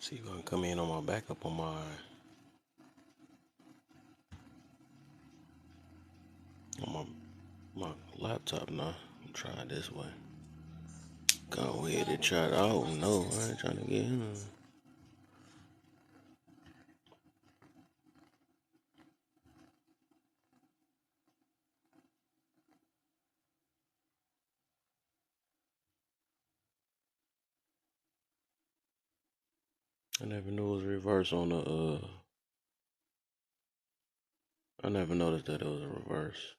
See if I can come in on my backup on my laptop now. Try it this way. Go ahead and try it. Oh no, I ain't trying to get him. I never knew it was reverse on the I never noticed that it was a reverse.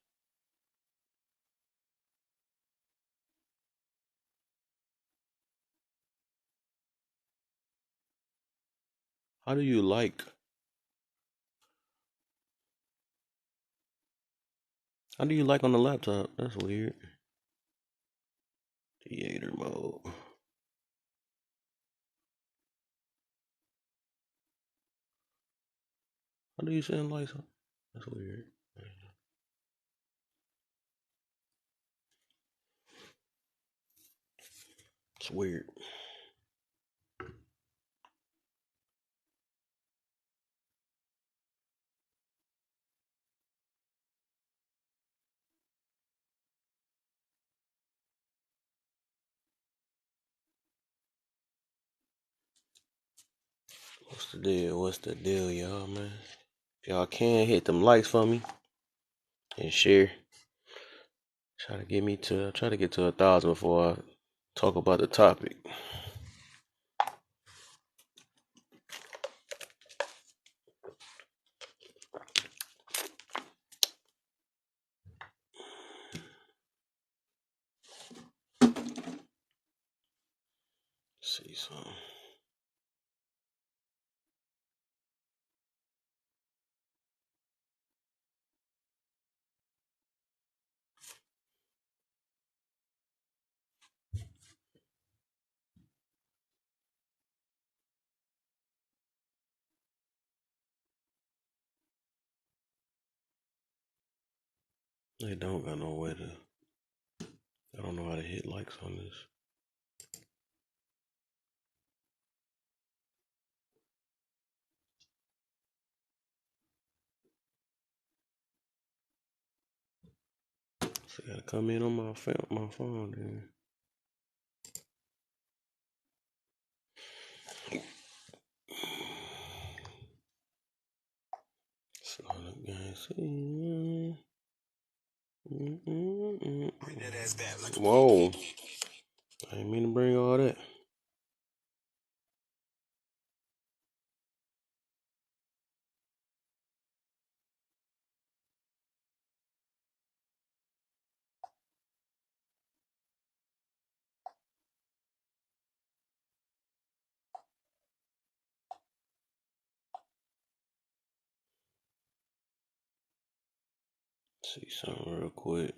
How do you like? How do you like on the laptop? That's weird. Theater mode. How do you send lights on? That's weird. It's weird. What's the deal? What's the deal, y'all, man? If y'all can hit them likes for me and share. Try to get to 1,000 before I talk about the topic. See something. They don't got no way to. I don't know how to hit likes on this. So I gotta come in on my phone then. Whoa. I didn't mean to bring all that. See something real quick.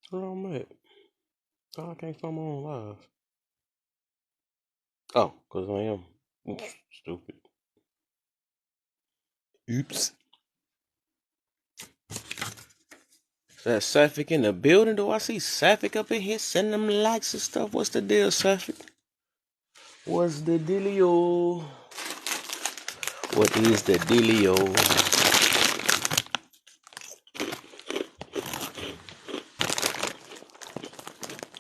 Where I'm at? Oh, I can't come on live. Oh, because I am. Stupid. Oops. Is that Safik in the building? Do I see Safik up in here sending them likes and stuff? What's the deal, Safik? What's the dealio? What is the dealio?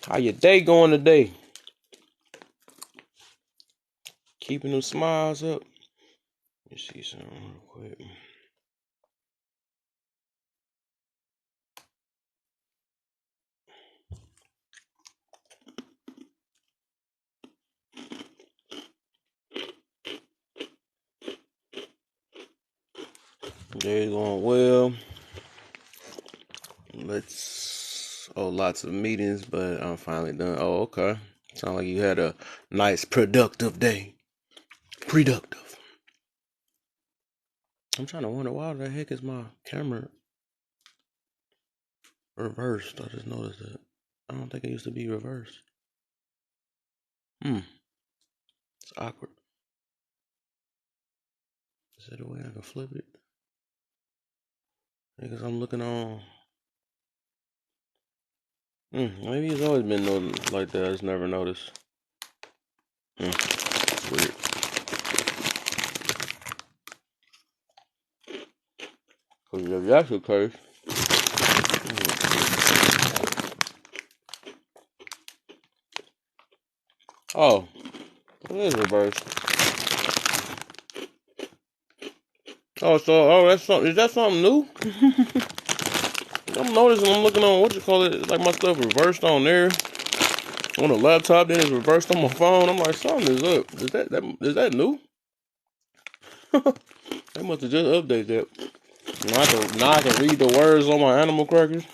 How your day going today? Keeping them smiles up. Let me see something real quick. Day's going well. Lots of meetings, but I'm finally done. Oh, okay. Sound like you had a nice productive day. Productive. I'm trying to wonder why the heck is my camera reversed. I just noticed that. I don't think it used to be reversed. It's awkward. Is that a way I can flip it? Because I'm looking on. Maybe it's always been like that. I just never noticed. It's weird. Because if that's the case. Oh, it is reversed. That's something. Is that something new? I'm noticing. I'm looking on like my stuff reversed on there on the laptop. Then it's reversed on my phone. I'm like, something is up. Is that new? They must have just updated that. Now I can read the words on my animal crackers.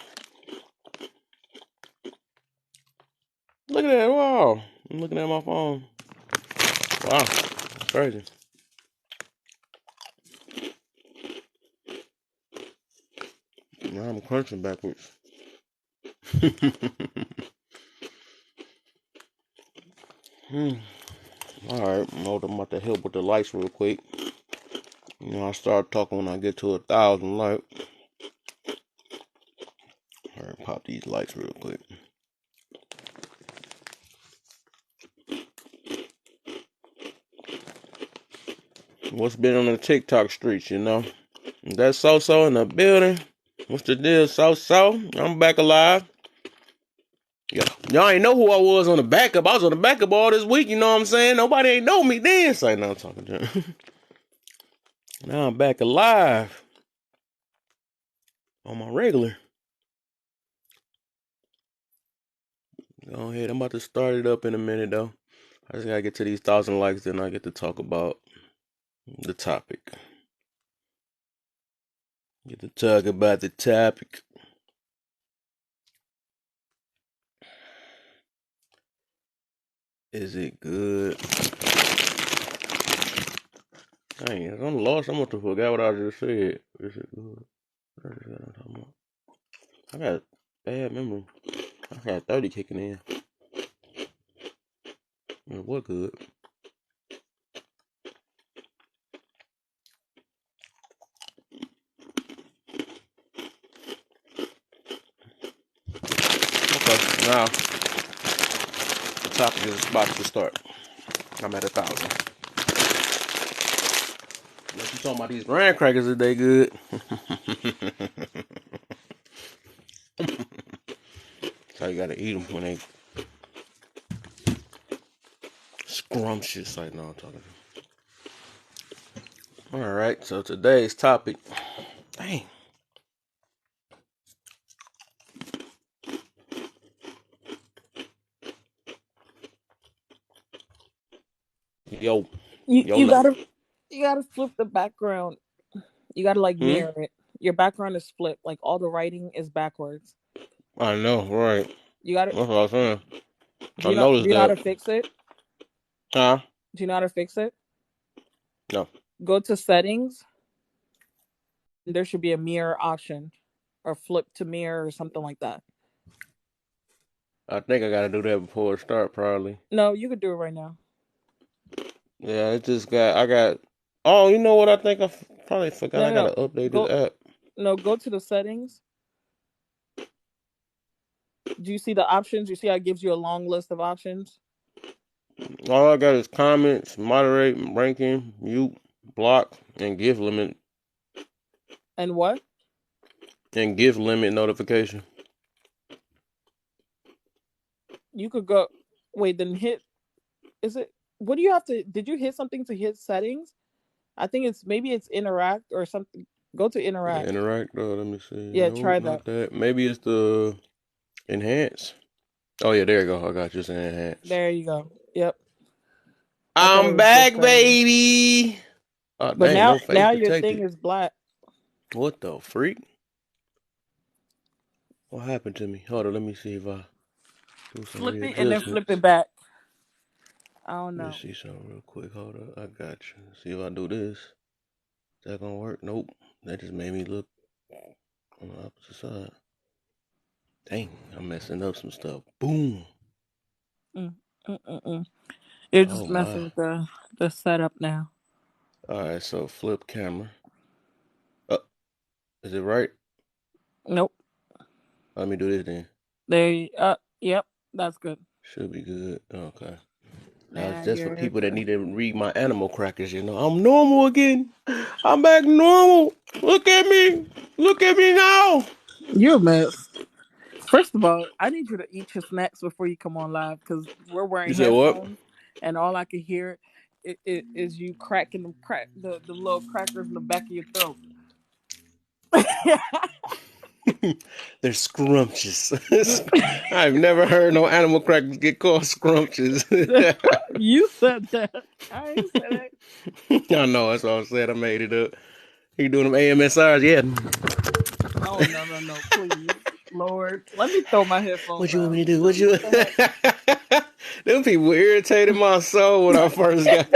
Look at that! Wow, I'm looking at my phone. Wow, that's crazy. Now I'm crunching backwards. Alright, I'm about to help with the lights real quick. I start talking when I get to 1,000 lights. Alright, pop these lights real quick. What's been on the TikTok streets, Is that So-So in the building? What's the deal, So-So? I'm back alive. Yeah. Y'all ain't know who I was on the backup. I was on the backup all this week, you know what I'm saying? Nobody ain't know me then. Say, now I'm talking to him. Now I'm back alive. On my regular. Go ahead. I'm about to start it up in a minute, though. I just gotta get to these 1,000 likes, then I get to talk about the topic. Get to talk about the topic. Is it good? Dang, I'm lost. I must have forgot what I just said. Is it good? What I just got talking about? I got bad memory. I had 30 kicking in. What good? Okay, now the topic is about to start. I'm at 1,000. Unless you talking about these brand crackers, are they good? So you gotta eat them when they scrumptious. Like, no, I'm talking. Alright, so today's topic. Dang. Yo. You YOLO. gotta flip the background. You gotta like mirror it. Your background is flipped. Like all the writing is backwards. I know, right. You gotta That's what I was saying. do I you know noticed do you know how that. to fix it? Huh? Do you know how to fix it? No. Go to settings. There should be a mirror option. Or flip to mirror or something like that. I think I gotta do that before it start, probably. No, you could do it right now. Yeah, I got. Oh, you know what? I think probably forgot No, I no, gotta no. update this app. Go to the settings. Do you see the options? You see how it gives you a long list of options? All I got is comments, moderate, ranking, mute, block, and gift limit, And what? and gift limit notification. You could go wait, then hit is it what do you have to did you hit something to hit settings? I think it's interact or something. Go to Yeah, interact. interact. Let me see. Yeah, Nope, try that. not that. Maybe it's the enhance. Oh yeah, there you go. I got you saying enhance. There you go. Yep. I thought it I'm was just back, settings. baby. Oh But dang, no face now your thing detected. is black. What the freak? What happened to me? Hold on, let me see if I do some Flip it and then flip readjustments. it back. I don't Let me know. see something real quick. Hold up, I got you. See if I do this. Is that gonna work? Nope. That just made me look on the opposite side. Dang, I'm messing up some stuff. Boom. Mm, mm, mm, mm. You're Oh just my. messing with the setup now. All right, so flip camera. Oh, is it right? Nope. Let me do this then. Yep, that's good. Should be good. Okay. Now That's for you're people that need to read my animal crackers, you know. I'm normal again. I'm back normal. Look at me. Look at me now. you're a mess. First of all, I need you to eat your snacks before you come on live because we're You wearing said what? headphones, and all I can hear is you cracking the little crackers in the back of your throat. They're scrumptious. I've never heard no animal crackers get called scrumptious. You said that. I ain't said it. I know, that's what I said. I made it up. You doing them AMSRs? Yeah. Oh no, please, Lord, let me throw my headphones What you want out me to do? What because you? what the heck? Them people irritated my soul when I first got.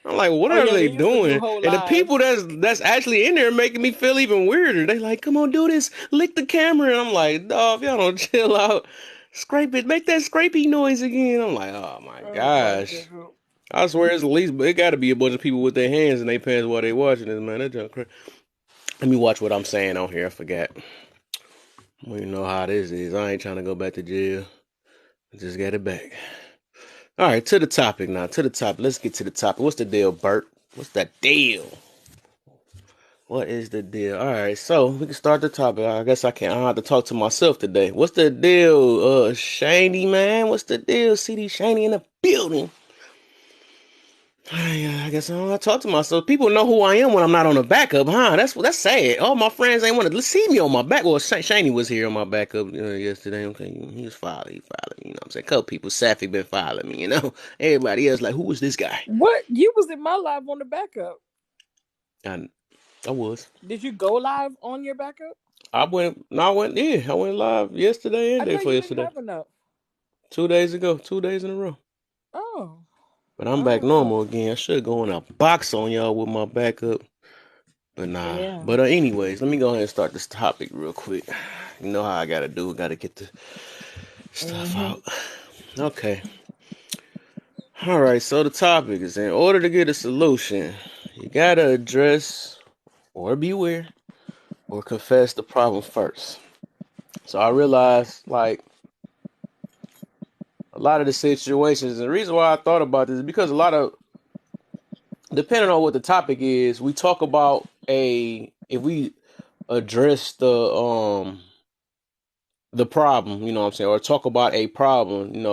I'm like, what Oh are yeah, they they used to do doing? whole And the people lives. that's actually in there making me feel even weirder. They like, come on, do this, lick the camera, and I'm like, dog, if y'all don't chill out, scrape it, make that scrapey noise again. I'm like, oh my Oh my gosh. god. I swear it's at least, but it got to be a bunch of people with their hands in their pants while they watching this, man. That junk crazy. Let me watch what I'm saying on here. I forgot. Well, you know how this is. I ain't trying to go back to jail. I just got it back. All right, to the topic now. To the topic. Let's get to the topic. What's the deal, Bert? What's the deal? What is the deal? All right, so we can start the topic. I guess I have to talk to myself today. What's the deal, Shaney, man? What's the deal? CD Shaney in the building. I guess I don't gotta talk to myself. People know who I am when I'm not on the backup, huh? That's sad. All my friends ain't want to see me on my back. Well, Shaney was here on my backup yesterday. Okay, he was following. He followed me. You know what I'm saying? A couple people, Safi been following me. You know, everybody else like, who was this guy? What? You was in my live on the backup. I, I was. Did you go live on your backup? I went. No, I went. Yeah, I went live yesterday and I day thought for you didn't yesterday. have enough. 2 days ago. 2 days in a row. Oh, But I'm back oh, normal again. I should go in a box on y'all with my backup. But nah. yeah. But anyways, let me go ahead and start this topic real quick. You know how I gotta do. Gotta get the stuff Hmm. out. Okay. All right. So the topic is: in order to get a solution, you gotta address or beware or confess the problem first. So I realized, like, a lot of the situations, and the reason why I thought about this is because a lot of, depending on what the topic is, we talk about if we address the problem, you know what I'm saying, or talk about a problem,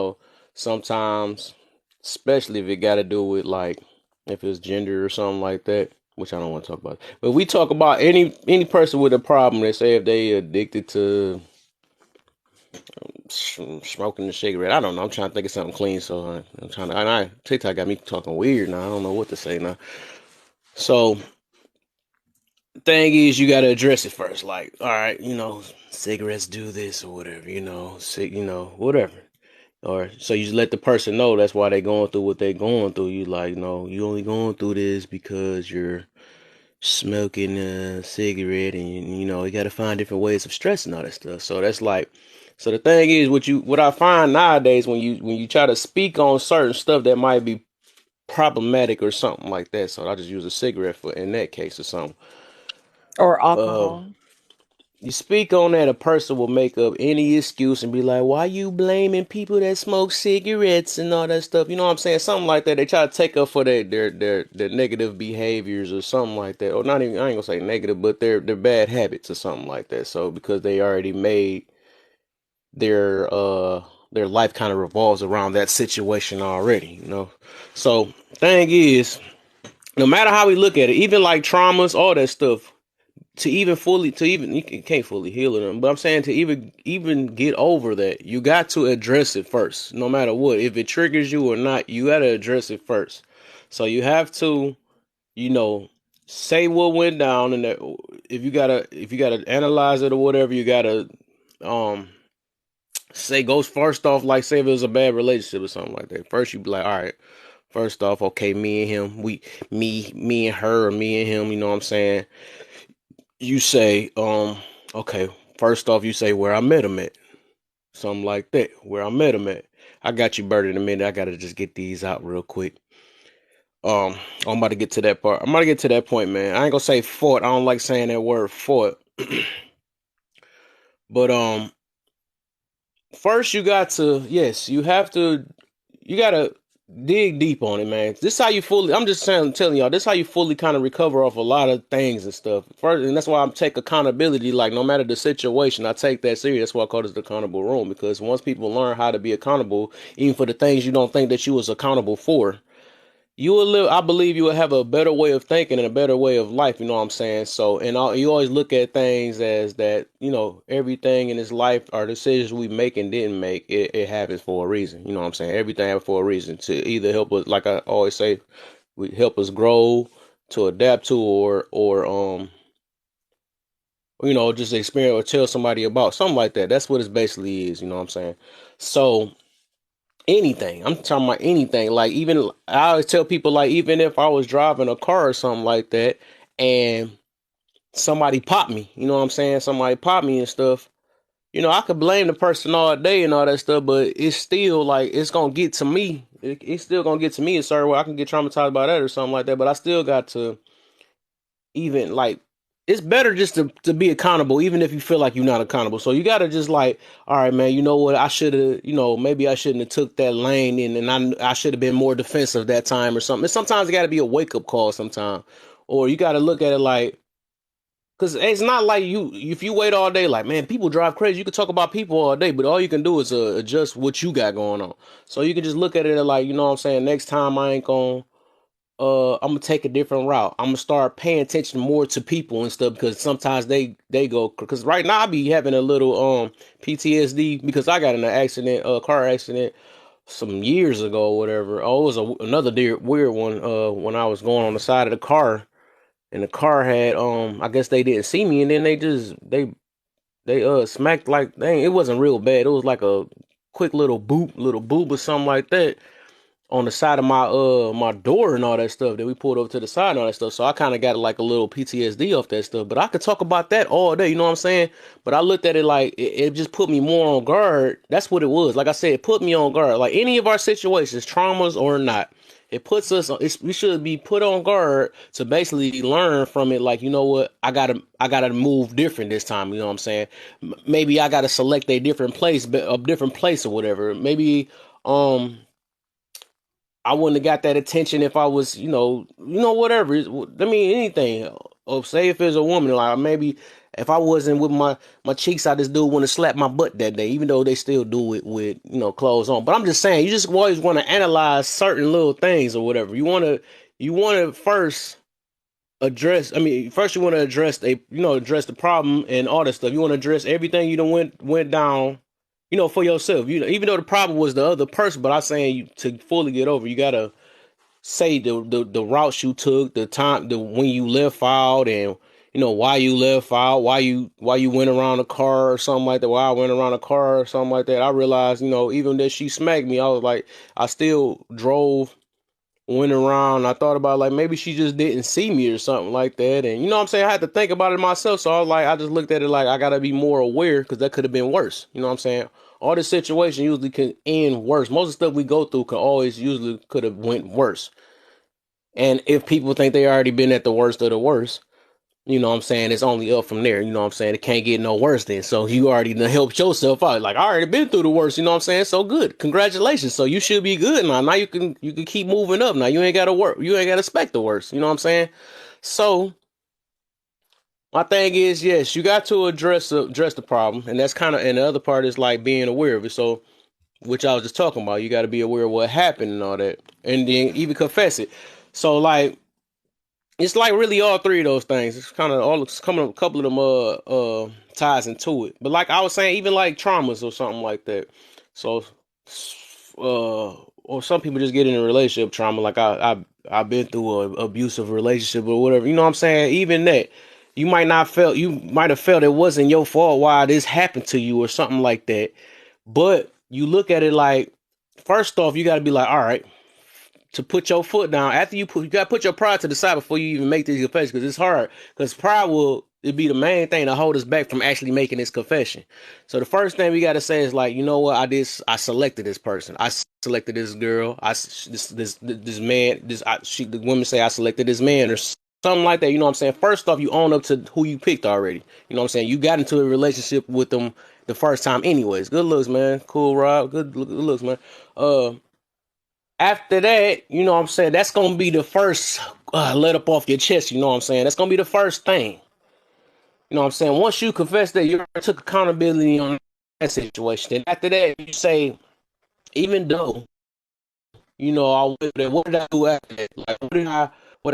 sometimes, especially if it got to do with, like, if it's gender or something like that, which I don't want to talk about. But we talk about any person with a problem. They say if they addicted to smoking a cigarette. I don't know. I'm trying to think of something clean, so I'm trying to. TikTok got me talking weird now. I don't know what to say now. So thing is, you got to address it first. Like, all right, cigarettes do this or whatever. Whatever. Or so you just let the person know that's why they going through what they going through. You like, no, you only going through this because you're smoking a cigarette, and you got to find different ways of stressing all that stuff. So that's like, so the thing is, what I find nowadays when you try to speak on certain stuff that might be problematic or something like that. So I just use a cigarette for in that case or something. Or Uh, alcohol. you speak on that, a person will make up any excuse and be like, why you blaming people that smoke cigarettes and all that stuff? You know what I'm saying? Something like that. They try to take up for their negative behaviors or something like that. Or not even, I ain't gonna say negative, but their bad habits or something like that. So because they already made their life kind of revolves around that situation already. So thing is, no matter how we look at it, even like traumas, all that stuff, to even you can't fully heal them, but I'm saying to even get over that, you got to address it first, no matter what. If it triggers you or not, you got to address it first. So you have to, you know, say what went down, and that if you gotta analyze it or whatever, you gotta um say goes first off, like say if it was a bad relationship or something like that. First you be like, all right, first off, okay, me and him, me and her, or me and him, you know what I'm saying? You say, okay, First off, you say where I met him at. Something like that. Where I met him at. I got you, Bird, in a minute. I gotta just get these out real quick. I'm about to get to that part. I'm about to get to that point, man. I ain't gonna say fought. I don't like saying that word fought. But first you got to, yes, you gotta dig deep on it, man. This how you fully, I'm just saying, telling y'all, this how you fully kind of recover off a lot of things and stuff. First, and that's why I take accountability. Like no matter the situation, I take that serious. That's why I call this the accountable room, because once people learn how to be accountable, even for the things you don't think that you was accountable for, you will live. I believe you will have a better way of thinking and a better way of life. You know what I'm saying? So, and you always look at things as that. You know, everything in this life, our decisions we make and didn't make, it happens for a reason. You know what I'm saying? Everything happens for a reason to either help us, like I always say, we help us grow, to adapt to, or just experience or tell somebody about something like that. That's what it basically is. You know what I'm saying? So anything. I'm talking about anything. Like even I always tell people like even if I was driving a car or something like that and somebody popped me, you know what I'm saying? Somebody popped me and stuff. I could blame the person all day and all that stuff, but it's still like it's gonna get to me. It's still gonna get to me a certain way. I can get traumatized by that or something like that, but I still got to even like it's better just to be accountable, even if you feel like you're not accountable. So you gotta just like, all right, man, you know what? I should have, maybe I shouldn't have took that lane in, and I should have been more defensive that time or something. And sometimes it gotta be a wake up call, sometime, or you gotta look at it like, because it's not like if you wait all day, like man, people drive crazy. You can talk about people all day, but all you can do is adjust what you got going on. So you can just look at it like, you know what I'm saying? Next time I ain't gonna I'm gonna take a different route. I'm gonna start paying attention more to people and stuff because sometimes they go because right now I be having a little PTSD because I got in an accident, car accident some years ago or whatever. Oh, it was another weird one when I was going on the side of the car and the car had I guess they didn't see me and then they smacked like dang, it wasn't real bad. It was like a quick little boop or something like that on the side of my door and all that stuff that we pulled over to the side and all that stuff. So I kind of got like a little PTSD off that stuff. But I could talk about that all day, you know what I'm saying? But I looked at it like it just put me more on guard. That's what it was. Like I said, it put me on guard. Like any of our situations, traumas or not, it puts us we should be put on guard to basically learn from it. Like, you know what, I gotta move different this time, you know what I'm saying? Maybe I gotta select a different place or whatever. Maybe I wouldn't have got that attention if I was, whatever. I mean, anything. Or say if it's a woman, like maybe if I wasn't with my cheeks, I just do want to slap my butt that day, even though they still do it with clothes on. But I'm just saying, you just always want to analyze certain little things or whatever. You want to first address. I mean, first you want to address the problem and all that stuff. You want to address everything you don't went down, for yourself. Even though the problem was the other person, but I'm saying to fully get over, you gotta say the routes you took, the time, the when you left out, and why you left out, why you went around a car or something like that. Why I went around a car or something like that. I realized, even that she smacked me, I was like, I still drove, went around. I thought about like maybe she just didn't see me or something like that, and you know what I'm saying. I had to think about it myself, so I was like, I just looked at it like I gotta be more aware because that could have been worse. You know what I'm saying. All this situation usually can end worse. Most of the stuff we go through could always usually could have went worse. And if people think they already been at the worst of the worst, you know what I'm saying, it's only up from there. You know what I'm saying? It can't get no worse then. So you already done helped yourself out. Like I already been through the worst, you know what I'm saying? So good. Congratulations. So you should be good now. Now you can keep moving up. Now you ain't gotta work. You ain't gotta expect the worst. You know what I'm saying? So my thing is, yes, you got to address the problem, and that's kind of, and the other part is like being aware of it. So, which I was just talking about, you got to be aware of what happened and all that, and then even confess it. So, like, it's like really all three of those things. It's kind of all it's coming a couple of them ties into it. But like I was saying, even like traumas or something like that. So or some people just get in a relationship trauma. Like I've been through a abusive relationship or whatever. You know what I'm saying? Even that. You might have felt it wasn't your fault why this happened to you or something like that. But you look at it like, first off, you got to be like, all right, to put your foot down after you got to put your pride to the side before you even make these confessions because it's hard because pride will it'd be the main thing to hold us back from actually making this confession. So the first thing we got to say is like, you know what, I selected this person, I selected this girl, this man, the women say I selected this man or something like that. You know what I'm saying? First off, you own up to who you picked already. You know what I'm saying? You got into a relationship with them the first time, anyways. Good looks, man. Cool, Rob. Good looks, man. After that, you know what I'm saying? That's gonna be the first let up off your chest. You know what I'm saying? That's gonna be the first thing. You know what I'm saying? Once you confess that you took accountability on that situation, then after that, you say, even though, you know, what did I do after that? Like,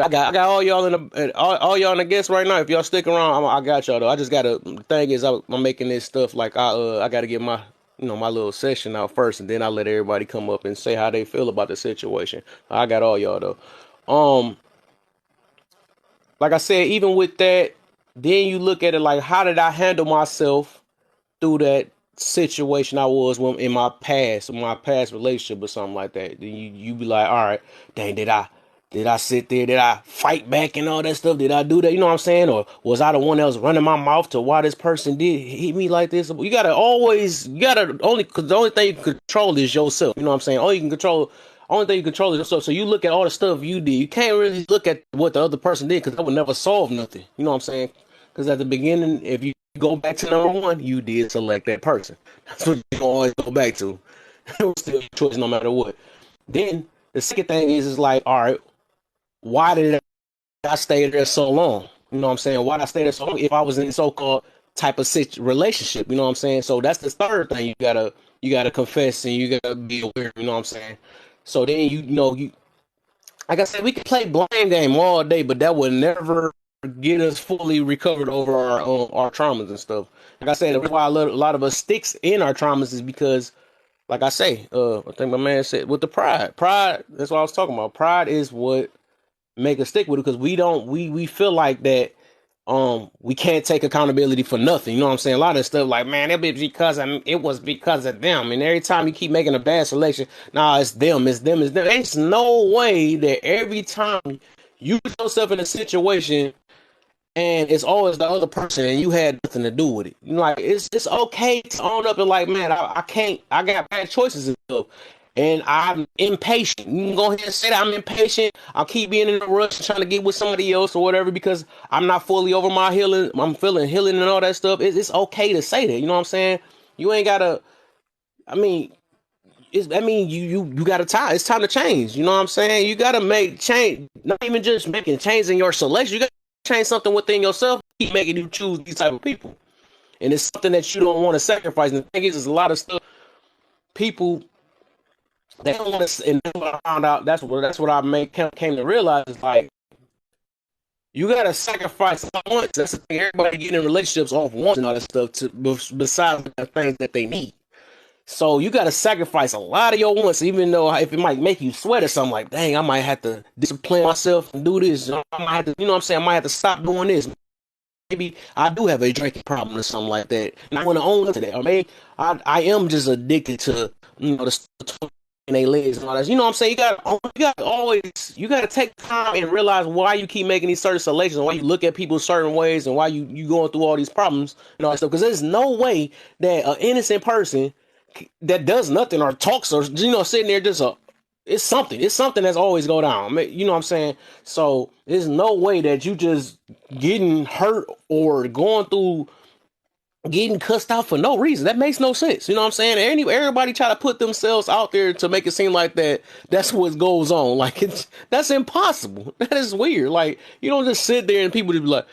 I got all y'all all y'all in the guests right now. If y'all stick around, I got y'all though. I just gotta, the thing is, I'm making this stuff like I gotta get my, you know, my little session out first, and then I let everybody come up and say how they feel about the situation. I got all y'all though. Um, like I said, even with that, then you look at it like, how did I handle myself through that situation I was in my past relationship or something like that? Then you be like, all right, dang, did I sit there? Did I fight back and all that stuff? Did I do that? You know what I'm saying? Or was I the one that was running my mouth to why this person did hit me like this? You gotta only, because the only thing you can control is yourself. You know what I'm saying? Only thing you control is yourself. So you look at all the stuff you did. You can't really look at what the other person did, because that would never solve nothing. You know what I'm saying? Because at the beginning, if you go back to number one, you did select that person. That's what you always go back to. It was still your choice no matter what. Then the second thing is like, all right, why did I stay there so long? You know what I'm saying? Why did I stay there so long if I was in a so-called type of relationship? You know what I'm saying? So that's the third thing you gotta confess, and you gotta be aware. You know what I'm saying? So then you know you like I said, we can play blame game all day, but that would never get us fully recovered over our traumas and stuff. Like I said, the reason why a lot of us sticks in our traumas is because, like I say, I think my man said with the pride. Pride, that's what I was talking about. Pride is what make us stick with it, because we feel like that we can't take accountability for nothing. You know what I'm saying? A lot of stuff like, man, it was because of them. And every time you keep making a bad selection, nah, it's them, it's them, it's them. There's no way that every time you put yourself in a situation and it's always the other person and you had nothing to do with it. You know, like it's okay to own up and like, man, I can't, I got bad choices and stuff. And I'm impatient. You can go ahead and say that I'm impatient. I'll keep being in a rush and trying to get with somebody else or whatever because I'm not fully over my healing. I'm feeling healing and all that stuff. It's okay to say that. You know what I'm saying? You ain't gotta. I mean, you got to time. It's time to change. You know what I'm saying? You got to make change. Not even just making change in your selection. You got to change something within yourself. Keep making you choose these type of people, and it's something that you don't want to sacrifice. And the thing is, there's a lot of stuff people they don't want to. And that's what I found out. That's what I came to realize is like you got to sacrifice once. That's the thing. Everybody getting in relationships off once and all that stuff. Besides the things that they need. So you got to sacrifice a lot of your wants, even though if it might make you sweat or something, like, dang, I might have to discipline myself and do this. I might have to, you know what I'm saying? I might have to stop doing this. Maybe I do have a drinking problem or something like that. And I want to own up to that. Or maybe I am just addicted to, the stuff in their legs and all that. You know what I'm saying? You got to take time and realize why you keep making these certain selections, why you look at people certain ways, and why you going through all these problems and all that stuff. Because there's no way that an innocent person that does nothing or talks or sitting there just it's something that's always go down. You know what I'm saying? So there's no way that you just getting hurt or going through getting cussed out for no reason. That makes no sense. You know what I'm saying? Everybody try to put themselves out there to make it seem like that's what goes on. Like that's impossible. That is weird. Like you don't just sit there and people just be like,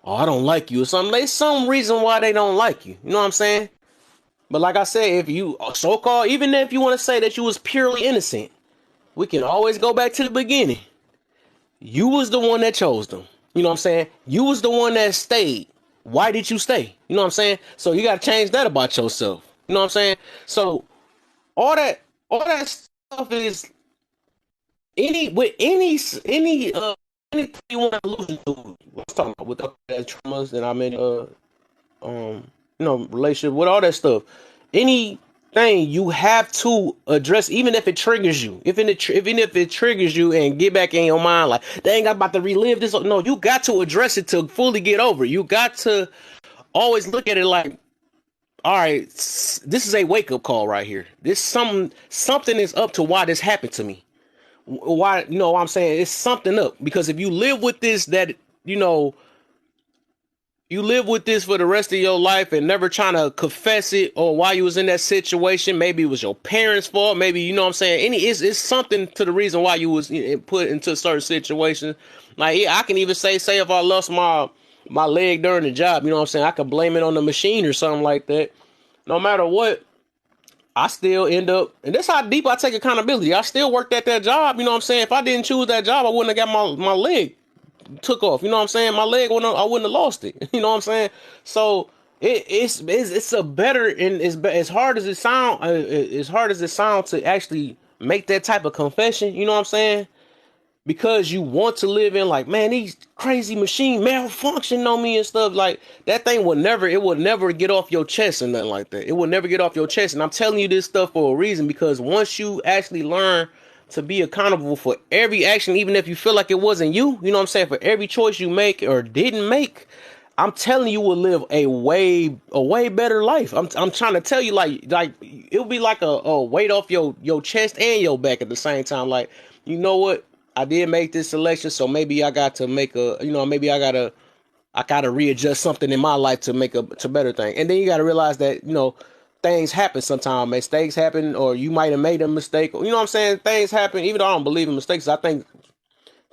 oh, I don't like you or something. There's some reason why they don't like you. You know what I'm saying? But like I said, if you so-called, even if you want to say that you was purely innocent, we can always go back to the beginning. You was the one that chose them. You know what I'm saying? You was the one that stayed. Why did you stay? You know what I'm saying? So you got to change that about yourself. You know what I'm saying? So all that stuff is anything you want to lose to. Let's talk about with the traumas and I mean relationship with all that stuff. Any thing you have to address, even if it triggers you, even if it triggers you and get back in your mind like, dang, I'm about to relive this. No, you got to address it to fully get over it. You got to always look at it like, all right, this is a wake up call right here. This something is up to why this happened to me. Why, what I'm saying, it's something up, because if you live with this, that you know you live with this for the rest of your life and never trying to confess it, or why you was in that situation, maybe it was your parents' fault, maybe, what I'm saying, it's something to the reason why you was put into certain situations. Like, yeah, I can even say if I lost my leg during the job, what I'm saying, I could blame it on the machine or something like that. No matter what, I still end up, and that's how deep I take accountability. I still worked at that job. What I'm saying? If I didn't choose that job, I wouldn't have got my leg took off. What I'm saying? My leg I wouldn't have lost it. You know what I'm saying? So it's a better, and it's as hard as it sound, as hard as it sounds to actually make that type of confession. You know what I'm saying? Because you want to live in like, man, these crazy machine malfunction on me and stuff like that. Thing will never get off your chest and nothing like that. It will never get off your chest. And I'm telling you this stuff for a reason, because once you actually learn to be accountable for every action, even if you feel like it wasn't you, you know what I'm saying, for every choice you make or didn't make, I'm telling you, will live a way better life. I'm trying to tell you, like it'll be like a weight off your chest and your back at the same time. Like, you know what? I did make this selection, so maybe I got to make maybe I gotta readjust something in my life to make to better thing. And then you gotta realize that, things happen sometimes. Mistakes happen, or you might have made a mistake. You know what I'm saying? Things happen. Even though I don't believe in mistakes, I think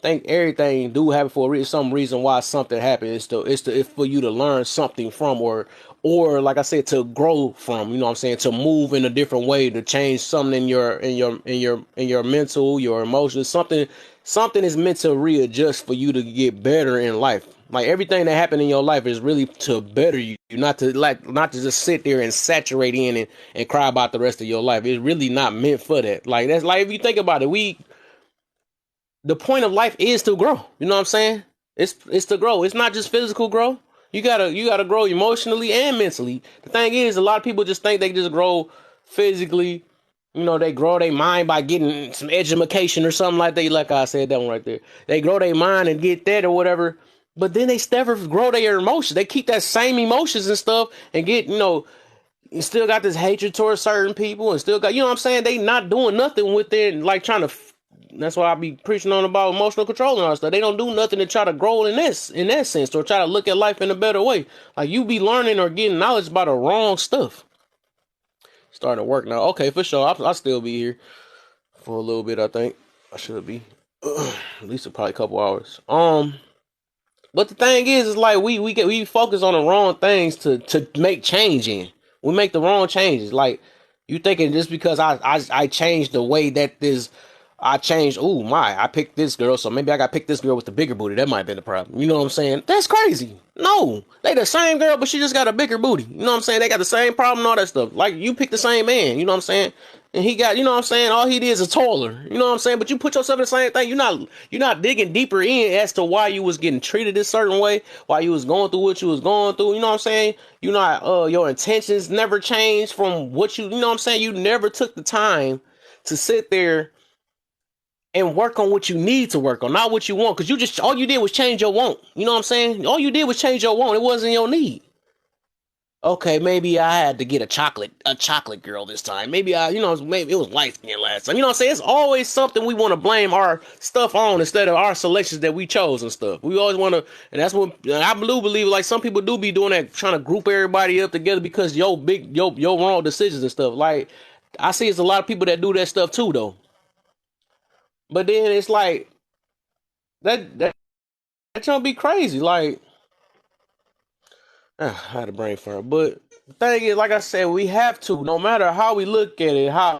everything do happen for some reason why something happened. It's for you to learn something from, or like I said, to grow from. You know what I'm saying? To move in a different way, to change something in your mental, your emotions. Something is meant to readjust for you to get better in life. Like, everything that happened in your life is really to better you, not to just sit there and saturate in and cry about the rest of your life. It's really not meant for that. Like, that's like, if you think about it, the point of life is to grow. You know what I'm saying? It's to grow. It's not just physical growth. You gotta grow emotionally and mentally. The thing is, a lot of people just think they just grow physically. They grow their mind by getting some education or something like that. Like I said, that one right there. They grow their mind and get that or whatever. But then they never grow their emotions. They keep that same emotions and stuff and get, you still got this hatred towards certain people, and still got, what I'm saying, they not doing nothing within, like, trying to, that's why I be preaching on about emotional control and all that stuff. They don't do nothing to try to grow in that sense, or try to look at life in a better way. Like, you be learning or getting knowledge about the wrong stuff. Starting to work now. Okay, for sure. I'll still be here for a little bit. I think I should be at least probably a couple hours. But the thing is like, we focus on the wrong things to make change in. We make the wrong changes. Like, you thinking just because I changed the way that this, I changed. Oh my! I picked this girl, so maybe I got to pick this girl with the bigger booty. That might have been the problem. You know what I'm saying? That's crazy. No, they the same girl, but she just got a bigger booty. You know what I'm saying? They got the same problem and all that stuff. Like, you pick the same man. You know what I'm saying? And he got, you know what I'm saying? All he did is taller. You know what I'm saying? But you put yourself in the same thing. You're not digging deeper in as to why you was getting treated this certain way, why you was going through what you was going through. You know what I'm saying? You not your intentions never changed from what you know what I'm saying? You never took the time to sit there and work on what you need to work on, not what you want. Because all you did was change your want. You know what I'm saying? All you did was change your want. It wasn't your need. Okay, maybe I had to get a chocolate girl this time. Maybe maybe it was light skin last time. You know what I'm saying? It's always something we want to blame our stuff on instead of our selections that we chose and stuff. We always want to, and that's what I believe. Like, some people do be doing that, trying to group everybody up together because your wrong decisions and stuff. Like, I see it's a lot of people that do that stuff too, though. But then it's like that don't be crazy. Like, I had a brain fart. But the thing is, like I said, we have to, no matter how we look at it, how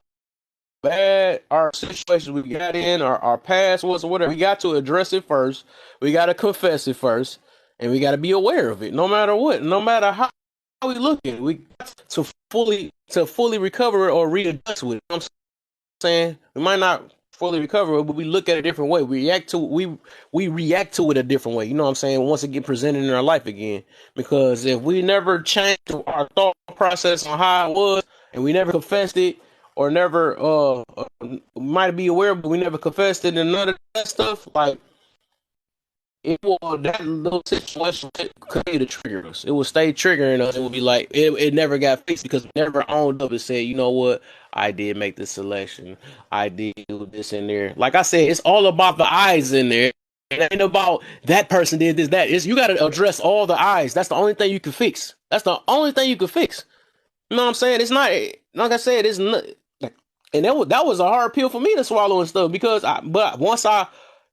bad our situations we got in, our past was or whatever, we got to address it first. We got to confess it first. And we got to be aware of it, no matter what. No matter how we look at it, we got to fully recover or readjust with it. You know what I'm saying? We might not fully recover, but we look at it a different way. We react to it a different way. You know what I'm saying? Once it get presented in our life again, because if we never change our thought process on how it was, and we never confessed it or never might be aware, but we never confessed it and none of that stuff. Like it will that little situation could continue to trigger us. It will stay triggering us. It will be like it never got fixed because we never owned up and said, you know what, I did make this selection. I did do this in there. Like I said, it's all about the eyes in there. It ain't about that person did this, that. It's you gotta address all the eyes. That's the only thing you can fix. That's the only thing you can fix. You know what I'm saying? It's not like I said, it's not like, and that was a hard pill for me to swallow and stuff because but once I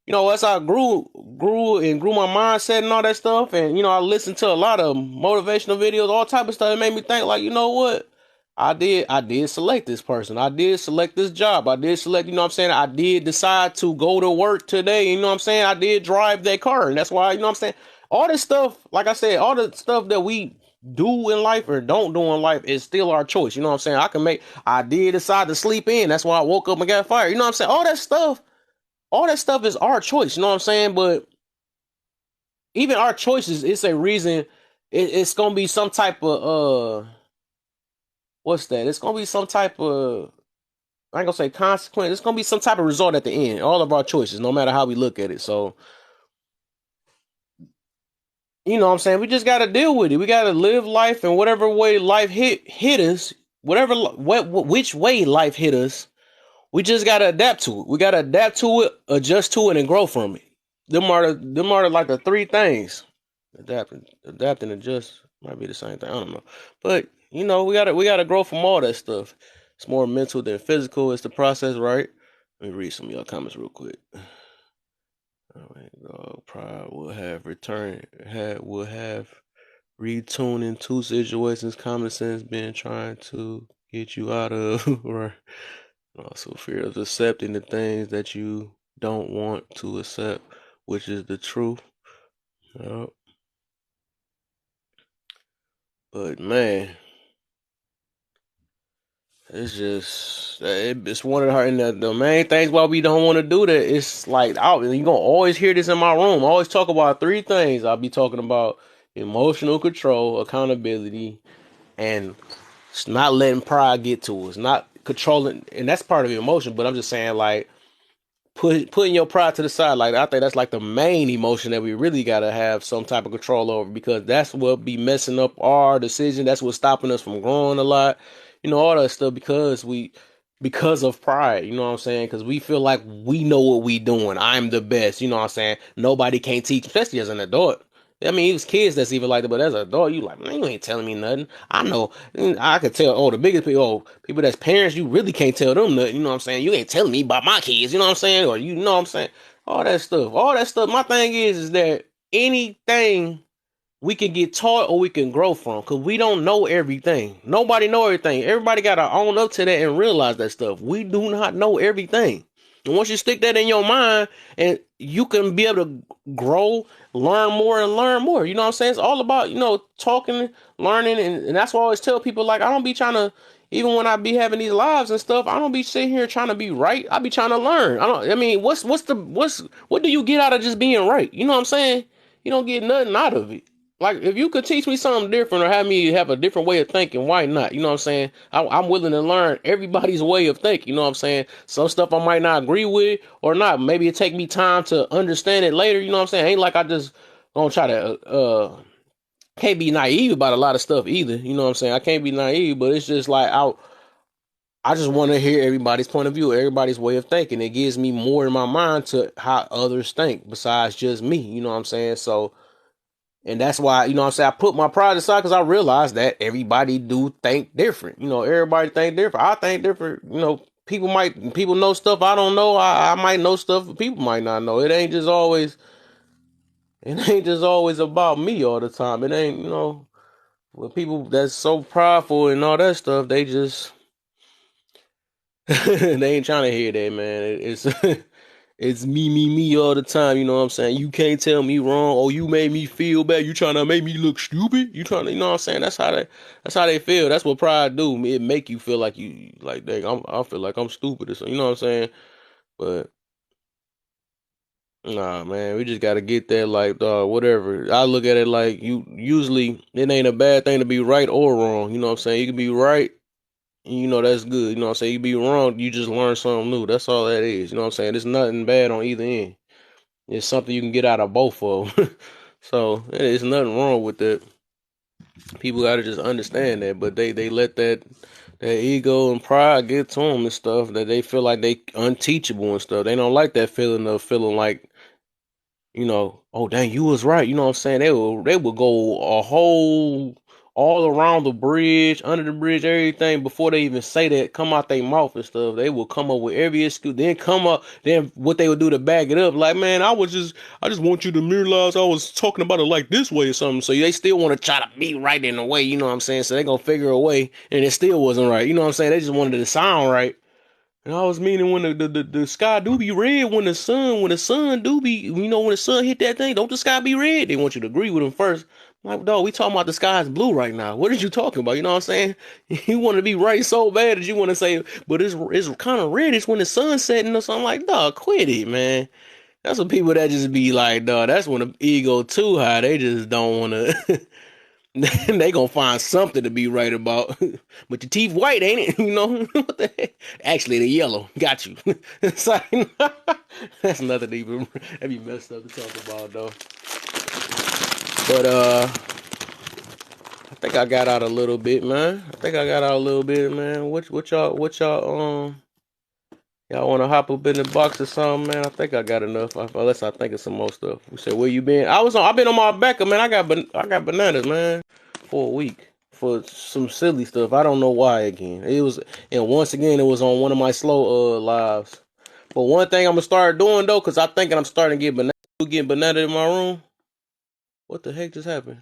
as I grew my mindset and all that stuff, and I listened to a lot of motivational videos, all type of stuff. It made me think like, you know what? I did select this person. I did select this job. I did select, you know what I'm saying? I did decide to go to work today. You know what I'm saying? I did drive that car. And that's why, you know what I'm saying? All this stuff, like I said, all the stuff that we do in life or don't do in life is still our choice. You know what I'm saying? I did decide to sleep in. That's why I woke up and got fired. You know what I'm saying? All that stuff is our choice, you know what I'm saying? But even our choices, it's a reason. It's gonna be some type of what's that? It's gonna be some type of I ain't gonna say consequence. It's gonna be some type of result at the end. All of our choices, no matter how we look at it. So you know what I'm saying? We just gotta deal with it. We gotta live life in whatever way life hit us, whatever which way life hit us. We just gotta adapt to it. We gotta adapt to it, adjust to it, and grow from it. Them are like the three things. Adapt, and adjust might be the same thing. I don't know, but we gotta grow from all that stuff. It's more mental than physical. It's the process, right? Let me read some of y'all comments real quick. All right, Pride will have retuning two situations. Common sense been trying to get you out of, or also fear of accepting the things that you don't want to accept, which is the truth. Yep. But man, it's just it's one of the hard. And the main things why we don't want to do that. It's like you gonna always hear this in my room. I always talk about three things. I'll be talking about emotional control, accountability, and it's not letting pride get to us. Not controlling, and that's part of the emotion. But I'm just saying like putting your pride to the side. Like I think that's like the main emotion that we really gotta have some type of control over because that's what be messing up our decision. That's what's stopping us from growing a lot. All that stuff because of pride. You know what I'm saying? Because we feel like we know what we doing. I'm the best. You know what I'm saying? Nobody can't teach, especially as an adult. I mean, it was kids that's even like that, but as an adult, you like, man, you ain't telling me nothing. I know. I could tell, the biggest people, people that's parents, you really can't tell them nothing. You know what I'm saying? You ain't telling me about my kids. You know what I'm saying? Or you know what I'm saying? All that stuff. All that stuff. My thing is that anything we can get taught or we can grow from because we don't know everything. Nobody know everything. Everybody got to own up to that and realize that stuff. We do not know everything. And once you stick that in your mind and you can be able to grow, learn more and learn more. You know what I'm saying? It's all about, talking, learning. And that's why I always tell people, like, I don't be trying to, even when I be having these lives and stuff, I don't be sitting here trying to be right. I be trying to learn. I mean, what do you get out of just being right? You know what I'm saying? You don't get nothing out of it. Like, if you could teach me something different or have me have a different way of thinking, why not? You know what I'm saying? I'm willing to learn everybody's way of thinking. You know what I'm saying? Some stuff I might not agree with or not. Maybe it take me time to understand it later. You know what I'm saying? Ain't like I just gonna try to, can't be naive about a lot of stuff either. You know what I'm saying? I can't be naive, but it's just like, I just want to hear everybody's point of view, everybody's way of thinking. It gives me more in my mind to how others think besides just me. You know what I'm saying? So, and that's why, you know what I'm saying, I put my pride aside because I realize that everybody do think different. Everybody think different. I think different. People know stuff I don't know. I might know stuff people might not know. It ain't just always about me all the time. It ain't, with people that's so prideful and all that stuff, they just they ain't trying to hear that, man. It's it's me all the time. You know what I'm saying? You can't tell me wrong. Oh, you made me feel bad. You trying to make me look stupid? You trying to, you know what I'm saying? That's how they feel. That's what pride do. It make you feel like you like, dang, I feel like I'm stupid or something. You know what I'm saying? But nah, man, we just gotta get that, like, dog, whatever. I look at it like, usually it ain't a bad thing to be right or wrong. You know what I'm saying? You can be right And you know that's good. You know what I'm saying? You be wrong, you just learn something new. That's all that is. You know what I'm saying? There's nothing bad on either end. It's something you can get out of both of them. So there's nothing wrong with that. People gotta just understand that, but they let that ego and pride get to them and stuff, that they feel like they unteachable and stuff. They don't like that feeling of feeling like, oh dang, you was right. You know what I'm saying? They will go a whole all around the bridge, under the bridge, everything before they even say that, come out their mouth and stuff. They will come up with every excuse, then come up, then what they would do to back it up, like, man, I just want you to realize I was talking about it like this way or something. So they still want to try to be right in a way, you know what I'm saying? So they gonna figure a way, and it still wasn't right. You know what I'm saying? They just wanted it to sound right. And I was meaning when the sky do be red, when the sun do be, when the sun hit that thing, don't the sky be red? They want you to agree with them first. I'm like, dog, we talking about the sky's blue right now. What are you talking about? You know what I'm saying? You want to be right so bad that you want to say, but it's kind of reddish when the sun's setting or something. Like, dog, quit it, man. That's what people that just be like, dog. That's when the ego too high. They just don't want to. They gonna find something to be right about. But your teeth white, ain't it? You know what the heck? Actually, they're yellow. Got you. It's like, that's nothing to even. That'd be messed up to talk about though. But I think I got out a little bit, man. Man. Y'all want to hop up in the box or something, man? I think I got enough. Unless I think of some more stuff. We said, where you been? I've been on my back, man. I got bananas, man, for a week for some silly stuff. I don't know why again. And once again, it was on one of my slow lives. But one thing I'm gonna start doing though, cause I thinking I'm starting to get banana in my room. What the heck just happened?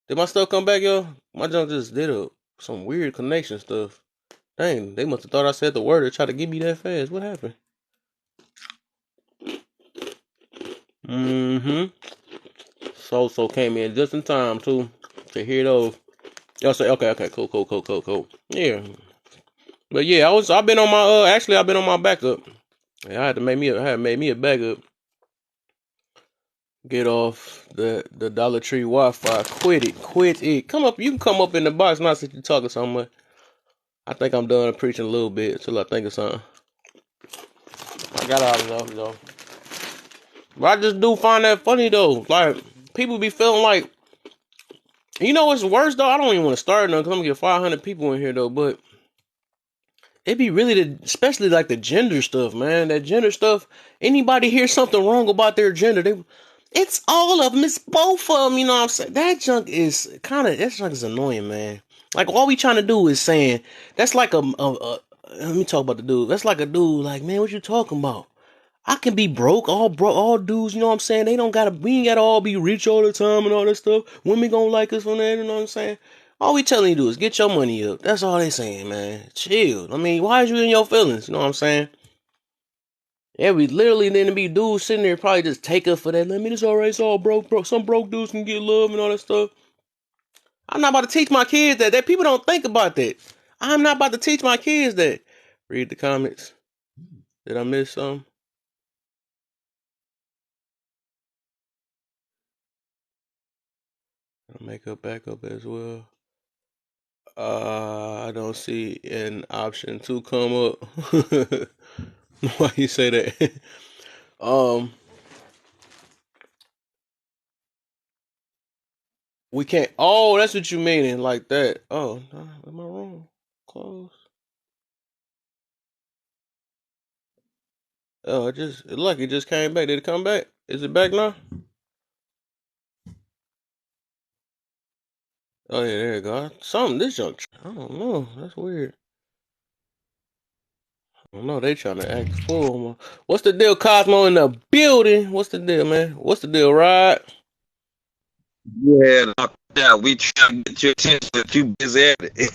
Did my stuff come back, yo? My junk just did some weird connection stuff. Dang, they must have thought I said the word to try to get me that fast. What happened? Mm-hmm. So came in just in time too to hear those. Y'all say, okay, cool. Yeah, but yeah, I've been on my actually I've been on my backup. Yeah, I had made me a backup. Get off the Dollar Tree Wi-Fi. Quit it. You can come up in the box. Not since you talking so much. I think I'm done preaching a little bit till I think of something. I got all enough though. But I just do find that funny though. Like people be feeling like, what's worse though? I don't even want to start now because I'm gonna get 500 people in here though. But it be really especially like the gender stuff, man. That gender stuff. Anybody hear something wrong about their gender, it's all of them. It's both of them. You know what I'm saying? That junk is annoying, man. Like all we trying to do is saying that's like let me talk about the dude. That's like a dude. Like, man, what you talking about? I can be broke, all dudes, you know what I'm saying? We ain't gotta all be rich all the time and all that stuff. Women gonna like us on that, you know what I'm saying? All we telling you to do is get your money up. That's all they saying, man. Chill. I mean, why is you in your feelings? You know what I'm saying? Yeah, we literally then be dudes sitting there probably just take us for that. I mean, it's alright, it's all broke. Some broke dudes can get love and all that stuff. I'm not about to teach my kids that. That people don't think about that. I'm not about to teach my kids that. Read the comments. Did I miss something? I'll make a backup as well. I don't see an option to come up. Why you say that? um, we can't. Oh, that's what you meaning, like that. Oh, am I wrong? Close. Oh, it just came back. Did it come back? Is it back now? Oh yeah, there you go. Something this junk. I don't know. That's weird. I don't know. They trying to act full. What's the deal, Cosmo in the building? What's the deal, man? What's the deal, Rod? Yeah, knocked out. We trying to get your attention, but you busy at it.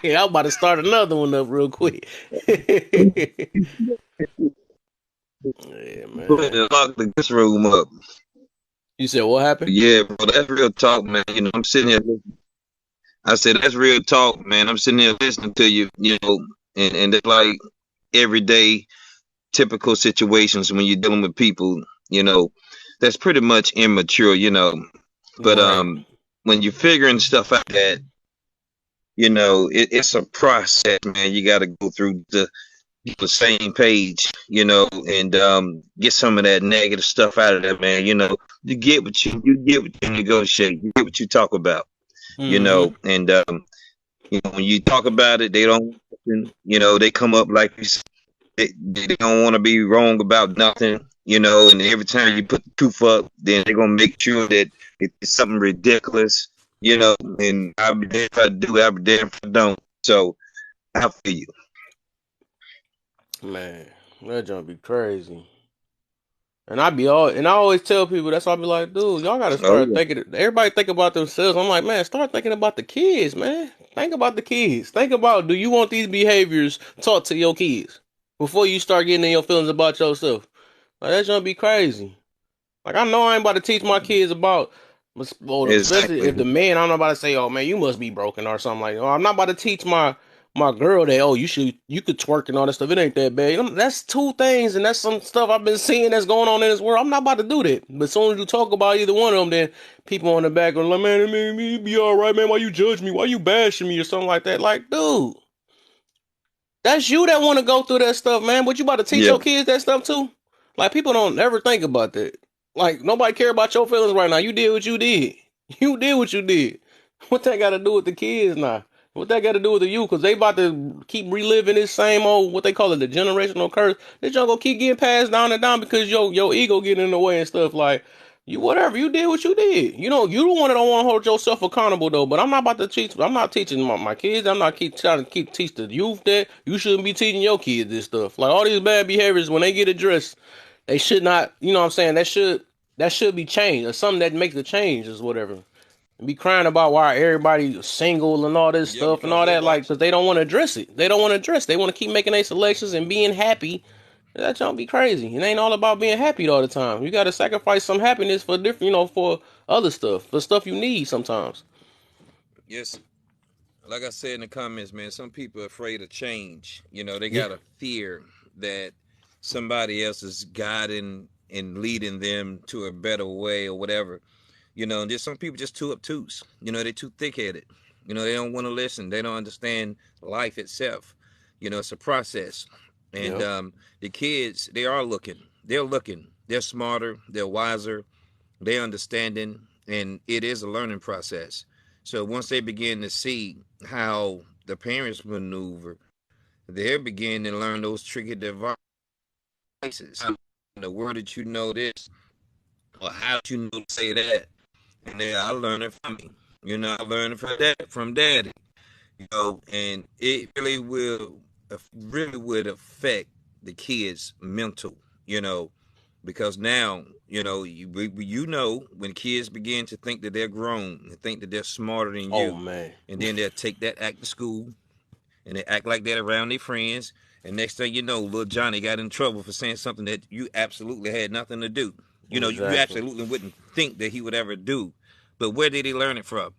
Yeah, I'm about to start another one up real quick. Yeah, Put man. and lock this room up. You said what happened? Yeah, bro, that's real talk, man. I'm sitting here. I said that's real talk, man. I'm sitting here listening to you, and it's like everyday typical situations when you're dealing with people, you know, that's pretty much immature, But Right. when you're figuring stuff out that, it's a process, man. You got to go through the same page, and get some of that negative stuff out of there, man. You get what you negotiate, you get what you talk about, Mm-hmm. and when you talk about it, they don't, they come up like you said, they don't want to be wrong about nothing, and every time you put the truth up, then they're gonna make sure that it's something ridiculous, and I'll be there if I do, I'll be there if I don't. So I feel you. Man, that junk be crazy. And I always tell people that's why I be like, dude, y'all gotta Oh start yeah. thinking. Everybody think about themselves. I'm like, man, start thinking about the kids, man. Think about the kids. Think about, do you want these behaviors taught to your kids before you start getting in your feelings about yourself? Like that junk be crazy. Like I know I ain't about to teach my kids about, well, especially Exactly. if the man, I'm not about to say, oh man, you must be broken or something like that. Or I'm not about to teach my girl that, oh, you could twerk and all that stuff. It ain't that bad. That's two things, and that's some stuff I've been seeing that's going on in this world. I'm not about to do that. But as soon as you talk about either one of them, then people on the back are like, man, it made me be all right, man. Why you judge me? Why you bashing me or something like that? Like, dude, that's you that want to go through that stuff, man. But you about to teach Yeah. your kids that stuff too? Like people don't ever think about that. Like nobody care about your feelings right now. You did what you did. You did what you did. What that got to do with the kids now? What that got to do with the youth? Because they about to keep reliving this same old, what they call it, the generational curse. This junk gonna keep getting passed down and down because your ego getting in the way and stuff. Like you, whatever you did, what you did. You the one that don't want to hold yourself accountable though. But I'm not about to teach. I'm not teaching my kids. I'm not keep trying to teach the youth that you shouldn't be teaching your kids this stuff. Like all these bad behaviors when they get addressed, they should not. You know what I'm saying? That should be changed or something that makes the change is whatever. And be crying about why everybody single and all this Yeah, stuff and because all they that, like, watch. because they don't want to address it. They don't want to address. They want to keep making their selections and being happy. That don't be crazy. It ain't all about being happy all the time. You got to sacrifice some happiness for different, for other stuff, for stuff you need sometimes. Yes, like I said in the comments, man, some people are afraid of change. They Yeah. got a fear that somebody else is guiding and leading them to a better way or whatever. And there's some people just too obtuse. They're too thick headed. They don't want to listen. They don't understand life itself. It's a process. And Yep. the kids, they are looking. They're looking. They're smarter. They're wiser. They're understanding. And it is a learning process. So once they begin to see how the parents maneuver, they're beginning to learn those tricky devices. In the word that you know this, or how did you know to say that? And then I learned it from me. I learned it from daddy. And it really would affect the kids' mental. Because now when kids begin to think that they're grown and think that they're smarter than Oh you, man. and then they'll take that act to school and they act like that around their friends. And next thing you know, little Johnny got in trouble for saying something that you absolutely had nothing to do. You Exactly. absolutely wouldn't think that he would ever do. But where did he learn it from?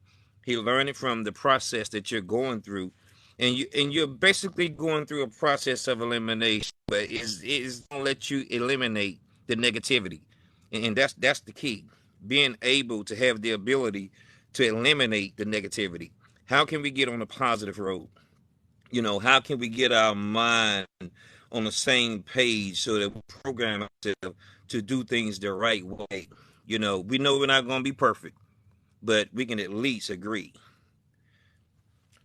He learned it from the process that you're going through. And you're basically going through a process of elimination, but it's gonna let you eliminate the negativity. And that's the key. Being able to have the ability to eliminate the negativity. How can we get on a positive road? How can we get our mind on the same page so that we program ourselves to do things the right way? We know we're not going to be perfect, but we can at least agree.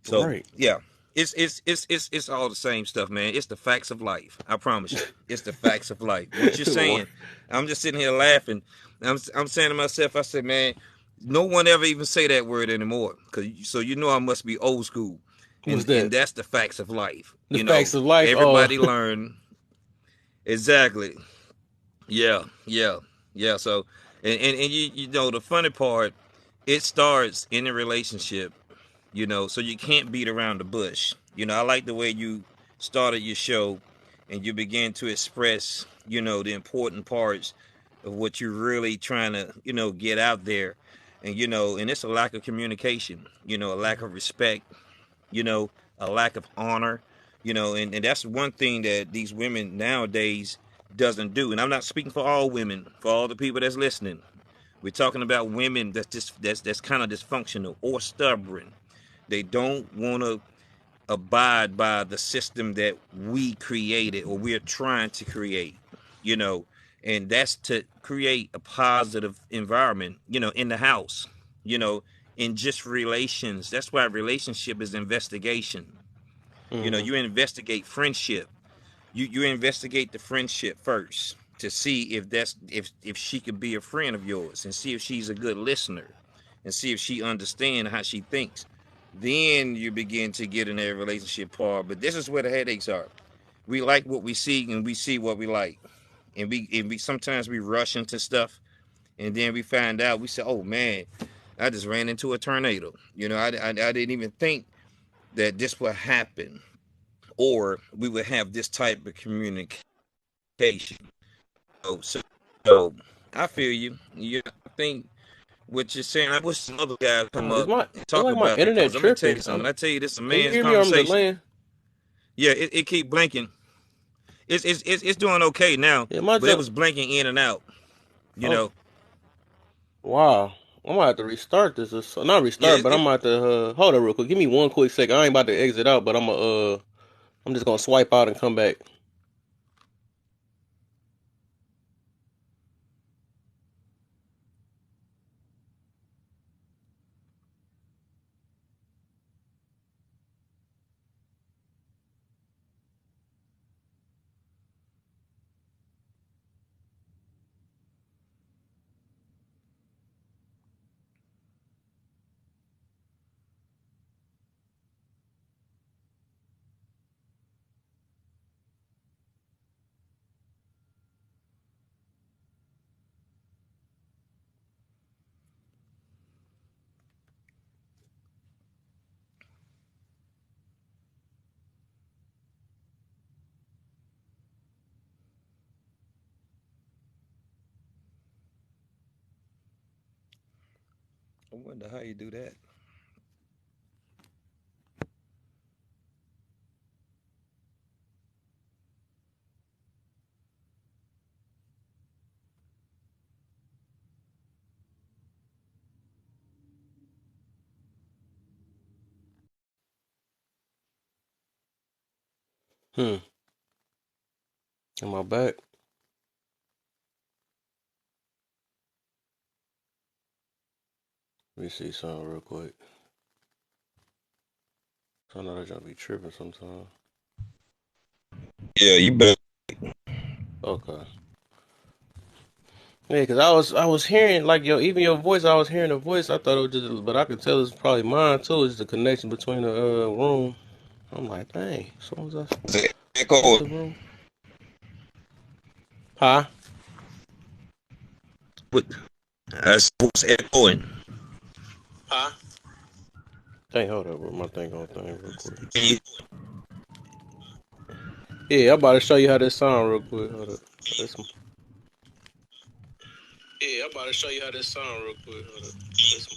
So Right. yeah, it's all the same stuff, man. It's the facts of life. I promise you, it's the facts of life. What you're saying, I'm just sitting here laughing. I'm saying to myself, I said, man, no one ever even say that word anymore. So I must be old school, What's and that? that's the facts of life. The facts of life. Oh, Everybody learn exactly. Yeah, yeah, yeah. So and the funny part, it starts in a relationship, so you can't beat around the bush. I like the way you started your show and you began to express, the important parts of what you're really trying to, get out there. And it's a lack of communication, a lack of respect, you know, a lack of honor, and that's one thing that these women nowadays doesn't do. And I'm not speaking for all women, for all the people that's listening, We're talking about women that's kind of dysfunctional or stubborn. They don't want to abide by the system that we created or we're trying to create, you know, and that's to create a positive environment, you know, in the house, you know, in just relations. That's why relationship is investigation. You know, Mm-hmm. you investigate friendship. You investigate the friendship first to see if that's if she could be a friend of yours, and see if she's a good listener, and see if she understands how she thinks. Then you begin to get in that relationship part. But this is where the headaches are. We like what we see, and we see what we like, and we sometimes we rush into stuff, and then we find out, we say, oh man, I just ran into a tornado. You know, I didn't even think that this would happen, or we would have this type of communication. So I feel you. Yeah, I think what you're saying, I wish some other guys come Is up my and it's talk like my about it, internet because I'm gonna tell you tripping? something. I tell you, this is a Can you man's hear me or I'm conversation. delaying? Yeah, it keep blinking. It's doing okay now, Yeah, my but it jump. was blinking in and out. You Oh, know. wow. I'm gonna have to restart this. Not Yeah, restart, but I'm gonna have to hold up real quick. Give me one quick second. I ain't about to exit out, but I'm just gonna swipe out and come back. I wonder how you do that. Hmm. Am I back? Let me see something real quick. I know that y'all be tripping sometimes. Yeah, you better. Okay. Yeah, cause I was hearing like even your voice. I was hearing the voice. I thought it was just, but I could tell it's probably mine too. It's the connection between the room. I'm like, dang. So was I Echo. with the room? Huh? What? That's what's echoing. Huh? Dang, hold up, bro. My thing on thing real quick. Can you? Yeah, I'm about to show you how this sound real quick. Hold up. This, yeah, I'm about to show you how this sound real quick. Hold up. This,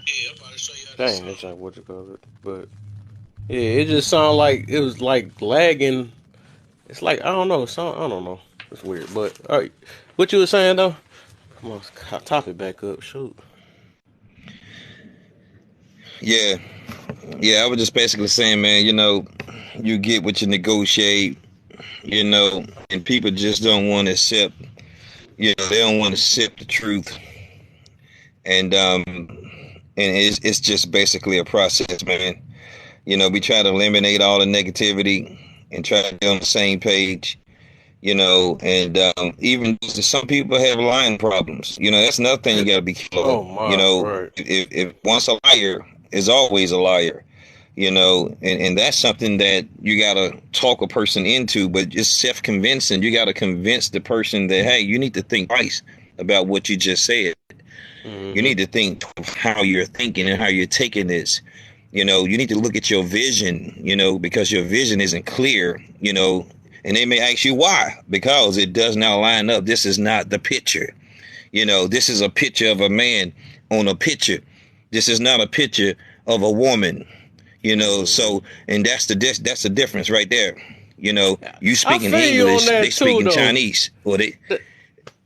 yeah, I'm about to show you how this sound. Dang, that's not what you call it. But yeah, it just sounded like it was like lagging. It's like I don't know. I don't know. It's weird. But all right, what you were saying though? Come on, top it back up. Shoot. Yeah, yeah. I was just basically saying, man. You know, you get what you negotiate. You know, and people just don't want to accept. You know, they don't want to accept the truth, and it's just basically a process, man. You know, we try to eliminate all the negativity and try to be on the same page. You know, and even some people have lying problems. You know, that's another thing you got to be careful Oh of. You my, know, right. if once a liar is always a liar. You know, and that's something that you got to talk a person into, but just self-convincing. You got to convince the person that, hey, you need to think twice about what you just said. You Mm-hmm. need to think how you're thinking and how you're taking this. You know, you need to look at your vision, you know, because your vision isn't clear, you know, and they may ask you why, because it does not line up. This is not the picture. You know, this is a picture of a man on a picture. This is not a picture of a woman, you know. Mm-hmm. So, and that's the difference right there. You know, you I speaking feel you on English, they that too, speaking though. Chinese, or they,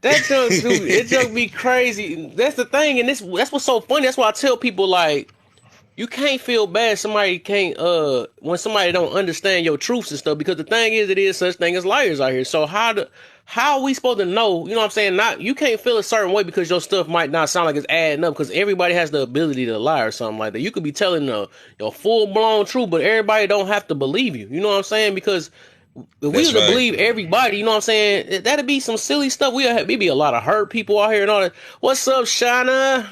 That junk, dude, it junk be crazy. That's the thing, and that's what's so funny. That's why I tell people like, you can't feel bad somebody can't when somebody don't understand your truths and stuff, because the thing is, it is such thing as liars out here. So how are we supposed to know, you know what I'm saying? Not, you can't feel a certain way because your stuff might not sound like it's adding up, because everybody has the ability to lie or something like that. You could be telling your full blown truth, but everybody don't have to believe you. You know what I'm saying? Because if we That's was to right. believe everybody, you know what I'm saying, that'd be some silly stuff. We'd be a lot of hurt people out here and all that. What's up, Shana?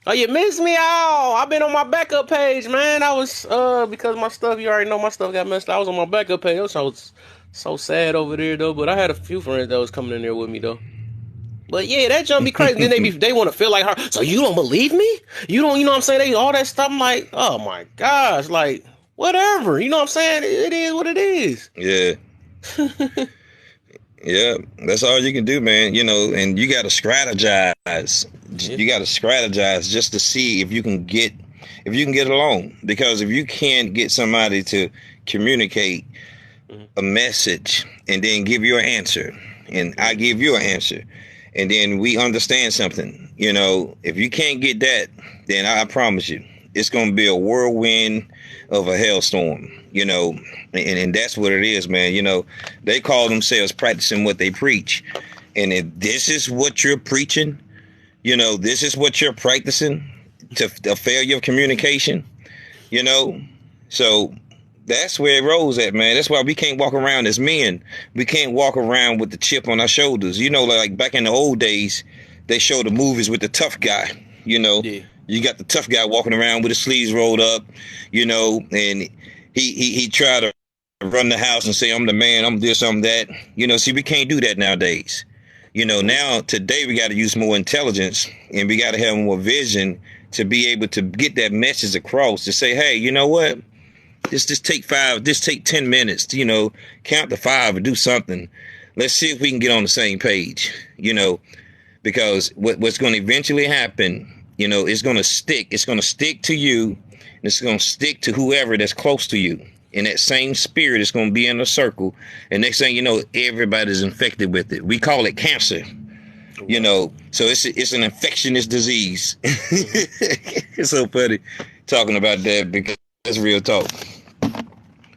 Oh, you missed me? Oh, I've been on my backup page, man. I was because my stuff, you already know, my stuff got messed up. I was on my backup page. I was so sad over there though. But I had a few friends that was coming in there with me though. But yeah, that jump be crazy. Then they want to feel like her. So you don't believe me? You don't, you know what I'm saying? They all that stuff. I'm like, oh my gosh, like whatever. You know what I'm saying? It is what it is. Yeah. Yeah, that's all you can do, man. You know, and you got to strategize. Yeah. You got to strategize just to see if you can get along. Because if you can't get somebody to communicate a message and then give you an answer, and I give you an answer, and then we understand something, you know, if you can't get that, then I promise you, it's going to be a whirlwind of a hailstorm, you know, and that's what it is, man. You know, they call themselves practicing what they preach. And if this is what you're preaching, you know, this is what you're practicing, to a failure of communication, you know, so that's where it rolls at, man. That's why we can't walk around as men. We can't walk around with the chip on our shoulders. You know, like back in the old days, they show the movies with the tough guy, you know. Yeah. You got the tough guy walking around with his sleeves rolled up, you know, and he tried to run the house and say, I'm the man, I'm this, I'm that. You know, see, we can't do that nowadays. You know, now, today, we got to use more intelligence, and we got to have more vision to be able to get that message across, to say, hey, you know what? Just take 10 minutes to, you know, count to 5 or do something. Let's see if we can get on the same page, you know, because what's going to eventually happen, you know, it's going to stick. It's going to stick to you, and it's going to stick to whoever that's close to you. And that same spirit is going to be in a circle. And next thing you know, everybody's infected with it. We call it cancer, you know. So it's an infectious disease. It's so funny talking about that, because it's real talk.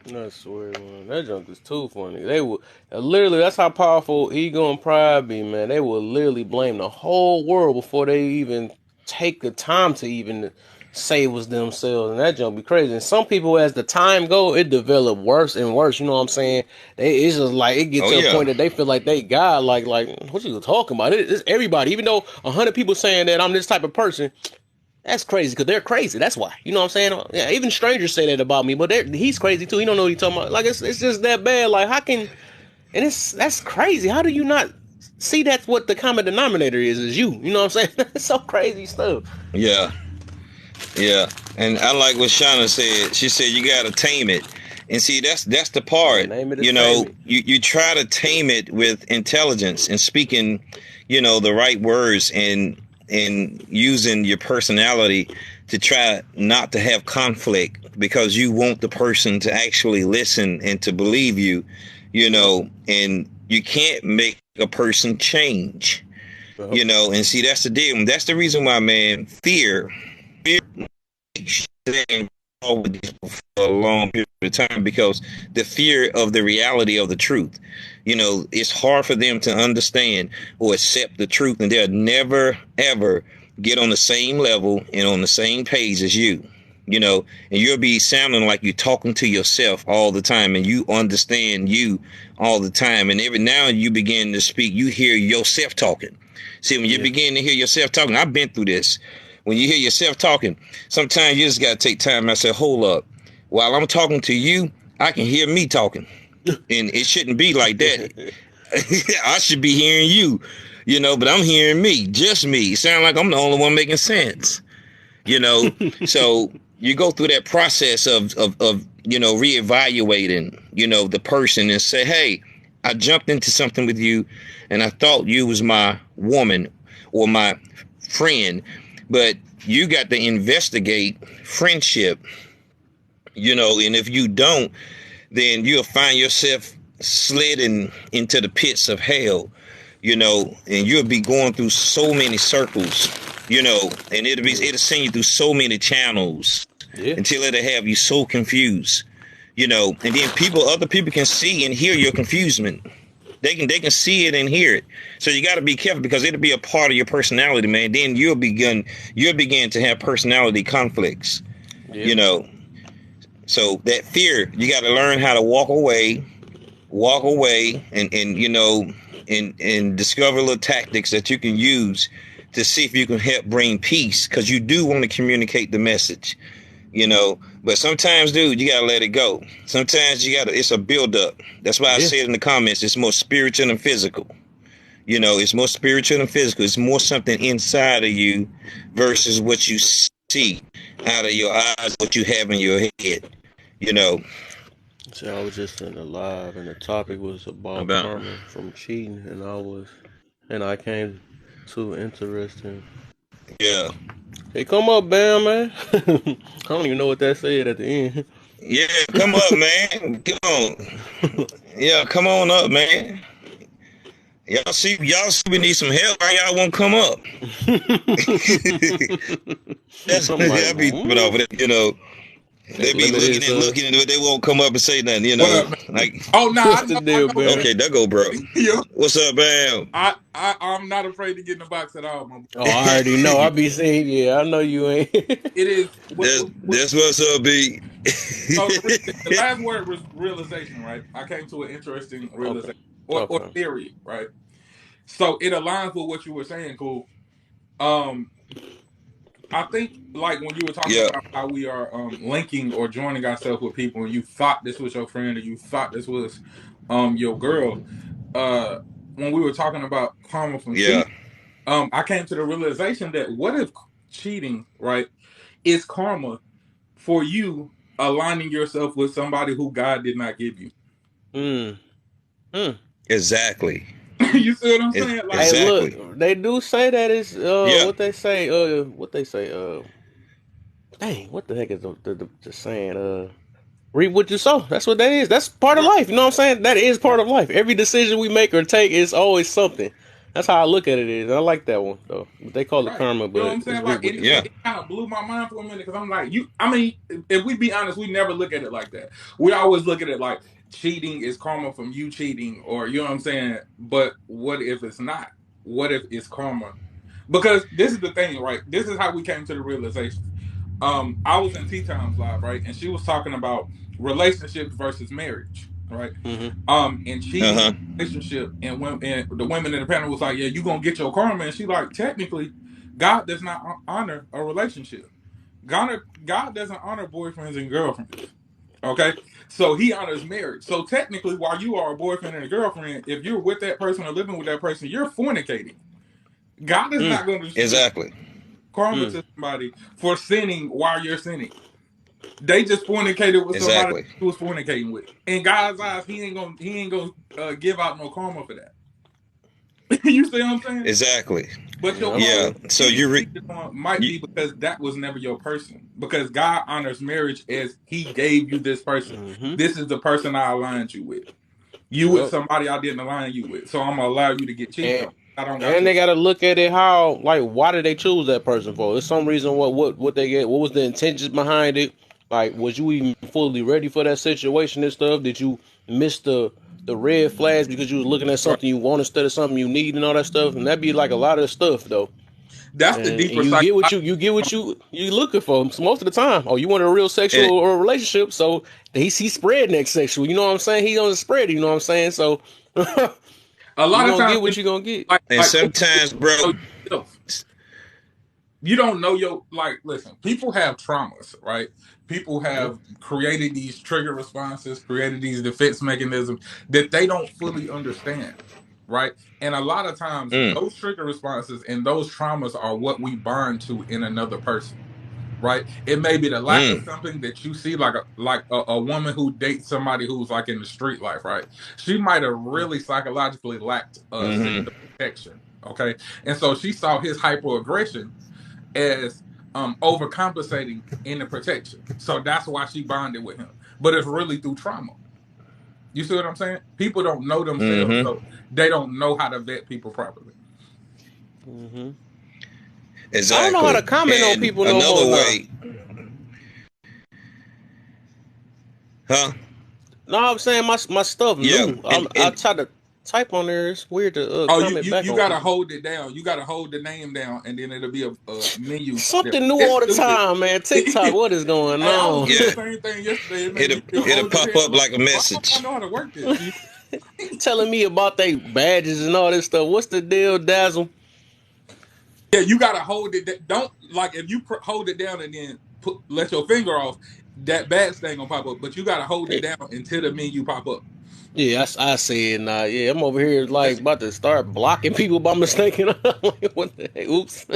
I swear, man, that junk is too funny. They will literally, that's how powerful ego and pride be, man. They will literally blame the whole world before they even take the time to even say it was themselves, and that junk be crazy. And some people, as the time go, it develop worse and worse. You know what I'm saying? It's just like it get Oh, to a yeah. point that they feel like they God. Like what you talking about? It's everybody. Even though 100 people saying that I'm this type of person, that's crazy, because they're crazy. That's why. You know what I'm saying? Yeah, even strangers say that about me, but he's crazy too. He don't know what he's talking about. Like, it's just that bad. Like, how can, and that's crazy. How do you not see that's what the common denominator is you? You know what I'm saying? It's so crazy stuff. Yeah. Yeah. And I like what Shauna said. She said you got to tame it. And see, that's the part, Name it and you know, tame it. you try to tame it with intelligence and speaking, you know, the right words, and using your personality to try not to have conflict, because you want the person to actually listen and to believe you, you know, and you can't make a person change, you know. And see, that's the deal. That's the reason why, man, fear with these people for a long period of time, because the fear of the reality of the truth, you know, it's hard for them to understand or accept the truth, and they'll never ever get on the same level and on the same page as you, you know. And you'll be sounding like you're talking to yourself all the time, and you understand you all the time, and every now you begin to speak, you hear yourself talking. See, when you begin to hear yourself talking, I've been through this. When you hear yourself talking, sometimes you just got to take time and say, hold up. While I'm talking to you, I can hear me talking. And it shouldn't be like that. I should be hearing you, you know, but I'm hearing me, just me. It sounds like I'm the only one making sense, you know. So you go through that process of you know, reevaluating, you know, the person, and say, hey, I jumped into something with you, and I thought you was my woman or my friend. But you got to investigate friendship, you know, and if you don't, then you'll find yourself sliding into the pits of hell, and you'll be going through so many circles, and it'll send you through so many channels Yeah. until it'll have you so confused, and then other people can see and hear your confusion. They can see it and hear it. So you got to be careful because it'll be a part of your personality, man. Then you'll begin to have personality conflicts, Yeah. So that fear, you got to learn how to walk away, and discover little tactics that you can use to see if you can help bring peace, because you do want to communicate the message, but sometimes, dude, you gotta let it go. Sometimes it's a buildup. That's why I said in the comments, it's more spiritual than physical. It's more spiritual than physical. It's more something inside of you versus what you see out of your eyes, what you have in your head. See, I was just in the live, and the topic was about karma from cheating, and I came to interesting. Yeah. Hey, come up, Bam, man. I don't even know what that said at the end. Yeah, come up, man. Come on. Yeah, come on up, man. Y'all see we need some help. Why y'all won't come up? That's I'm like, I be put off of it, They be looking, but they won't come up and say nothing, What up, man? Like, oh no, what's the deal, Bam? okay, there go, bro. Yo, What's up, Bam? I'm not afraid to get in the box at all, my boy. Oh, I already know. I be saying, yeah, I know you ain't. It is That's what's up, B. so the last word was realization, right? I came to an interesting realization or theory, right? So it aligns with what you were saying, cool. I think like when you were talking about how we are linking or joining ourselves with people, and you thought this was your friend or you thought this was your girl. When we were talking about karma from cheating, I came to the realization that what if cheating, right, is karma for you aligning yourself with somebody who God did not give you? Exactly. You see what I'm saying? Like, hey, look, they do say that is what they say. Dang, what the heck is the saying? Reap what you sow. That's what that is. That's part of life. You know what I'm saying? That is part of life. Every decision we make or take is always something. That's how I look at it. Is I like that one though. They call it karma, but you know what I'm saying? Like, it kind of blew my mind for a minute because I'm like, I mean, if we be honest, we never look at it like that. We always look at it like cheating is karma from you cheating, or you know what I'm saying? But what if it's not? What if it's karma? Because this is the thing, right? This is how we came to the realization. I was in Tea Times Live, right? And she was talking about relationships versus marriage, right? And cheating relationship, and the women in the panel was like, yeah, you gonna get your karma. And she like, technically, God does not honor a relationship. God doesn't honor boyfriends and girlfriends. Okay, so he honors marriage. So technically, while you are a boyfriend and a girlfriend, if you're with that person or living with that person, you're fornicating. God is not going to exactly karma to somebody for sinning while you're sinning. They just fornicated with somebody who was fornicating with. In God's eyes, he ain't gonna give out no karma for that. You see what I'm saying? Exactly. But your so you might be because that was never your person. Because God honors marriage as He gave you this person. This is the person I aligned you with. You with somebody I didn't align you with, so I'm gonna allow you to get cheated on. I don't got. And they gotta look at it how, like, why did they choose that person for? There's some reason what they get. What was the intentions behind it? Like, was you even fully ready for that situation and stuff? Did you miss the red flags because you was looking at something you want instead of something you need and all that stuff? And that'd be like a lot of stuff though. That's the deeper. And you get what you looking for. So most of the time, oh, you want a real sexual or a relationship, so he spread next sexual. You know what I'm saying? He on the spread. You know what I'm saying? So. A lot of times, get what you gonna get. And sometimes, bro, you don't know your, like, listen, people have traumas, right? People have created these trigger responses, created these defense mechanisms that they don't fully understand, right? And a lot of times, those trigger responses and those traumas are what we bond to in another person. Right, it may be the lack of something that you see, like a woman who dates somebody who's like in the street life, right? She might have really psychologically lacked a sense of protection, okay, and so she saw his hyperaggression as overcompensating in the protection, so that's why she bonded with him. But it's really through trauma. You see what I'm saying? People don't know themselves, so they don't know how to vet people properly. Mm-hmm. Exactly. I don't know how to comment on people no more way. Huh? No, I'm saying my stuff new. I try to type on there. It's weird to comment back you on gotta people. hold it down. You gotta hold the name down, and then it'll be a menu. Something new It's all the stupid. time, man. TikTok, what is going Hey, I was on? doing the same thing yesterday. It made me feel It'll old as pop hell. up like a Why message. don't I know how to work this? Telling me about they badges and all this stuff. What's the deal, Dazzle? Yeah, you gotta hold it. Don't like if you hold it down and then let your finger off. That badge thing gonna pop up, but you gotta hold it down until the menu pop up. Yeah, I see it now. Yeah, I'm over here like about to start blocking people by mistake. Like, what the heck? Oops.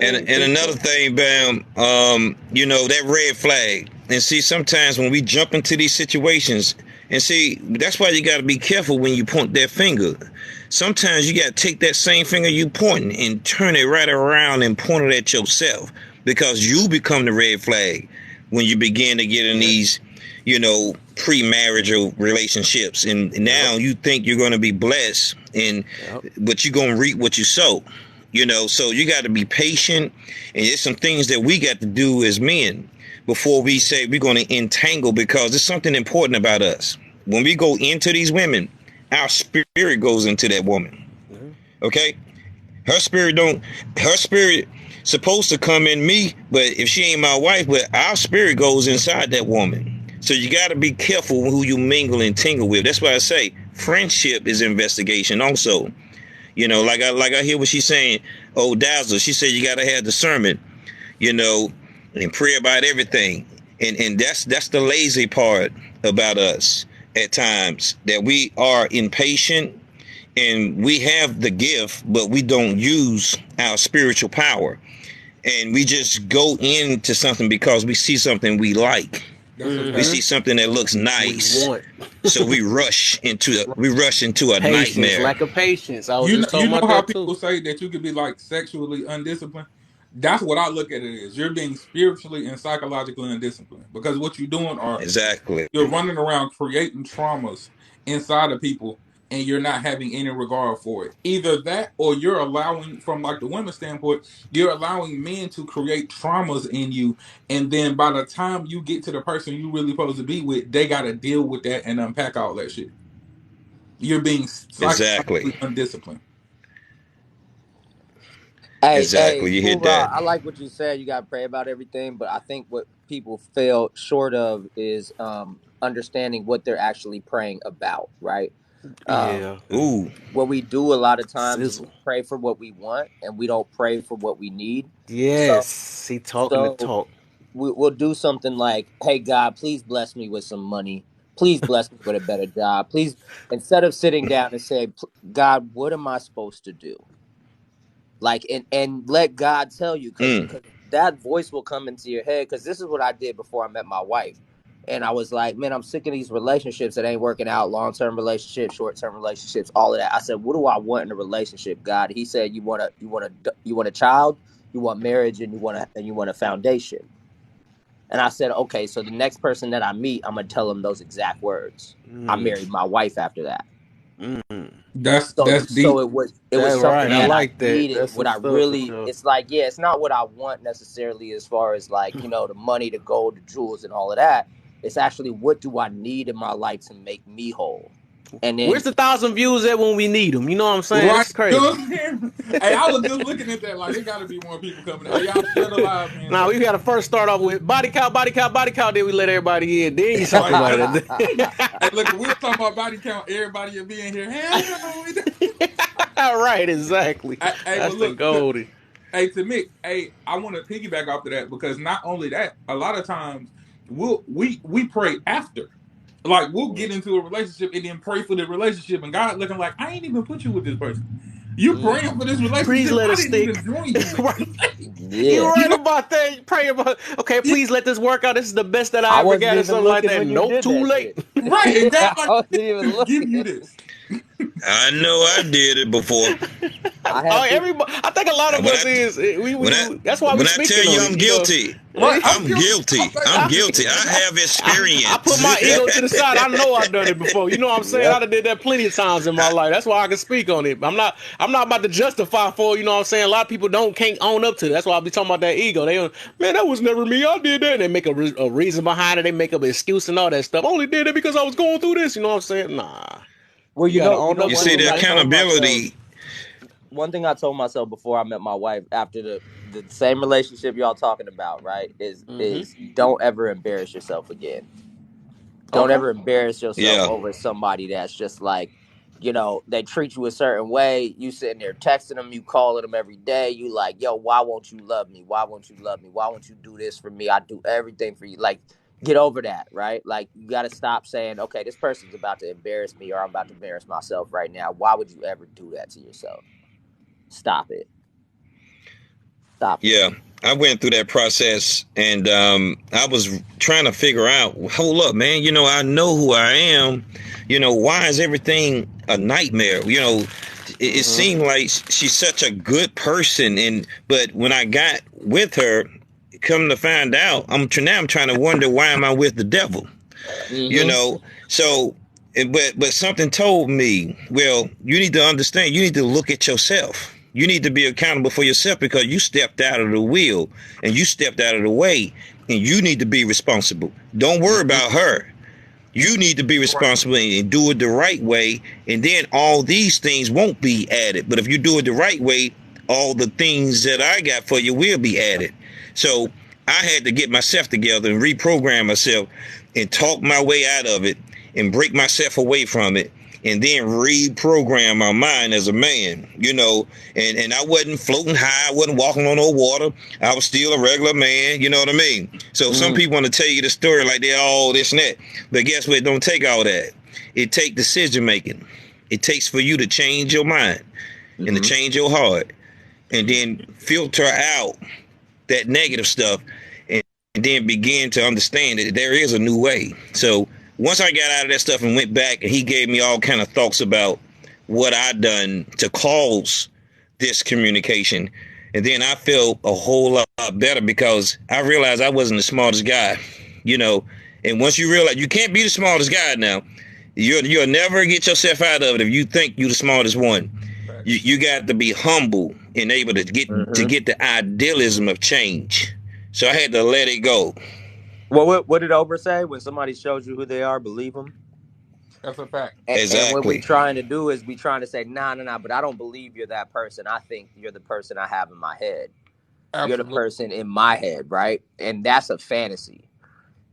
And another thing, Bam, that red flag. And see, sometimes when we jump into these situations, and see, that's why you got to be careful when you point that finger. Sometimes you got to take that same finger you pointing and turn it right around and point it at yourself, because you become the red flag when you begin to get in these, pre-marital relationships. And now you think you're going to be blessed, but you're going to reap what you sow. So you got to be patient, and there's some things that we got to do as men before we say we're going to entangle, because there's something important about us. When we go into these women, our spirit goes into that woman. Okay? Her spirit supposed to come in me, but if she ain't my wife, but our spirit goes inside that woman. So you got to be careful who you mingle and tingle with. That's why I say friendship is investigation also. Like I hear what she's saying. Oh, Dazzle, she said you gotta have discernment, and pray about everything. And that's the lazy part about us at times, that we are impatient and we have the gift, but we don't use our spiritual power. And we just go into something because we see something we like. We see something that looks nice, so we rush into a patience, nightmare. lack of patience. I was You just talking know about how that people too. say that you can be like sexually undisciplined? That's what I look at it as. You're being spiritually and psychologically undisciplined, because what you're doing Exactly. you're running around creating traumas inside of people, and you're not having any regard for it. Either that, or you're allowing, from like the women's standpoint, you're allowing men to create traumas in you, and then by the time you get to the person you really supposed to be with, they got to deal with that and unpack all that shit. You're being psychologically undisciplined. Exactly. You hit that. I like what you said. You got to pray about everything, but I think what people fail short of is understanding what they're actually praying about, right? Ooh. What we do a lot of times is we Sizzle. pray for what we want, and we don't pray for what we need. Yes, he talking the So talk. we'll do something like, "Hey God, please bless me with some money. Please bless me with a better job. Please," instead of sitting down and say, "God, what am I supposed to do?" Like, and let God tell you, because that voice will come into your head. Because this is what I did before I met my wife, and I was like, man, I'm sick of these relationships that ain't working out, long-term relationships, short-term relationships, all of that. I said, what do I want in a relationship, God? He said, you want a child, you want marriage, and you want a foundation. And I said, okay, so the next person that I meet, I'm gonna tell them those exact words. I married my wife after that. That's So deep. it was That's something right. I that I like that. needed. That's What some I stuff for really, sure. it's like, yeah, it's not what I want necessarily, as far as like, the money, the gold, the jewels, and all of that. It's actually, what do I need in my life to make me whole? And then, Where's the 1,000 views at when we need them? You know what I'm saying? Right. This is You know crazy. what I'm saying? Hey, I was just looking at that like, it got to be more people coming. Hey, y'all share the live, man. Now we gotta first start off with body count, body count, body count. Then we let everybody in. Then you talk Right. about it. Hey, look, if we were talking about body count, everybody would be in here. Hell no. Right, exactly. Hey, That's but the look, goldie. hey, to Mick, hey, I want to piggyback off of that, because not only that, a lot of times we pray after. Like, we'll get into a relationship and then pray for the relationship, and God looking like, I ain't even put you with this person. You praying for this Please relationship let I us didn't even stick. join you with. Right. You yeah, You right know? about that. You pray about, okay, Yeah, please let this work out. This is the best that I I ever wasn't got, or even something like looking that. when you Nope, did too that late. shit. right. And God I like, wasn't even just give you looking. this. I know I did it before. I Oh, have people. everybody. I think a lot of When us I is when I that's why we when I tell speaking you on I'm it. You know. guilty, Right, I'm I'm guilty. guilty. I'm I, guilty. I have I put experience. my ego to the side. I know I've done it before. You know what I'm saying? I Yep. done did that plenty of times in my life. That's why I can speak on it. I'm not about to justify for it, you know what I'm saying? A lot of people can't own up to it. That's why I be talking about that ego. Man, that was never me. I did that. And they make a reason behind it. They make up an excuse and all that stuff. I only did it because I was going through this. You know what I'm saying? Nah. Well, You gotta you own know, up You to one see, it, thing the I man. told myself, accountability. before I met my wife, after the same relationship y'all talking about, right? Is don't ever embarrass yourself again. Don't Okay. ever embarrass yourself Yeah, over somebody that's just like, they treat you a certain way. You sitting there texting them, you calling them every day. You like, yo, why won't you love me? Why won't you love me? Why won't you do this for me? I do everything for you. Like, get over that, right? Like, you got to stop saying, okay, this person's about to embarrass me or I'm about to embarrass myself right now. Why would you ever do that to yourself? Stop it. Stop it. yeah. I went through that process, and I was trying to figure out. Hold up, man. I know who I am. Why is everything a nightmare? It seemed like she's such a good person, but when I got with her, come to find out, now I'm trying to wonder, why am I with the devil? you Mm-hmm. know so but something told me, well, you need to understand, you need to look at yourself, you need to be accountable for yourself, because you stepped out of the wheel and you stepped out of the way, and you need to be responsible. Don't worry Mm-hmm. about her. You need to be right. responsible and do it the right way, and then all these things won't be added. But if you do it the right way, all the things that I got for you will be added. So I had to get myself together and reprogram myself and talk my way out of it and break myself away from it, and then reprogram my mind as a man, and I wasn't floating high, I wasn't walking on no water. I was still a regular man, you know what I mean? So some Mm-hmm. people want to tell you the story like they're all this and that. But guess what? It don't take all that. It takes decision making. It takes for you to change your mind and to Mm-hmm. change your heart, and then filter out that negative stuff, and then begin to understand that there is a new way. So once I got out of that stuff and went back, and he gave me all kind of thoughts about what I done to cause this communication, and then I felt a whole lot better, because I realized I wasn't the smartest guy, and once you realize you can't be the smartest guy now, you'll never get yourself out of it if you think you're the smartest one. You, Facts. you got to be humble and able to Mm-hmm. get the idealism of change. So I had to let it go. Well, what did Oprah say? When somebody shows you who they are, believe them. That's a fact. And what we Exactly. trying to do is we trying to say, nah, nah, nah, but I don't believe you're that person. I think you're the person I have in my head. You're the Absolutely. person in my head, right? And that's a fantasy.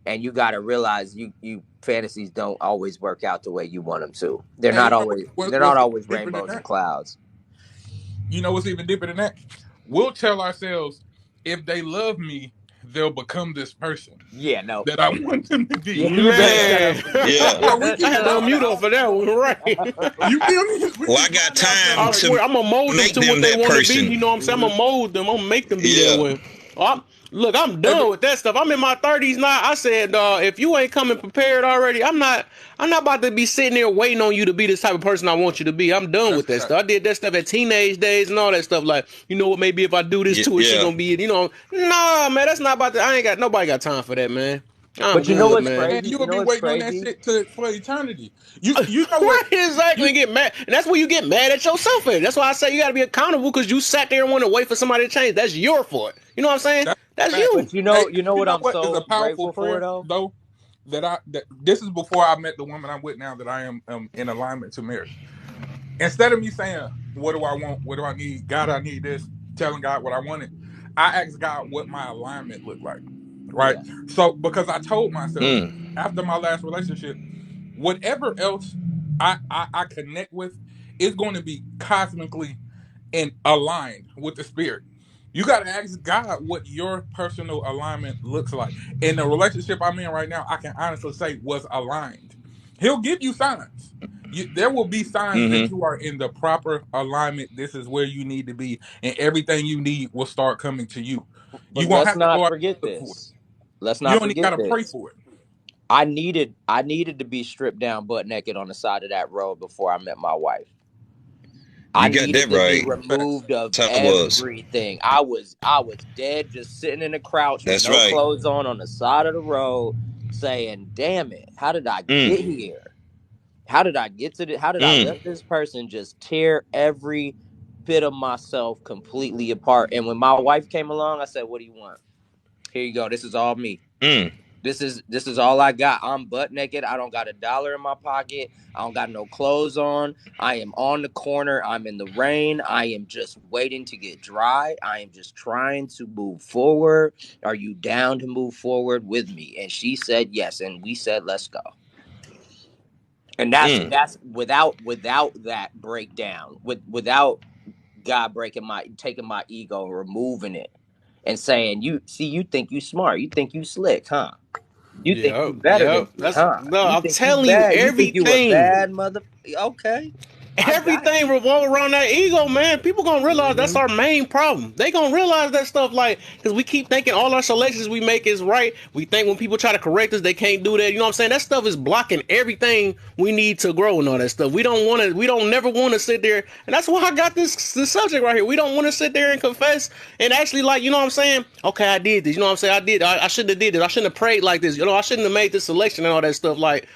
And you got to realize you fantasies don't always work out the way you want them to. They're And not always what's deeper than rainbows and that? clouds. You know what's even deeper than that? We'll tell ourselves, if they love me, they'll become this person Yeah, no. that I want them to be. Yeah, you better shut up. Man, Yeah. Bro, we I get had it to all unmute now. her for that one, right? You feel me? We Well, be I got finding time ourselves. to I'm gonna mold them make to what them they that want to be. You person. know what I'm saying? I'm Mhm. gonna mold them. I'm gonna make them be that Yeah. way. Look, I'm Hey, done with that stuff. I'm in my 30s now. I said, if you ain't coming prepared already, I'm not about to be sitting there waiting on you to be this type of person I want you to be. I'm done that's with a that fact. stuff. I did that stuff at teenage days and all that stuff. Like, you know what? Maybe if I do this to her, she Yeah. gonna be, nah, man. That's not about that. I ain't got nobody got time for that, man. I'm But you know good, what's man. And crazy? you You will know be what's waiting on that crazy? shit for eternity. You know what? Right, exactly. You And get mad, and that's where you get mad at yourself. At. That's why I say you got to be accountable because you sat there and want to wait for somebody to change. That's your fault. You know what I'm saying? that's That's a fact. you. But you Hey, know, you what know I'm what is a so powerful grateful for prayer though? though? That this is before I met the woman I'm with now, that I am in alignment to marry. Instead of me saying, what do I want? What do I need? God, I need this, telling God what I wanted, I asked God what my alignment looked like. Right. Yeah. So because I told myself Mm. after my last relationship, whatever else I connect with is going to be cosmically and aligned with the spirit. You got to ask God what your personal alignment looks like. In the relationship I'm in right now, I can honestly say was aligned. He'll give you signs. There will be signs that Mm-hmm. you are in the proper alignment. This is where you need to be, and everything you need will start coming to you. You But won't let's have to not go out forget and look for it. this. Let's You not only got forget to pray this. for it. I needed to be stripped down butt naked on the side of that road before I met my wife. I You got needed that to be right. Facts. removed of That's how it was. everything. I was dead, just sitting in the crouch with That's no right. clothes on the side of the road, saying, "Damn it, how did I Mm, get here? How did I get to this? How did I mm, let this person just tear every bit of myself completely apart?" And when my wife came along, I said, "What do you want? Here you go. This is all me. mm. This is all I got. I'm butt naked. I don't got a dollar in my pocket. I don't got no clothes on. I am on the corner. I'm in the rain. I am just waiting to get dry. I am just trying to move forward. Are you down to move forward with me?" And she said yes, and we said let's go. And that's Mm. that's without that breakdown, without God breaking my taking my ego, removing it, and saying, "You see, you think you smart, you think you slick, huh? You think Yep, you better than yep. me, That's huh? no. You I'm think you telling you, bad, you think you a everything. bad mother. Okay, I got Everything you." revolve around that ego, man. People gonna realize that's Mm-hmm. our main problem. They gonna realize that stuff, like, because we keep thinking all our selections we make is right. We think when people try to correct us, they can't do that. You know what I'm saying? That stuff is blocking everything we need to grow and all that stuff. We don't want to. We don't never want to sit there, and that's why I got this subject right here. We don't want to sit there and confess and actually, like, you know what I'm saying? Okay, I did this. You know what I'm saying? I did. I shouldn't have did this. I shouldn't have prayed like this. You know, I shouldn't have made this selection and all that stuff. Like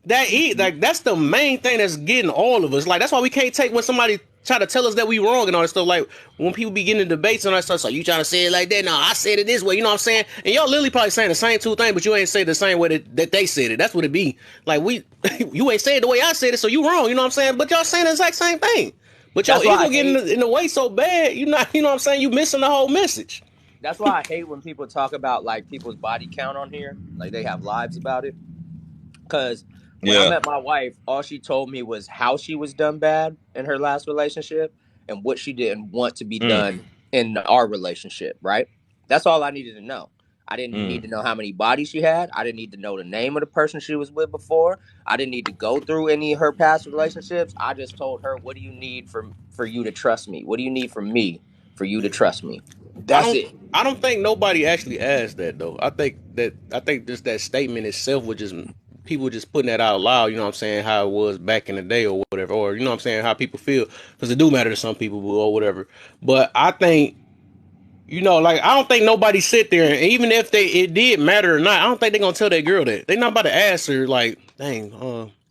that's the main thing that's getting all of us. Like, that's why we can't take when somebody try to tell us that we wrong and all that stuff. Like, when people be getting in debates and all that stuff, so you trying to say it like that? No, I said it this way. You know what I'm saying? And y'all literally probably saying the same two things, but you ain't say the same way that they said it. That's what it be. Like, you ain't say it the way I said it, so you wrong. You know what I'm saying? But y'all saying the exact same thing. But your That's why I ego getting hate. in the way so bad, you not. You know what I'm saying? You missing the whole message. That's why I hate when people talk about like people's body count on here, like they have lives about it. Because when I Yeah. met my wife, all she told me was how she was done bad in her last relationship and what she didn't want to be Mm, done in our relationship, right? That's all I needed to know. I didn't need mm. to know how many bodies she had. I didn't need to know the name of the person she was with before. I didn't need to go through any of her past relationships. I just told her, "What do you need for you to trust me? What do you need from me for you to trust me?" I That's don't it. I don't think nobody actually asked that though. I think just that statement itself was just people just putting that out loud, you know what I'm saying, how it was back in the day or whatever, or you know what I'm saying, how people feel, because it do matter to some people or whatever. But I think, like, I don't think nobody sit there, and even if it did matter or not, I don't think they gonna tell that girl that. They not about to ask her, like, dang,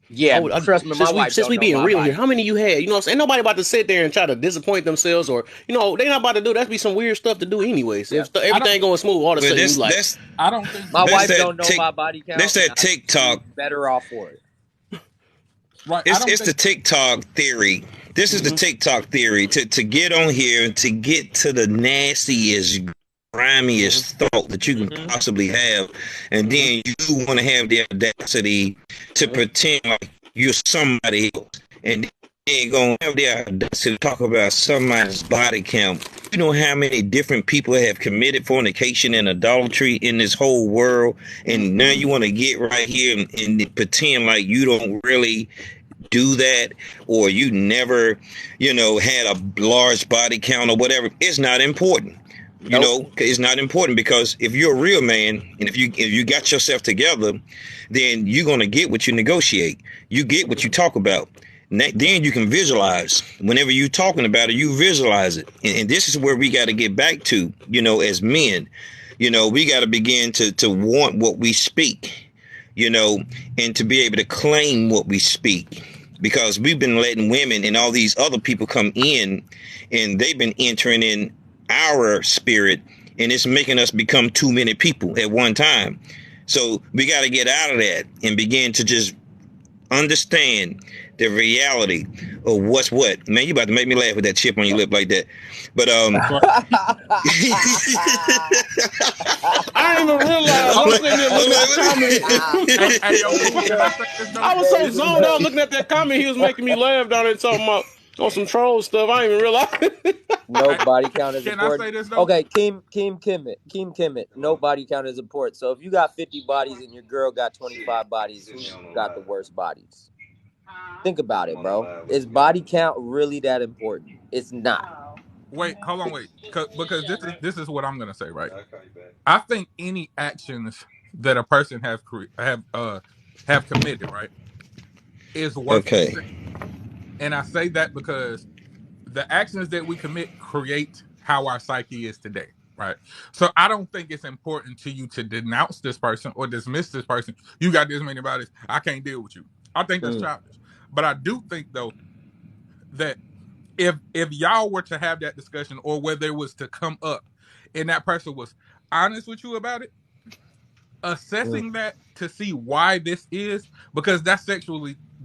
Yeah, trust me, my wife since don't we know being my real here, body how many you had? You know what I'm saying? Ain't nobody about to sit there and try to disappoint themselves, or they not about to do. That'd be some weird stuff to do anyways. count. If I don't. everything going smooth, all of a But sudden you that's like, that's I don't think My that's wife that don't know tick. my body That's count, and that I think she's TikTok. better off for it. right. I It's don't it's the think. TikTok theory. This is the mm-hmm. TikTok theory to get on here to get to the nastiest, Mm-hmm. grimiest thought that you can Mm-hmm. possibly have, and Mm-hmm. then you want to have the audacity to Yep. pretend like you're somebody else, and then gonna have the audacity to talk about somebody's body count. You know how many different people have committed fornication and adultery in this whole world, and Mm-hmm. now you want to get right here and pretend like you don't really do that, or you never had a large body count or whatever. It's not important. Nope. It's not important, because if you're a real man, and if you got yourself together, then you're going to get what you negotiate. You get what you talk about. Then you can visualize. Whenever you're talking about it, you visualize it. And this is where we got to get back to, as men. We got to begin to want what we speak, and to be able to claim what we speak, because we've been letting women and all these other people come in, and they've been entering in our spirit, and it's making us become too many people at one time. So we got to get out of that and begin to just understand the reality of what's what. Man, you about to make me laugh with that chip on your lip like that. But But I didn't even realize. I'm hold sitting there looking at the Hey, hey, yo, comment. Uma, can I say this I though? was so Crazy, zoned out man. looking at that comment. He was making me laugh down there talking about on some troll stuff. I didn't even realize. No Hey, body count is can I important. say this though? Okay, Keem Kimmett. No body count is important. So if you got 50 bodies and your girl got 25 bodies, who's got the worst bodies? Think about it, bro. Is body count really that important? It's not. Wait, hold on, wait, because this is what I'm gonna say, right? I think any actions that a person have committed, right, is worth okay. considering. And I say that because the actions that we commit create how our psyche is today, right? So I don't think it's important to you to denounce this person or dismiss this person. You got this many bodies, I can't deal with you. I think that's childish. But I do think though that if y'all were to have that discussion, or whether it was to come up and that person was honest with you about it, assessing that to see why this is, because that's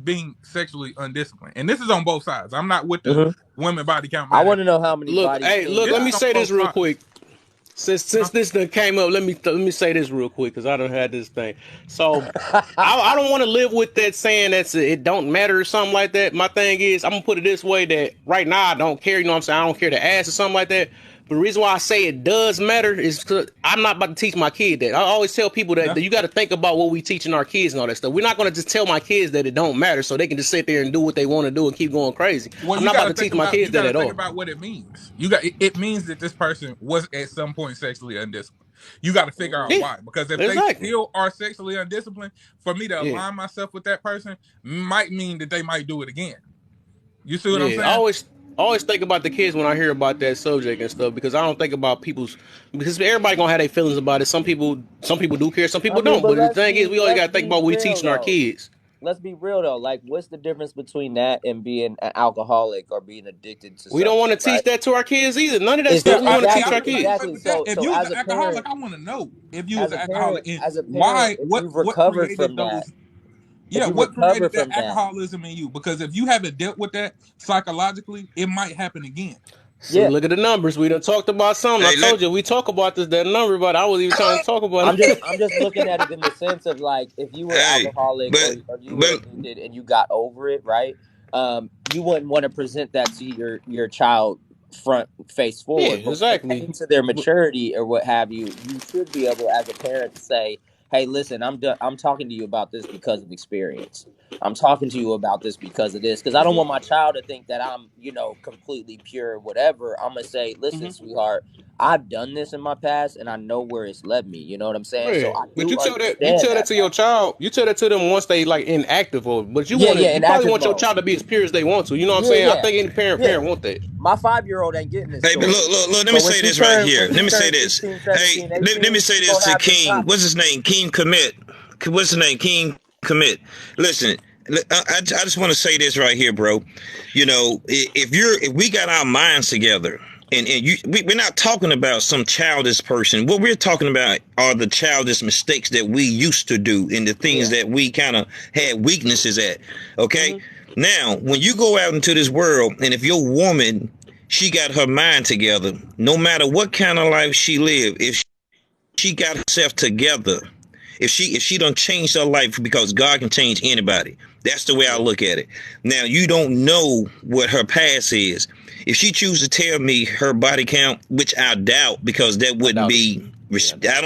being sexually undisciplined, and this is on both sides. I'm not with the women body count I man. want to know how many Look, bodies hey, King look. This Let is me got. on say this both real sides. quick. Since this done came up, let me say this real quick because I don't had this thing. So I don't want to live with that saying it don't matter or something like that. My thing is I'm gonna put it this way, that right now I don't care. You know what I'm saying? I don't care to ask or something like that. But the reason why I say it does matter is because I'm not about to teach my kid that. I always tell people that you got to think about what we teaching our kids and all that stuff. We're not going to just tell my kids that it don't matter so they can just sit there and do what they want to do and keep going crazy. Well, I'm you not got about to to think teach my about kids that at all. what it means. It means that this person was at some point sexually undisciplined. You got to figure out Yeah, why, because if they exactly. still are sexually undisciplined, for me to Yeah. align myself with that person might mean that they might do it again. You see what I'm Yeah, I saying? always think about the kids when I hear about that subject and stuff because I don't think about because everybody gonna have their feelings about it. Some people do care, some I people mean, don't. but But the thing is, we always let's gotta think be about what we real teaching our though. kids. Let's be real though. Like, what's the difference between that and being an alcoholic or being addicted to We don't want something, to right? teach that to our kids either. None of that It's stuff Yeah, we want to teach I our feel like kids. exactly. So if so you was as an a alcoholic, parent, I want to know if you was an alcoholic and as a parent, why. if you've What recovered created from that, those? if Yeah, you what created recover that from that, alcoholism in you? Because if you haven't dealt with that psychologically, it might happen again. See, yeah. look at the numbers. We done talked about something. I Hey, let told you we talk about that number, but I was even trying to talk about it. I'm just looking at it in the sense of like if you were hey, alcoholic but or you were but addicted and you got over it, right? You wouldn't want to present that to your child front face Yeah, forward. But when it exactly. came to their maturity or what have you, you should be able as a parent to say, "Hey, listen, I'm talking to you about this because of experience. I'm talking to you about this because of this. Because I don't want my child to think that I'm, completely pure, whatever. I'm gonna say, listen, sweetheart, I've done this in my past and I know where it's led me. You know what I'm saying? So Yeah, I but do you understand tell that that to your part. child. You tell that to them once they like inactive, or but Yeah, yeah, you in probably active want your mode. child to be as pure as they want to. You know what I'm Yeah, saying? I yeah, think any yeah. parent want that. My 5-year-old ain't getting this hey, but story. look. Let me But when say she this right turned here. when she Let me say turned this. 16, Hey, 17, let me 18, say she this gonna to have this King. What's topic. his name? King Commit. What's his name? King Commit. Listen, I just want to say this right here, bro. You know, if we got our minds together, we're not talking about some childish person. What we're talking about are the childish mistakes that we used to do and the things Yeah. that we kind of had weaknesses at. Okay. Hmm. Now, when you go out into this world, and if your woman, she got her mind together, no matter what kind of life she live, if she got herself together, if she don't change her life, because God can change anybody. That's the way I Yeah, look at it. Now, you don't know what her past is. If she chooses to tell me her body count, which I doubt, because that I wouldn't doubt it. be, Yeah, I doubt it. I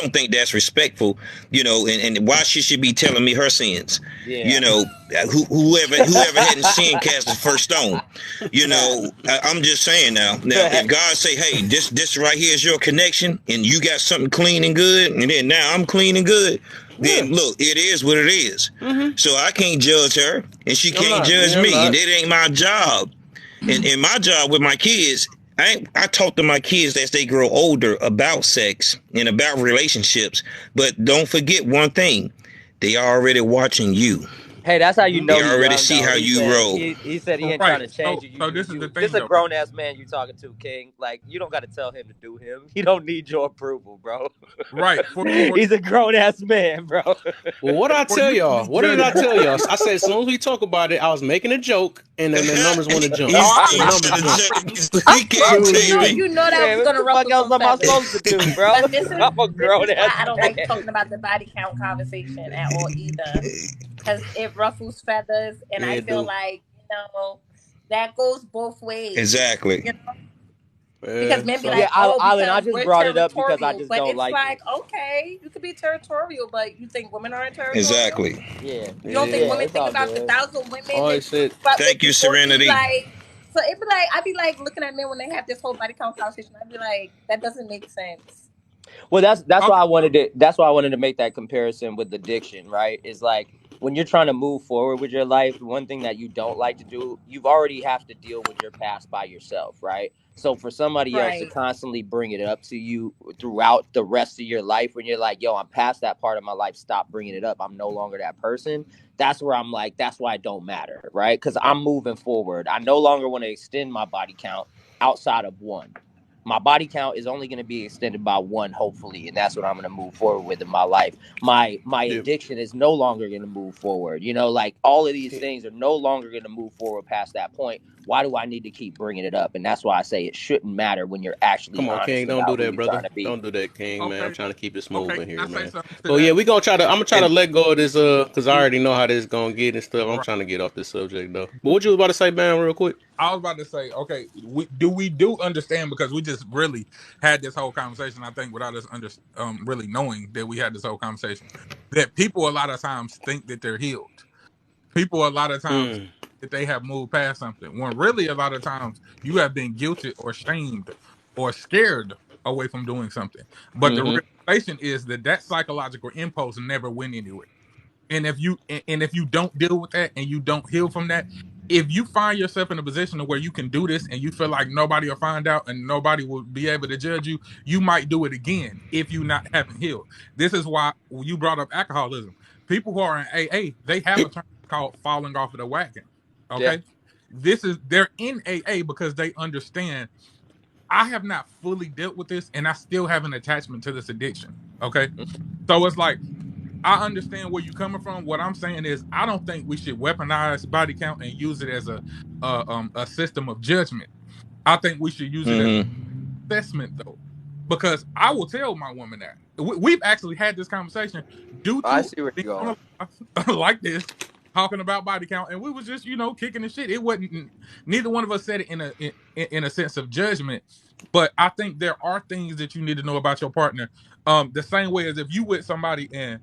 don't think that's respectful, and why she should be telling me her sins. Yeah. You know, whoever hadn't sinned cast the first stone. Facts. I'm just saying now if Facts. God say, hey, this right here is your connection, and you got something clean and good, and then now I'm clean and good, Yeah. then look, it is what it is. Hmm. So I can't judge her, and she I'm can't not. judge Yeah, I'm me, and not. it ain't my job. And my job with my kids, I talk to my kids as they grow older about sex and about relationships. But don't forget one thing: they are already watching you. Hey, that's how you Hmm. They know he already young see though. how He you said roll. he ain't trying Right. to change So you. so this is the This thing a though. grown ass man you talking to, King. Like you don't got to tell him to do him. He don't need your approval, bro. Right. He's a grown ass man, bro. Well, what I For tell you to y'all? be What did I judging. tell y'all? I said as soon as we talk about it, I was making a joke, and then the numbers want to jump. Oh, I The He already numbers said jump. he Of can't course, take me. you know that Man, was what gonna the fuck ruffle else some am I feathers. supposed to do, bro? But I'm a this grown is why ass I don't like man. talking about the body count conversation at all either, because it ruffles feathers, and I Yeah, feel dude. like that goes both ways. Exactly. You know, because Yeah. men be So Yeah, like, "Oh, Island, I because just we're brought it up because I territorial," just but don't it's like it. like, okay, you could be territorial, but you think women aren't territorial? Exactly. Yeah, You don't think yeah, yeah, women it's think all about the good. 1,000 women that always you said. slept with Thank you, before you Serenity. like? So it be like I be like looking at men when they have this whole body count conversation. I be like, that doesn't make sense. Well, that's why Okay. I wanted to make that comparison with addiction, right? It's like when you're trying to move forward with your life, one thing that you don't like to do, you've already have to deal with your past by yourself, right? So for somebody else to Right. constantly bring it up to you throughout the rest of your life, when you're like, yo, I'm past that part of my life, stop bringing it up, I'm no longer that person. That's where I'm like, that's why it don't matter, right? Because I'm moving forward. I no longer want to extend my body count outside of one. My body count is only going to be extended by one, hopefully, and that's what I'm going to move forward with in my life. My Yeah. addiction is no longer going to move forward. You know, like all of these Yeah. things are no longer going to move forward past that point. Why do I need to keep bringing it up? And that's why I say it shouldn't matter when you're actually Come on, honest King. Don't about do who that, you're trying brother. to be. Don't do that, King, man. I'm Okay, trying to keep it smooth okay. in Can here, I say man. something to But yeah, that? we gonna try to. I'm gonna try to And let go of this, cause I We already know how this gonna get and stuff. I'm right. trying to get off this subject though. But what you was about to say, man, real quick? I was about to say, okay, we do understand because we just really had this whole conversation. I think without us really knowing that we had this whole conversation, that people a lot of times think that they're healed. People a lot of times Mm. that they have moved past something when really a lot of times you have been guilty or shamed or scared away from doing something. But the Mm-hmm. realization is that that psychological impulse never went anywhere. And if you don't deal with that and you don't heal from that, if you find yourself in a position where you can do this and you feel like nobody will find out and nobody will be able to judge you, you might do it again if you not haven't healed. This is why when you brought up alcoholism, people who are in AA, they have a term called falling off of the wagon. Yeah. Okay. They're in AA because they understand I have not fully dealt with this and I still have an attachment to this addiction. Okay. So it's like I understand where you're coming from. What I'm saying is, I don't think we should weaponize body count and use it as a system of judgment. I think we should use it as mm-hmm. assessment, though, because I will tell my woman that we've actually had this conversation due I to see where being you're on going. a live like this, talking about body count, and we was just kicking the shit. It wasn't neither one of us said it in a sense of judgment, but I think there are things that you need to know about your partner. The same way as if you with somebody and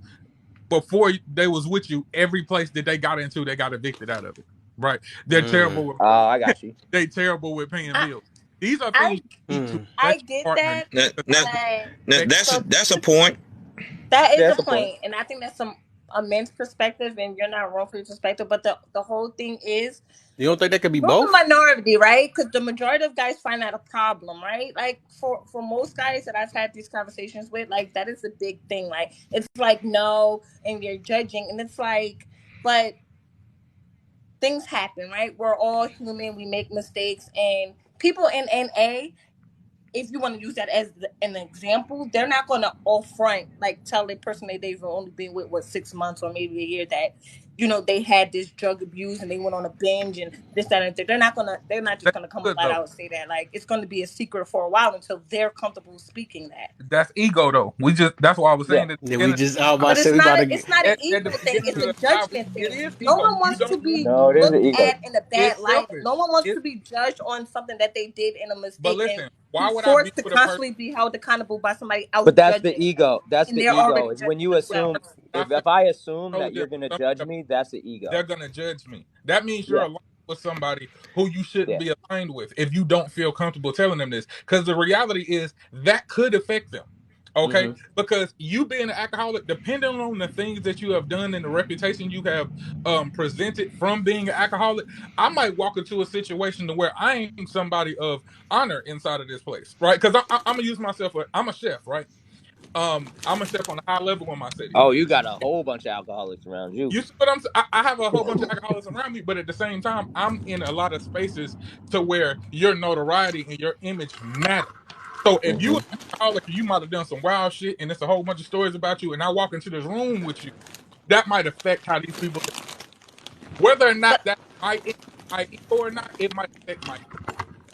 before they was with you, every place that they got into, they got evicted out of it. Right? They're Mm. terrible with I got you. they terrible with paying I bills. These are things I you need to Mm. I let your get partner know. that, Now, now, but now They, that's so a point. that is Yeah, a that's a point. point, and I think that's a men's perspective, and you're not wrong for your perspective. But the whole thing is, You don't think that could be you're the both? minority, right? Because the majority of guys find that a problem, right? Like for most guys that I've had these conversations with, like that is a big thing. Like it's like no, and you're judging, and it's like, but things happen, right? We're all human. We make mistakes, and people in NA, if you want to use that as an example, they're not going to all front like tell the person that they've only been with 6 months or maybe a year that they had this drug abuse and they went on a binge and this that and that. They're not just that's gonna come good flat though. out and say that. Like it's going to be a secret for a while until they're comfortable speaking that. That's ego though. That's why I was Yeah. saying at Yeah, the we beginning. just. I was about But to say it's we not about a, to get. it's not an At ego the thing. beginning It's of a the live, judgment it thing. is No ego. one You wants to don't know. be No, it is an looked ego. at in a bad It's light. No selfish. one wants It, to be judged on something that they did in a but mistake and listen, why be would I be forced to with a person? constantly be held accountable by somebody else But that's the judging them. ego. That's And the they're ego. already Is when judging you themselves. assume, I if say I assume totally that you're different. gonna judge me, that's the They're ego. gonna judge me. That means you're Yeah. aligned with somebody who you shouldn't Yeah. be aligned with if you don't feel comfortable telling them this. Because the reality is that could affect them. Okay, Mm-hmm. because you being an alcoholic, depending on the things that you have done and the reputation you have presented from being an alcoholic, I might walk into a situation to where I ain't somebody of honor inside of this place, right? Because I'm gonna use myself. I'm a chef, right? I'm a chef on a high level in my city. Oh, you got a whole bunch of alcoholics around you. You see what I'm saying? I have a whole bunch of alcoholics around me, but at the same time, I'm in a lot of spaces to where your notoriety and your image matter. So if you Mm-hmm. an alcoholic, you might have done some wild shit, and it's a whole bunch of stories about you. And I walk into this room with you, that might affect how these people, whether or not But that my ego or not, it might affect my.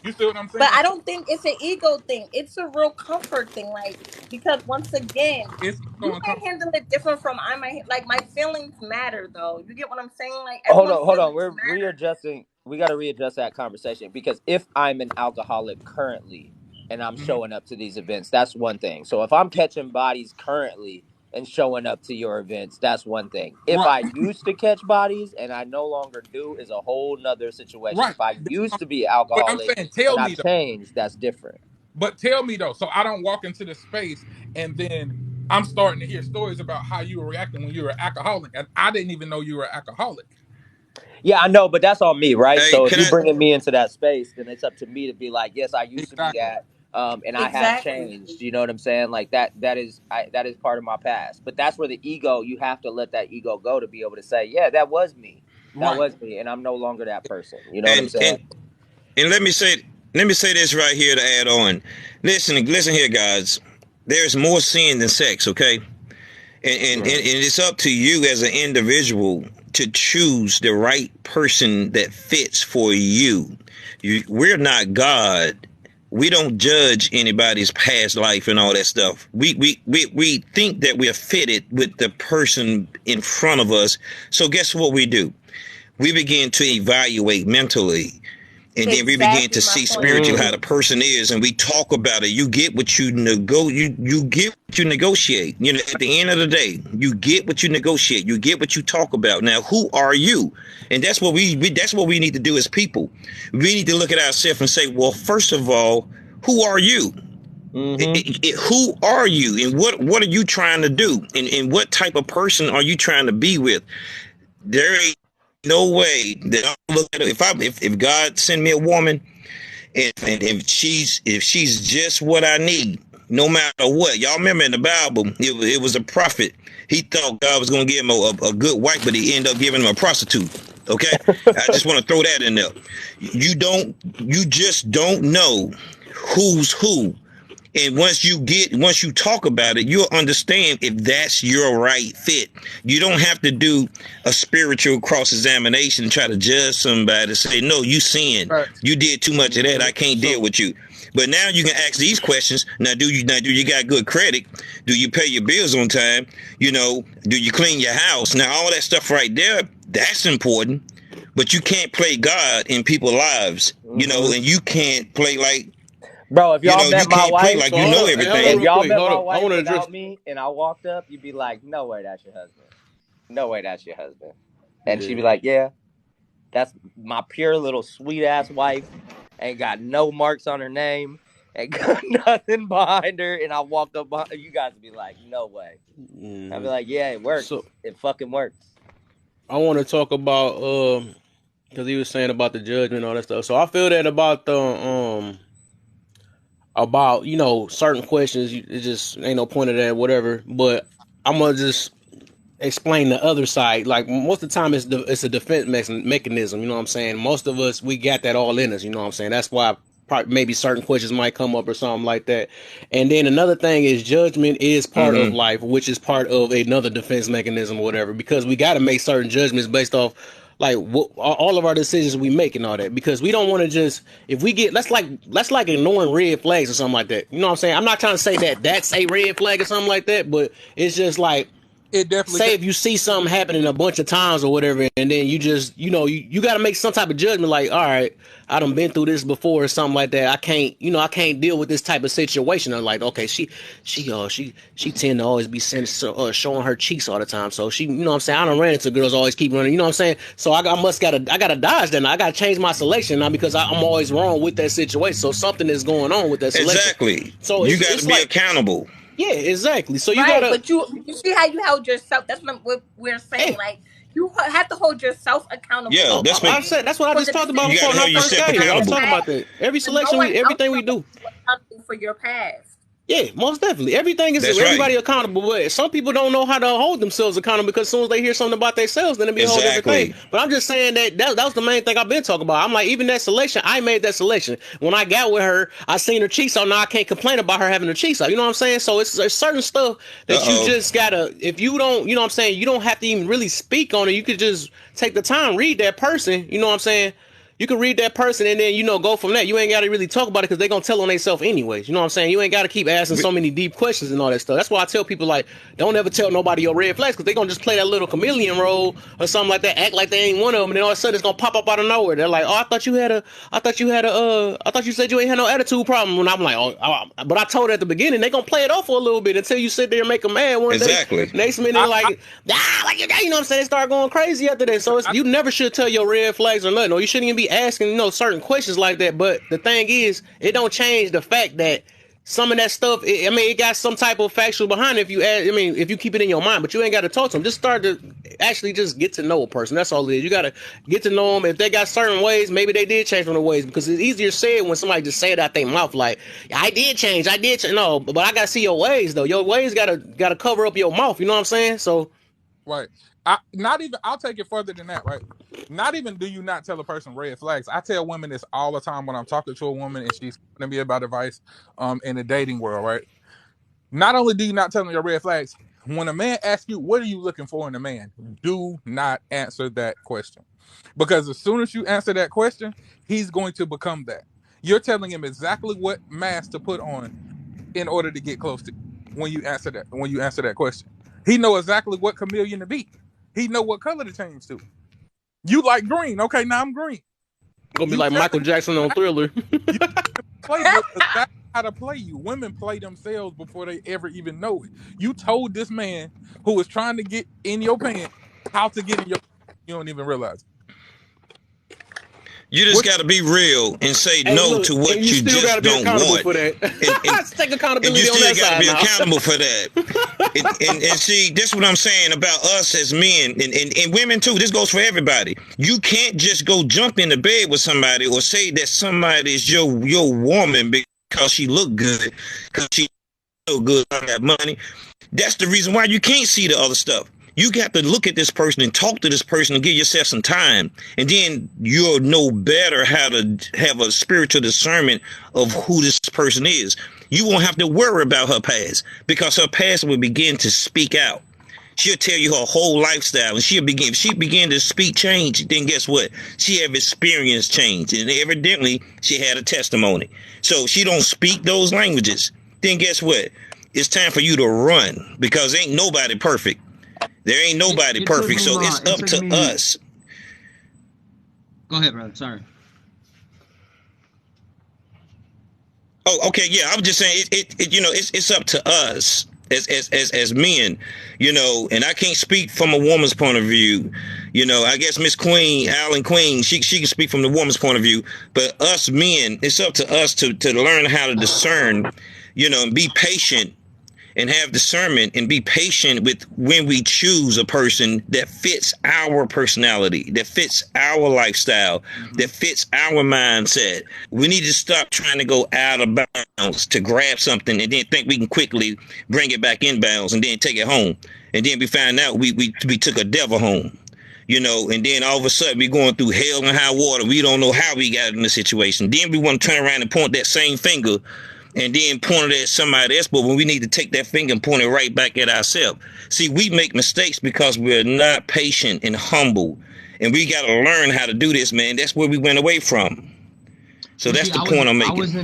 You see what I'm but saying? I don't think it's an ego thing. It's a real comfort thing. Like because once again, It's you ego and might handle it different from I might like my feelings matter though. You get what I'm saying? Like Hold everyone's on, hold on. feelings We're matter. readjusting. We got to readjust that conversation because if I'm an alcoholic currently and I'm Mhm. showing up to these events, that's one thing. So if I'm catching bodies currently and showing up to your events, that's one thing. If Right, I used to catch bodies and I no longer do, is a whole nother situation. right. If I That's used what to be an but I'm alcoholic saying, and tell I've me though. changed, that's different. But tell me though, so I don't walk into the space and then I'm starting to hear stories about how you were reacting when you were an alcoholic, and I didn't even know you were an alcoholic. Yeah, I know, but that's on me, right? Hey, So if can you I? bringing me into that space, then it's up to me to be like, yes, I used to be Exactly. that, and I have Exactly. changed. You know what I'm saying? Like that. That is part of my past. But that's where the ego. You have to let that ego go to be able to say, yeah, that was me. That Right. was me, and I'm no longer that person. You know what I'm And saying? and and let me say this right here to add on. Listen here, guys. There's more sin than sex, okay? And Right. it's up to you as an individual to choose the right person that fits for you. We're not God. We don't judge anybody's past life and all that stuff. We think that we're fitted with the person in front of us. So guess what we do? We begin to evaluate mentally, and then we begin Exactly to my see point. spiritually how Mm-hmm. the person is, and we talk about it. You get what you get what you negotiate. You know, at the end of the day, you get what you negotiate. You get what you talk about. Now, who are you? And that's what that's what we need to do as people. We need to look at ourselves and say, well, first of all, who are you? Mm-hmm. Who are you, and what are you trying to do, and what type of person are you trying to be with? There ain't no way that I look at it. If God send me a woman, and if she's just what I need, no matter what. Y'all remember in the Bible, it was a prophet. He thought God was going to give him a good wife, but he ended up giving him a prostitute. Okay, I just want to throw that in there. You just don't know who's who. And once you talk about it, you'll understand if that's your right fit. You don't have to do a spiritual cross examination and try to judge somebody, say, no, you sinned. Right. You did too much of that. Mm-hmm. I can't deal So with you. But now you can ask these questions. Do you got good credit? Do you pay your bills on time? Do you clean your house? Now all that stuff right there, that's important. But you can't play God in people's lives, Mm-hmm. and you can't play like, Bro, if y'all met you my can't play wife, like so you hold know up. Hey, hold up if everything. real y'all quick. met Hold my up. I wife want to address. without me, and I walked up, you'd be like, no way, that's your husband. No way, that's your husband. And she'd Yeah. be like, yeah, that's my pure little sweet ass wife. Ain't got no marks on her name. Ain't got nothing behind her. And I walk up behind you guys would be like, no way. I'd be Mm-hmm. like, yeah, it works. So It fucking works. I want to talk about because he was saying about the judgment and all that stuff. So I feel that about the about certain questions. It just ain't no point of that, whatever. But I'm gonna just explain the other side. Like most of the time, it's a defense mechanism. You know what I'm saying? Most of us we got that all in us. You know what I'm saying? That's why maybe certain questions might come up or something like that. And then another thing is judgment is part of Mm-hmm. life, which is part of another defense mechanism or whatever. Because we got to make certain judgments based off like all of our decisions we make and all that, because we don't want to just if we get that's like ignoring red flags or something like that. You know what I'm saying? I'm not trying to say that that's a red flag or something like that, but it's just like, It definitely say can. if you see something happening a bunch of times or whatever, and then you just you got to make some type of judgment, like, all right, I done been through this before or something like that. I can't deal with this type of situation. Or like, okay, she tend to always be showing her cheeks all the time, so she, what I'm saying, I done ran into girls always keep running, you know what I'm saying, so I gotta dodge that now. I gotta change my selection now because I'm always wrong with that situation, so something is going on with that selection. Exactly. So You it's got to it's be like, accountable. yeah, exactly, so you Right, gotta, but you see how you held yourself. That's what we're saying. hey. Like you have to hold yourself accountable, Yeah, Oh, that's what I said that's what I for just the talked about you decisions got before to when I hold you've first yourself got made here. I in the was accountable. talking about past. that. Every But no selection one else everything we can do. hold you accountable for your past. Yeah, most definitely. Everything is That's right. everybody accountable, but some people don't know how to hold themselves accountable because as soon as they hear something about themselves, then it be a whole different thing. Exactly. But I'm just saying that was the main thing I've been talking about. I'm like, even that selection, I made that selection. When I got with her, I seen her cheeks out. Now I can't complain about her having her cheeks out. You know what I'm saying? So it's there's certain stuff that you Uh-oh. just gotta, if you don't, you know what I'm saying, you don't have to even really speak on it. You could just take the time, read that person. You know what I'm saying? You can read that person and then go from that. You ain't got to really talk about it because they're gonna tell on themselves anyways. You know what I'm saying? You ain't got to keep asking so many deep questions and all that stuff. That's why I tell people, like, don't ever tell nobody your red flags because they're gonna just play that little chameleon role or something like that, act like they ain't one of them, and then all of a sudden it's gonna pop up out of nowhere. They're like, oh, I thought you said you ain't had no attitude problem. And I'm like, but I told her at the beginning. They gonna play it off for a little bit until you sit there and make them mad one day. Exactly. Next minute I, they're I, like, like you know what I'm saying? They start going crazy after that. So I you never should tell your red flags or nothing, or you shouldn't even be asking certain questions like that. But the thing is, it don't change the fact that some of that stuff, it got some type of factual behind it if you add, if you keep it in your mind, but you ain't got to talk to them. Just start to actually just get to know a person. That's all it is. You got to get to know them. If they got certain ways, maybe they did change from the ways, because it's easier said when somebody just say it out their mouth, like, I did change. No, but I got to see your ways, though. Your ways got to cover up your mouth. You know what I'm saying? So. Right. I'll take it further than that, right? Not even do you not tell a person red flags. I tell women this all the time when I'm talking to a woman and she's going to be about advice in the dating world, right? Not only do you not tell them your red flags, when a man asks you, what are you looking for in a man? Do not answer that question. Because as soon as you answer that question, he's going to become that. You're telling him exactly what mask to put on in order to get close to you when you answer that question. He know exactly what chameleon to be. He know what color to change to. You like green. Okay, now I'm green. Gonna be like Michael Jackson on Thriller. You play exactly how to play you. Women play themselves before they ever even know it. You told this man who was trying to get in your pants how to get in your pants. You don't even realize it. You just got to be real and say no to what you just don't want. For that. And take accountability. And you still got to be now. accountable for that. and see, this is what I'm saying about us as men and women too. This goes for everybody. You can't just go jump into bed with somebody or say that somebody is your woman because she look good, because she so good on that money. That's the reason why you can't see the other stuff. You got to look at this person and talk to this person and give yourself some time. And then you'll know better how to have a spiritual discernment of who this person is. You won't have to worry about her past because her past will begin to speak out. She'll tell you her whole lifestyle, and if she begin to speak change, then guess what? She have experienced change, and evidently she had a testimony. So she don't speak those languages. Then guess what? It's time for you to run because ain't nobody perfect. There ain't nobody perfect, so it's up to us. Go ahead, brother. Sorry. Oh, okay, yeah. I was just saying, it's up to us as men, and I can't speak from a woman's point of view. I guess Miss Queen, Alan Queen, she can speak from the woman's point of view, but us men, it's up to us to learn how to discern, and be patient. And have discernment and be patient with when we choose a person that fits our personality, that fits our lifestyle, that fits our mindset. We need to stop trying to go out of bounds to grab something and then think we can quickly bring it back in bounds and then take it home. And then we find out we took a devil home, and then all of a sudden we're going through hell and high water. We don't know how we got in the situation. Then we want to turn around and point that same finger and then point it at somebody else, but when we need to take that finger and point it right back at ourselves. See, we make mistakes because we're not patient and humble, and we got to learn how to do this, man. That's where we went away from. So that's the point I'm making. I was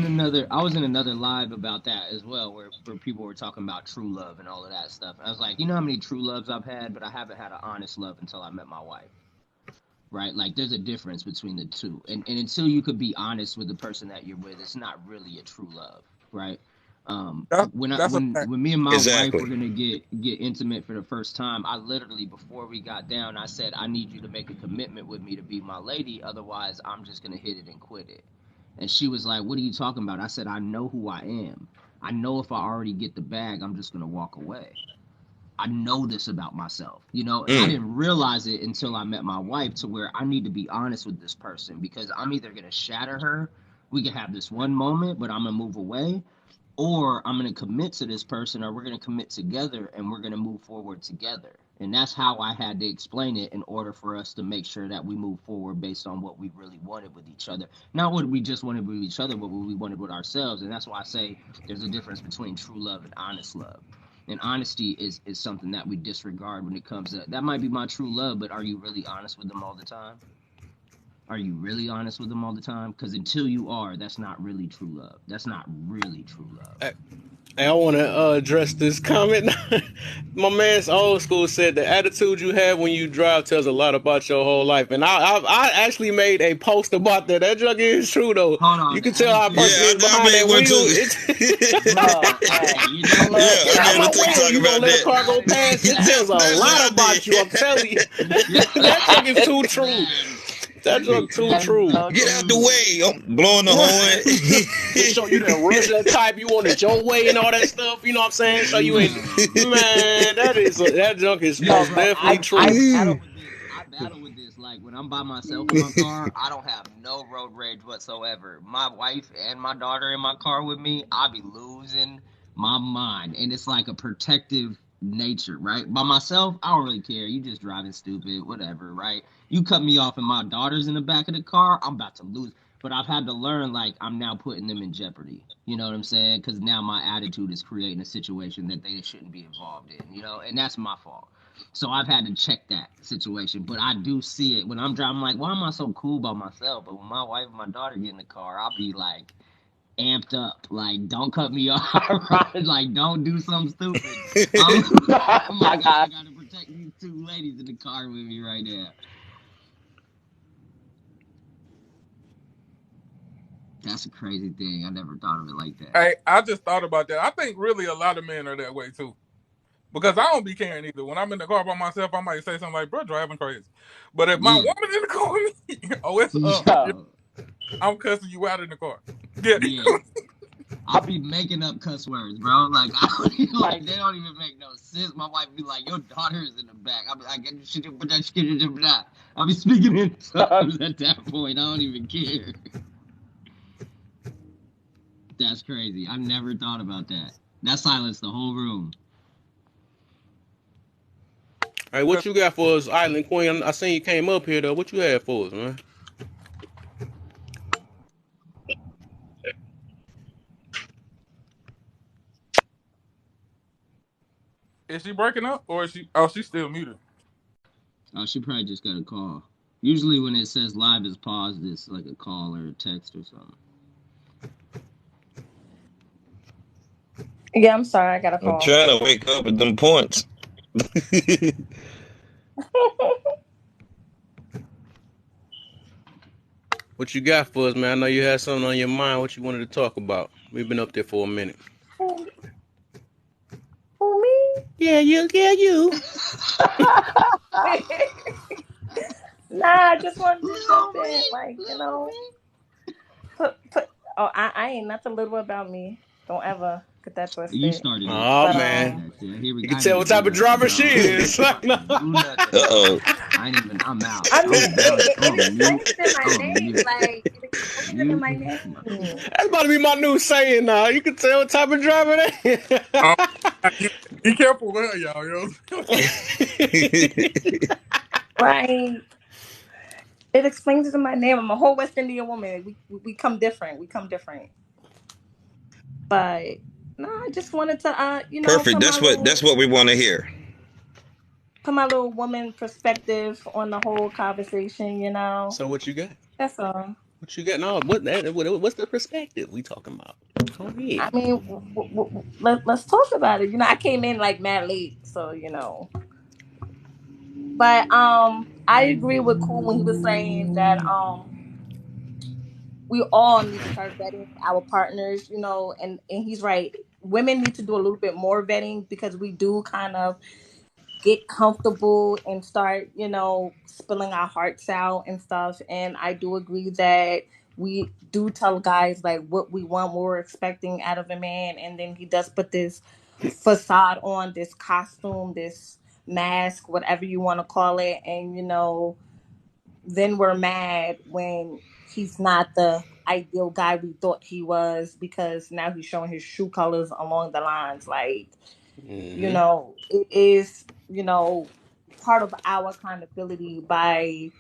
in another live about that as well, where people were talking about true love and all of that stuff. And I was like, you know how many true loves I've had, but I haven't had an honest love until I met my wife. Right? Like, there's a difference between the two. And until you could be honest with the person that you're with, it's not really a true love. Right. When me and my wife were gonna get intimate for the first time, I literally, before we got down, I said, I need you to make a commitment with me to be my lady, otherwise I'm just gonna hit it and quit it. And she was like, what are you talking about? I said, I know who I am. I know if I already get the bag, I'm just gonna walk away. I know this about myself, and I didn't realize it until I met my wife, to where I need to be honest with this person, because I'm either gonna shatter her. We can have this one moment, but I'm going to move away, or I'm going to commit to this person, or we're going to commit together and we're going to move forward together. And that's how I had to explain it in order for us to make sure that we move forward based on what we really wanted with each other. Not what we just wanted with each other, but what we wanted with ourselves. And that's why I say there's a difference between true love and honest love. And honesty is something that we disregard when it comes to, that might be my true love, but are you really honest with them all the time? Are you really honest with them all the time? Because until you are, that's not really true love. That's not really true love. Hey, I want to address this comment. My man's old school said the attitude you have when you drive tells a lot about your whole life. And I actually made a post about that. That junk is true, though. Hold on. You can tell how a person is behind that wheel. You gonna let a car go past? It tells a lot about you. I'm telling you. That junk is too true. That joke too true. Get out the way. I'm blowing the To show you that rush that type, you want it your way and all that stuff. You know what I'm saying? So you ain't, man. That junk is Yo, most bro, definitely I true. battle with this. I battle with this. Like when I'm by myself in my car, I don't have no road rage whatsoever. My wife and my daughter in my car with me, I be losing my mind, and it's like a protective nature, right? By myself, I don't really care. You just driving stupid, whatever, right? You cut me off, and my daughter's in the back of the car, I'm about to lose. But I've had to learn, like, I'm now putting them in jeopardy. You know what I'm saying? Because now my attitude is creating a situation that they shouldn't be involved in, you know? And that's my fault. So I've had to check that situation. But I do see it. When I'm driving, I'm like, why am I so cool by myself? But when my wife and my daughter get in the car, I'll be, like, amped up. Like, don't cut me off. Right? Like, don't do something stupid. Oh, my God, I got to protect these two ladies in the car with me right now. That's a crazy thing. I never thought of it like that. Hey, I just thought about that. I think really a lot of men are that way too. Because I don't be caring either. When I'm in the car by myself, I might say something like, bro, driving crazy. But if my Yeah. woman in the car with me, oh, it's up. Yo, I'm cussing you out in the car. Yeah. yeah. I'll be making up cuss words, bro. Like, like they don't even make no sense. My wife be like, "Your daughter is in the back." I'll be like, I'll be speaking in tongues at that point. I don't even care. That's crazy. I never thought about that. That silenced the whole room. Hey, what you got for us, Island Queen? I seen you came up here though. What you had for us, man? Is she breaking up or is she? Oh, she's still muted. Oh, she probably just got a call. Usually when it says live is paused, it's like a call or a text or something. Yeah, I'm sorry, I got a I'm call. trying to wake up at them points. What you got for us, man? I know you had something on your mind. What you wanted to talk about? We've been up there for a minute. Who, who me? Yeah, you. Nah, I just wanted to jump in, like, put. Oh, I ain't nothing little about me. Don't ever get that You twisted. started it. Oh But You started man, that shit. Here we you go. can I didn't tell even what do type of nothing, driver bro. she I is. didn't even do nothing, bro. Uh-oh. I ain't even. I'm out. I mean, I'm done. it I'm mute. explains it in my I'm name. mute. Like, it explains it in Mute. my name. That's about to be my new saying now. You can tell what type of driver Oh, that be careful with her, y'all. Yo. is. Right. It explains it in my name. I'm a whole West Indian woman. We come different. We come different. But no, I just wanted to Perfect. That's what we want to hear. put my little woman perspective on the whole conversation. So what you got? That's all. What you got? No, what's the perspective we talking about? Go ahead. I mean, let's talk about it. I came in like mad late, so. But I agree with Cool when he was saying that we all need to start vetting our partners, and he's right. Women need to do a little bit more vetting because we do kind of get comfortable and start spilling our hearts out and stuff. And I do agree that we do tell guys like what we want, what we're expecting out of a man, and then he does put this facade on, this costume, this mask, whatever you want to call it, and then we're mad when he's not the ideal guy we thought he was because now he's showing his true colors along the lines. Like, Mm-hmm. it is part of our accountability by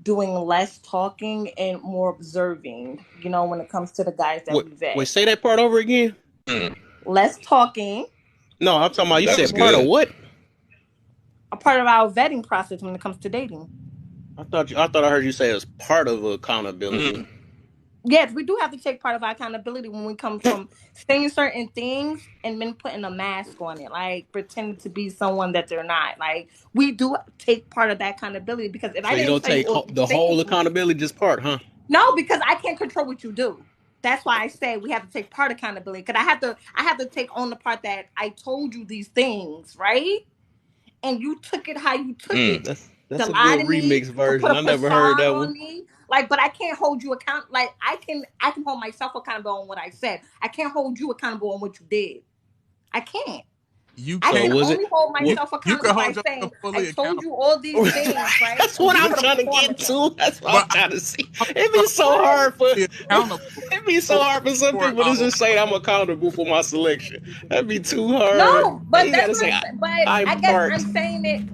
doing less talking and more observing when it comes to the guys that Wait, we wait, vet. say that part over again. Mm, Less talking, No, I'm talking about you that was said part of good. what? a part of our vetting process when it comes to dating. I heard you say it's part of accountability. Mm. Yes, we do have to take part of our accountability when we come from saying certain things and then putting a mask on it, like pretending to be someone that they're not. Like, we do take part of that accountability because if So I you didn't don't tell you take all these the whole things, accountability, just part, huh? no, because I can't control what you do. That's why I say we have to take part accountability because I have to take on the part that I told you these things, right? And you took it how you took Mm. it. That's That's to a lie good to me, remix to put version. a I never heard facade that on one. me. Like, but I can't hold you account. Like, I can hold myself accountable on what I said. I can't hold you accountable on what you did. I can't. You I So can can't. was it? only hold What? myself You can accountable by hold saying yourself I fully told accountable, you all these things, right? That's And what you I'm put a trying to get performance on. to. That's what but I'm trying to see. I'm It be not so What? hard for fully accountable it be so for hard for some for people to just say I'm accountable for my selection. That'd be too hard. No, And but you that's gotta what say I'm saying. But I I guess marked.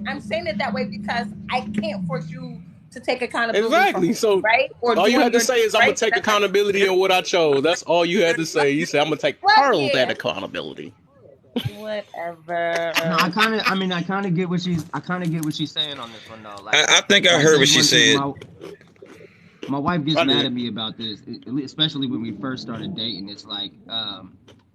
I'm saying it that way because I can't force you to take accountability for Exactly. me, So right? Or all you doing had to your say thing, is I'm gonna right? take That's like, accountability it. in what I chose. That's all you had to say. You said I'm gonna take well, part of that yeah, accountability. No, I whatever. kind of, I mean, I kind of get what she's saying on this one though. I think I heard what There's she one thing said. my wife gets I mad did. at me about this, especially when we first started dating. It's like,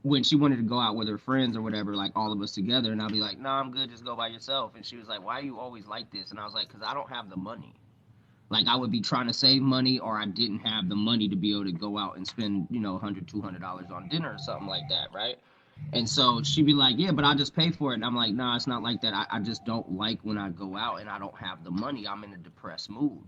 when she wanted to go out with her friends or whatever, like all of us together, and I'll be like, "No, I'm good. Just go by yourself." And she was like, "Why are you always like this?" And I was like, "Cause I don't have the money. Like I would be trying to save money, or I didn't have the money to be able to go out and spend, $100, $200 on dinner or something like that, right?" And so she'd be like, "Yeah, but I'll just pay for it." And I'm like, "Nah, it's not like that. I just don't like when I go out and I don't have the money. I'm in a depressed mood.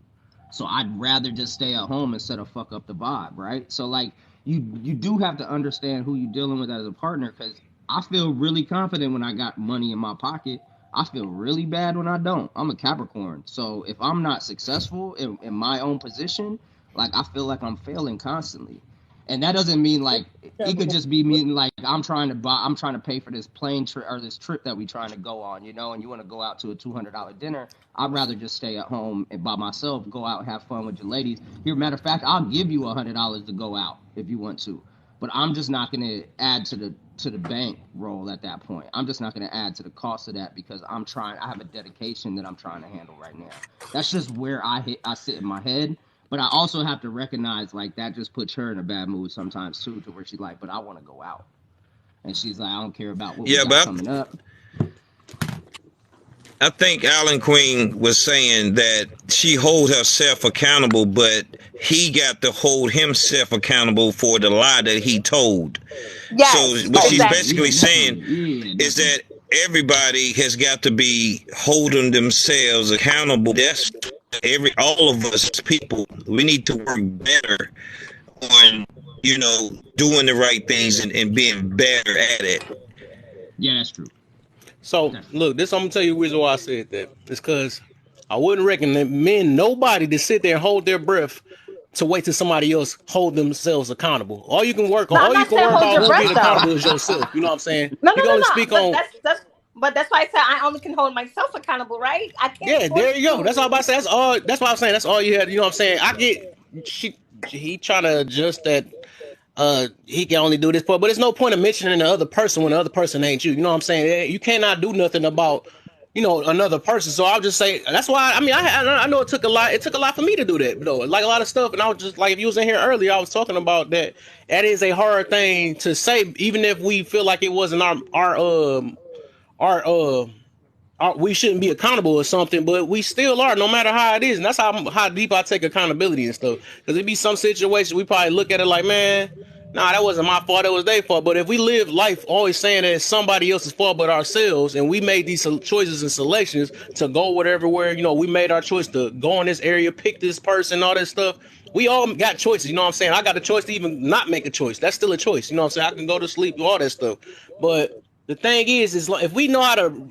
So I'd rather just stay at home instead of fuck up the vibe, right?" So like you do have to understand who you're dealing with as a partner, because I feel really confident when I got money in my pocket. I feel really bad when I don't. I'm a Capricorn. So if I'm not successful in my own position, like I feel like I'm failing constantly. And that doesn't mean like it could just be mean like I'm trying to pay for this plane trip or this trip that we trying to go on, and you want to go out to a $200 dinner. I'd rather just stay at home and by myself, go out and have fun with your ladies. Here, matter of fact, I'll give you $100 to go out if you want to, but I'm just not gonna add to the bank roll at that point. I'm just not gonna add to the cost of that because I have a dedication that I'm trying to handle right now. That's just where I sit in my head. But I also have to recognize like that just puts her in a bad mood sometimes too, to where she's like, "But I want to go out," and she's like, "I don't care about what we Yeah, got but coming up." I think Alan Queen was saying that she holds herself accountable, but he got to hold himself accountable for the lie that he told. So Yes, what Oh she's yeah, exactly. basically yeah, saying definitely, yeah, is definitely. that everybody has got to be holding themselves accountable. That's all of us people. We need to work better on, doing the right things and being better at it. Yeah, that's true. So Definitely. look, this I'm gonna tell you the reason why I said that. It's cause I wouldn't recommend men nobody to sit there and hold their breath to wait till somebody else hold themselves accountable. No, I'm All you not can saying worry hold about your who's breath being though. accountable is yourself. You know what I'm saying? No, You no, can no, only no. speak But on that's why I said I only can hold myself accountable, right? I can't yeah, force there you go. That's all I'm you. about to say. That's why I'm saying that's all you had. You know what I'm saying? I get he trying to adjust that he can only do this part, but there's no point of mentioning the other person when the other person ain't you. You know what I'm saying? You cannot do nothing about another person. So I'll just say that's why. I mean, I know it took a lot. It took a lot for me to do that, though. Like a lot of stuff, and I was just like, if you was in here earlier, I was talking about that. That is a hard thing to say, even if we feel like it wasn't our we shouldn't be accountable or something, but we still are, no matter how it is. And that's how deep I take accountability and stuff. Because it be some situations we probably look at it like, man, nah, that wasn't my fault, it was their fault. But if we live life always saying that it's somebody else's fault but ourselves, and we made these choices and selections to go whatever, where, we made our choice to go in this area, pick this person, all this stuff. We all got choices, you know what I'm saying? I got a choice to even not make a choice. That's still a choice, you know what I'm saying? I can go to sleep, do all that stuff. But the thing is if we know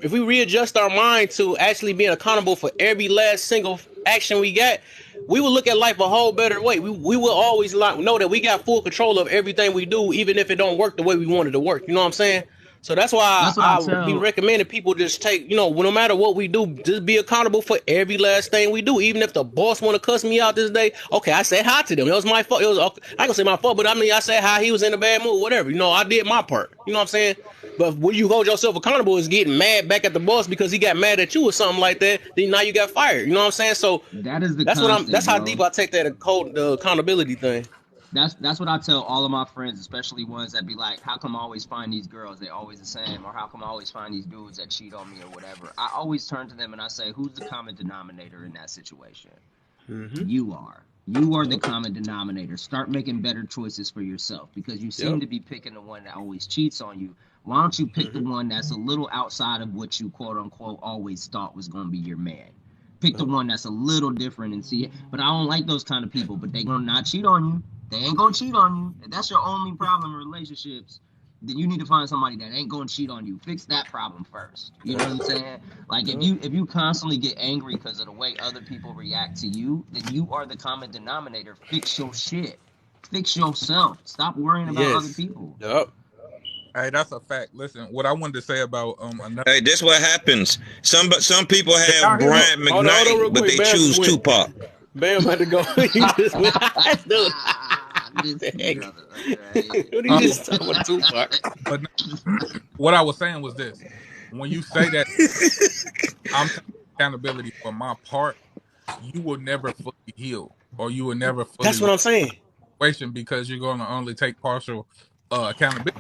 if we readjust our mind to actually being accountable for every last single action we got, we will look at life a whole better way. We will always know that we got full control of everything we do, even if it don't work the way we want it to work. You know what I'm saying? So that's why That's what I I be tell. recommending people just take, no matter what we do, just be accountable for every last thing we do. Even if the boss want to cuss me out this day, okay, I said hi to them. It was my fault. I ain't gonna say my fault, but I mean, I said hi. He was in a bad mood, whatever. I did my part. You know what I'm saying? But when you hold yourself accountable is getting mad back at the boss because he got mad at you or something like that, then now you got fired. You know what I'm saying? So That is the that's constant, how deep bro. I take the accountability thing. That's what I tell all of my friends, especially ones that be like, "How come I always find these girls? They always the same," or "How come I always find these dudes that cheat on me or whatever?" I always turn to them and I say, "Who's the common denominator in that situation?" Mm-hmm. You are. You are the Yep. common denominator. Start making better choices for yourself because you seem Yep. to be picking the one that always cheats on you. Why don't you pick the Mm-hmm. one that's a little outside of what you quote unquote always thought was going to be your man? Pick the one that's a little different and see it. But I don't like those kind of people. But they gonna not cheat on you. They ain't gonna cheat on you. If that's your only problem in relationships, then you need to find somebody that ain't gonna cheat on you. Fix that problem first. You know what I'm saying? Like if you constantly get angry because of the way other people react to you, then you are the common denominator. Fix your shit. Fix yourself. Stop worrying about other Yes. people. Yup. Hey, that's a fact. Listen, what I wanted to say about another. Hey, this what happens. Some people Can y'all have hear me? Brian Hold on real McKnight, but quick. they Bam just choose went. Tupac. Bam had to go. He just went. Dude. This Dang. brother right here. What he Um, just talking about Tupac? but what I was saying was this: when you say that I'm taking accountability for my part, you will never fully heal, or you will never fully That's what I'm saying. situation because you're going to only take partial accountability.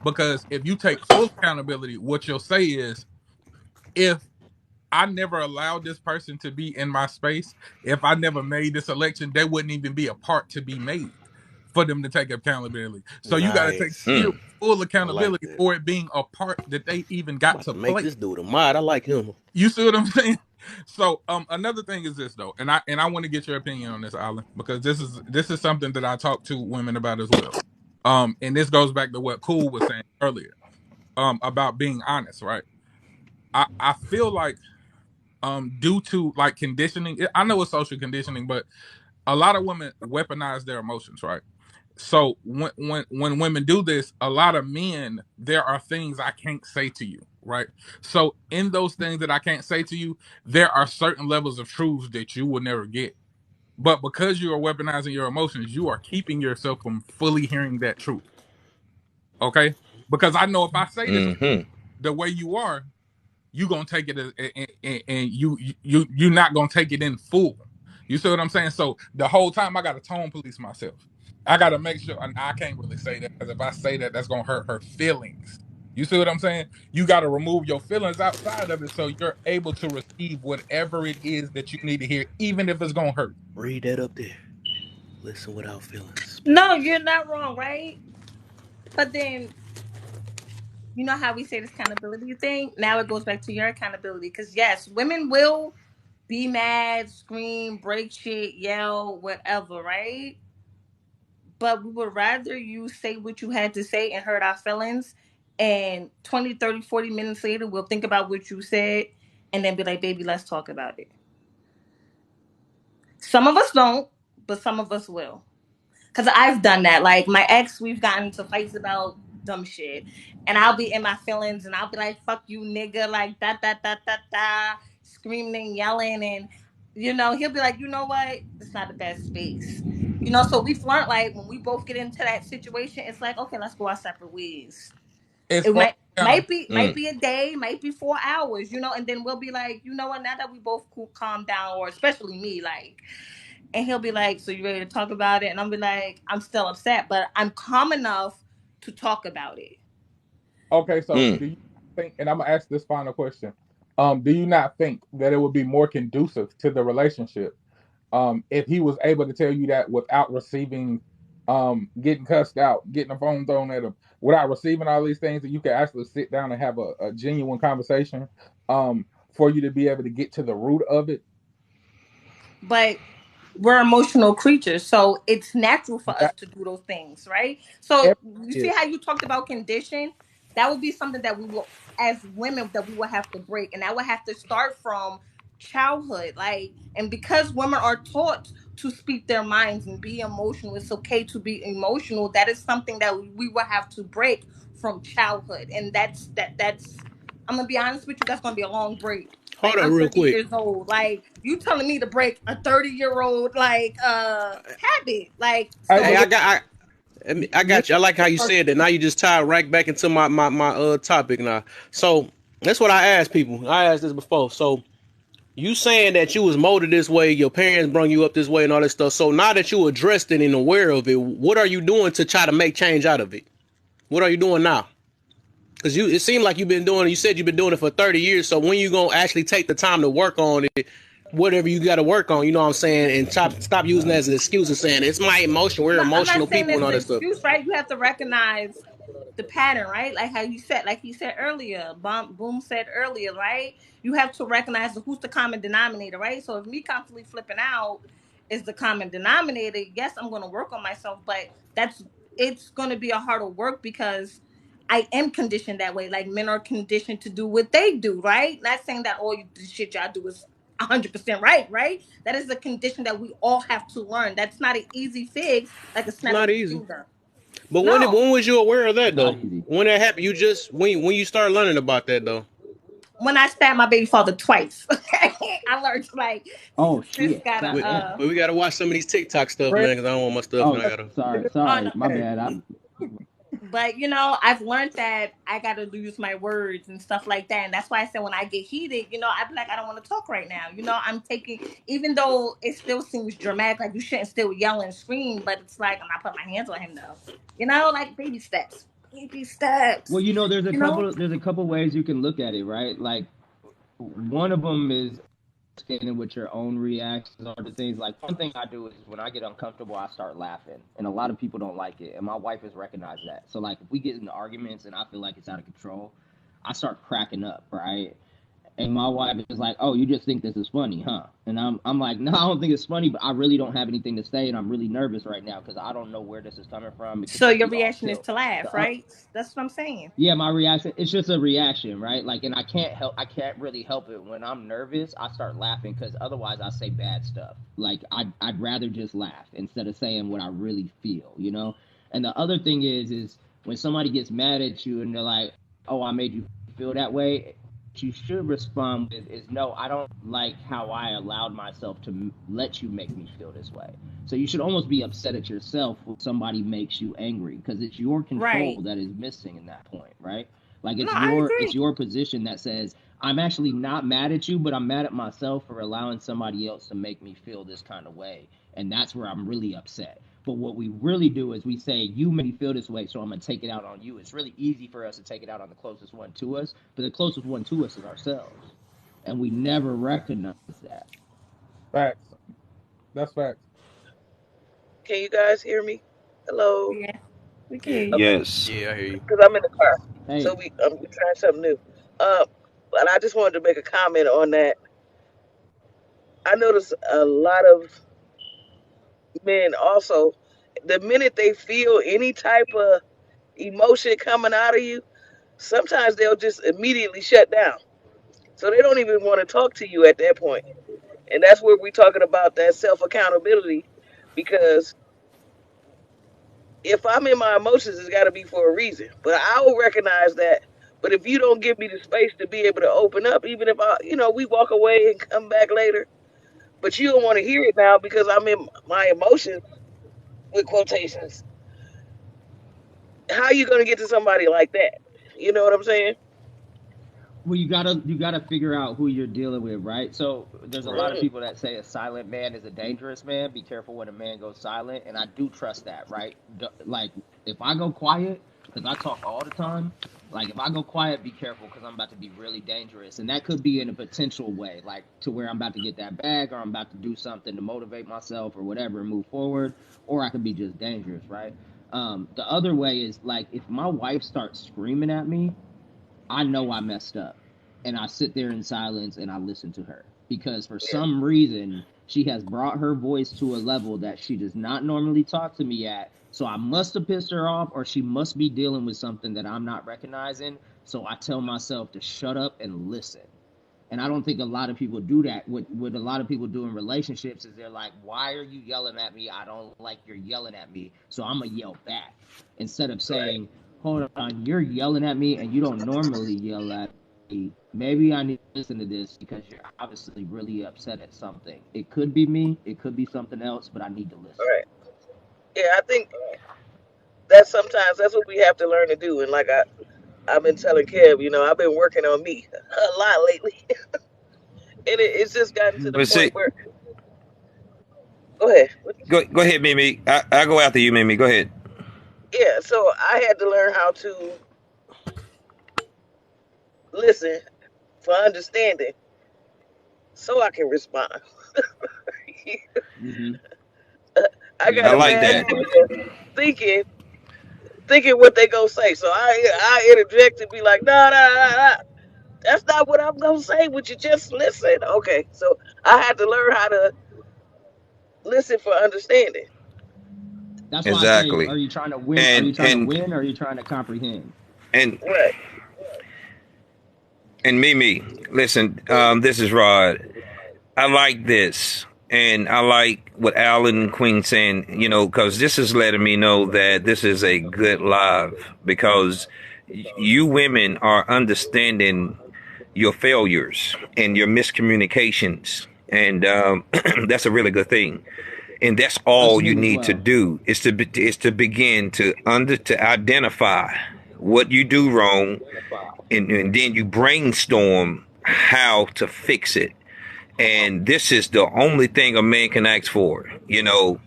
Because if you take full accountability, what you'll say is, if I never allowed this person to be in my space, if I never made this election, there wouldn't even be a part to be made for them to take accountability. So you got to take Nice. full I like accountability that. for it being a part that they even I'm got about to to make play. this dude a mod. I like him. You see what I'm saying? So another thing is this though, and I want to get your opinion on this, Alan, because this is something that I talk to women about as well. And this goes back to what Cool was saying earlier, about being honest, right? I feel like due to like conditioning, I know it's social conditioning, but a lot of women weaponize their emotions, right? So when women do this, a lot of men, there are things I can't say to you, right? So in those things that I can't say to you, there are certain levels of truths that you will never get. But because you are weaponizing your emotions, you are keeping yourself from fully hearing that truth. Okay? Because I know if I say this Mm-hmm. the way you are, you gonna take it as, and you're not gonna take it in full. You see what I'm saying? So the whole time I gotta tone police myself. I gotta make sure, and I can't really say that because if I say that, that's gonna hurt her feelings. You see what I'm saying? You gotta remove your feelings outside of it so you're able to receive whatever it is that you need to hear, even if it's gonna hurt. Read that up there. Listen without feelings. No, you're not wrong, right? But then you know how we say this accountability thing? Now it goes back to your accountability. Because yes, women will be mad, scream, break shit, yell, whatever, right? But we would rather you say what you had to say and hurt our feelings. And 20, 30, 40 minutes later, we'll think about what you said and then be like, baby, let's talk about it. Some of us don't, but some of us will. Because I've done that. Like my ex, we've gotten into fights about dumb shit. And I'll be in my feelings and I'll be like, fuck you, nigga, like da da da da da, screaming and yelling. And, he'll be like, you know what? It's not the best space. So we've learned like when we both get into that situation, it's like, okay, let's go our separate ways. As It far as might accountability, might be a day, might be 4 hours, and then we'll be like, you know what, now that we both cool calm down, or especially me, like, and he'll be like, so you ready to talk about it? And I'll be like, I'm still upset, but I'm calm enough to talk about it. okay. So Mm. do you think? And I'm gonna ask this final question. Do you not think that it would be more conducive to the relationship if he was able to tell you that without receiving, getting cussed out, getting a phone thrown at him, without receiving all these things, that you could actually sit down and have a genuine conversation, for you to be able to get to the root of it? But we're emotional creatures, so it's natural for us That, to do those things, right? So every you see kid, how you talked about condition? That would be something that we will, as women, that we will have to break, and that would have to start from childhood. Like, and because women are taught to speak their minds and be emotional, it's okay to be emotional. That is something that we will have to break from childhood, and that's. I'm gonna be honest with you. That's gonna be a long break. Like, Hold on I'm real 30 quick. years old. Like, you telling me to break a 30-year-old like habit. Like, hey, Hey, but so I listen, got you. I like how you said that. Now you just tie right back into my topic now. So that's what I asked people. I asked this before. So you saying that you was molded this way, your parents brought you up this way and all this stuff. So now that you addressed it and aware of it, what are you doing to try to make change out of it? What are you doing now? Because it seemed like you've been doing it. You said you've been doing it for 30 years. So when you gonna actually take the time to work on it, whatever you got to work on, you know what I'm saying, and stop using it as an excuse and saying it's my emotion. We're I'm not emotional saying people and it's all an that stuff. excuse, right? You have to recognize the pattern, right? Like you said earlier, Boom said earlier, right? You have to recognize who's the common denominator, right? So if me constantly flipping out is the common denominator, yes, I'm going to work on myself, but it's going to be a harder work because I am conditioned that way. Like men are conditioned to do what they do, right? Not saying that all the shit y'all do is 100% right, right? That is a condition that we all have to learn. That's not an easy fix, like a It's snap not of a easy. finger. But No. when was you aware of that Not though? easy. When that happened, you just when you start learning about that though. When I stabbed my baby father twice, okay, I learned like Oh sis shit! gotta But, Goddamn. but we gotta watch some of these TikTok stuff, Right. man, because I don't want my stuff and Oh, I gotta. oh sorry. no. My bad. But I've learned that I gotta use my words and stuff like that. And that's why I said when I get heated, I'd be like, I don't want to talk right now. I'm taking, even though it still seems dramatic, like you shouldn't still yell and scream, but it's like I'm not putting my hands on him though. Like baby steps. Baby steps. Well, there's a You know? couple ways you can look at it, right? Like one of them is understanding what your own reactions are to things. Like one thing I do is when I get uncomfortable, I start laughing, and a lot of people don't like it, and my wife has recognized that. So like if we get into arguments and I feel like it's out of control, I start cracking up, right? And my wife is like, "Oh, you just think this is funny, huh?" And I'm like, "No, I don't think it's funny, but I really don't have anything to say, and I'm really nervous right now because I don't know where this is coming from. It could So just your be off reaction is tilt." to laugh, The right? That's what I'm saying. Yeah, my reaction, it's just a reaction, right? Like, and I can't really help it. When I'm nervous, I start laughing because otherwise I say bad stuff. Like, I'd rather just laugh instead of saying what I really feel. And the other thing is when somebody gets mad at you and they're like, "Oh, I made you feel that way," you should respond with is, "No, I don't like how I allowed myself to let you make me feel this way." So you should almost be upset at yourself when somebody makes you angry because it's your control Right. that is missing in that point, right? Like No, I it's agree. your position that says, "I'm actually not mad at you, but I'm mad at myself for allowing somebody else to make me feel this kind of way." And that's where I'm really upset. But what we really do is we say, "You made me feel this way, so I'm gonna take it out on you." It's really easy for us to take it out on the closest one to us, but the closest one to us is ourselves. And we never recognize that. Facts. That's facts. Can you guys hear me? Hello. Yeah, we can Yeah, hear you. Okay, Yes. yeah, I hear you. because I'm in the car, so Hey, we're trying something new. Uh, but I just wanted to make a comment on that. I notice a lot of men also, the minute they feel any type of emotion coming out of you, sometimes they'll just immediately shut down. So they don't even want to talk to you at that point. And that's where we're talking about that self accountability, because if I'm in my emotions, it's got to be for a reason. But I will recognize that. But if you don't give me the space to be able to open up, even if we walk away and come back later, but you don't want to hear it now because I'm in my emotions with quotations. How you going to get to somebody like that? You know what I'm saying? well, you gotta figure out who you're dealing with, right? So there's a lot Right. of Hmm. people that say a silent man is a dangerous man. Be careful when a man goes silent, and I do trust that, right? Like if I go quiet, because I talk all the time. Like if I go quiet, be careful because I'm about to be really dangerous, and that could be in a potential way, like to where I'm about to get that bag, or I'm about to do something to motivate myself, or whatever, and move forward, or I could be just dangerous, right? The other way is like if my wife starts screaming at me, I know I messed up. And I sit there in silence and I listen to her because for Yeah. some reason she has brought her voice to a level that she does not normally talk to me at. So I must have pissed her off or she must be dealing with something that I'm not recognizing. So I tell myself to shut up and listen. And I don't think a lot of people do that. What a lot of people do in relationships is they're like, "Why are you yelling at me? I don't like you're yelling at me, so I'm gonna yell back." Instead of Right. saying, "Hold on, you're yelling at me and you don't normally yell at me. Maybe I need to listen to this because you're obviously really upset at something. It could be me, it could be something else, but I need to listen." Right. Yeah, I think that sometimes that's what we have to learn to do. And like I've been telling Kev, I've been working on me a lot lately, and it's just gotten to the But point see, where. Go ahead. go ahead, Mimi. I go after you, Mimi. Go ahead. Yeah, so I had to learn how to listen for understanding so I can respond. Mm-hmm. I Yeah, I got a you like got bad that. that habit part. of thinking thinking what they gonna say. So I interject and be like, nah, nah, nah, nah. That's not what I'm gonna say. Would you just listen? Okay. So I had to learn how to listen for understanding. That's why I say, Exactly. are you trying to win? Are And you trying to and win? Or are you trying to comprehend? and Right. and Mimi, listen, this is Rod. I like this. And I like what Alan and Queen saying, because this is letting me know that this is a good live because you women are understanding your failures and your miscommunications. And that's a really good thing. And that's I all see you it as need to well. do is to begin to identify what you do wrong, and then you brainstorm how to fix it. And this is the only thing a man can ask for, and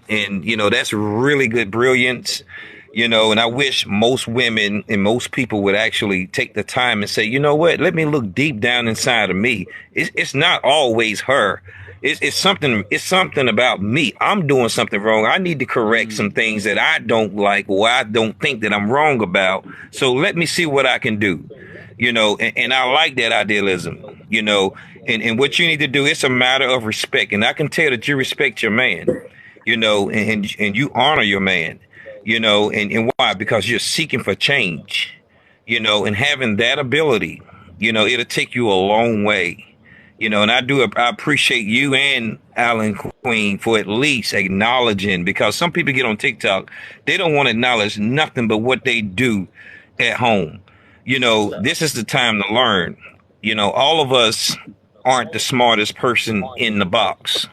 that's really good brilliance, and I wish most women and most people would actually take the time and say, you know what, let me look deep down inside of me. It's not always her. It's something about me. I'm doing something wrong. I need to correct some things that I don't like or I don't think that I'm wrong about. So let me see what I can do, and I like that idealism, and what you need to do, it's a matter of respect. And I can tell that you respect your man, and you honor your man, and why? Because you're seeking for change, and having that ability, it'll take you a long way. And I appreciate you and Alan Queen for at least acknowledging, because some people get on TikTok, they don't want to acknowledge nothing but what they do at home. This is the time to learn. All of us aren't the smartest person in the box.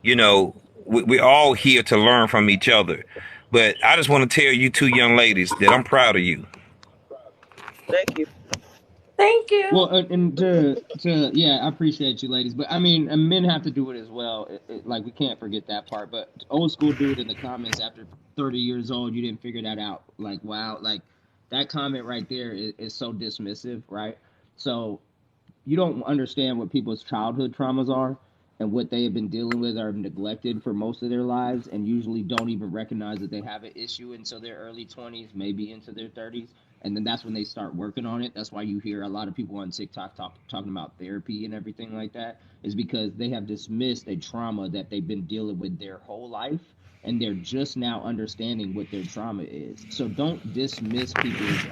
We're all here to learn from each other. But I just want to tell you two young ladies that I'm proud of you. Thank you. Thank you. Well, and to yeah, I appreciate you, ladies, but I mean, and men have to do it as well. Like we can't forget that part. But old school dude in the comments after 30 years old, you didn't figure that out. Like wow, like that comment right there is so dismissive, right? So you don't understand what people's childhood traumas are and what they have been dealing with or neglected for most of their lives, and usually don't even recognize that they have an issue until their early 20s, maybe into their 30s. And then that's when they start working on it. That's why you hear a lot of people on TikTok talking about therapy and everything like that, is because they have dismissed a trauma that they've been dealing with their whole life, and they're just now understanding what their trauma is. So don't dismiss people's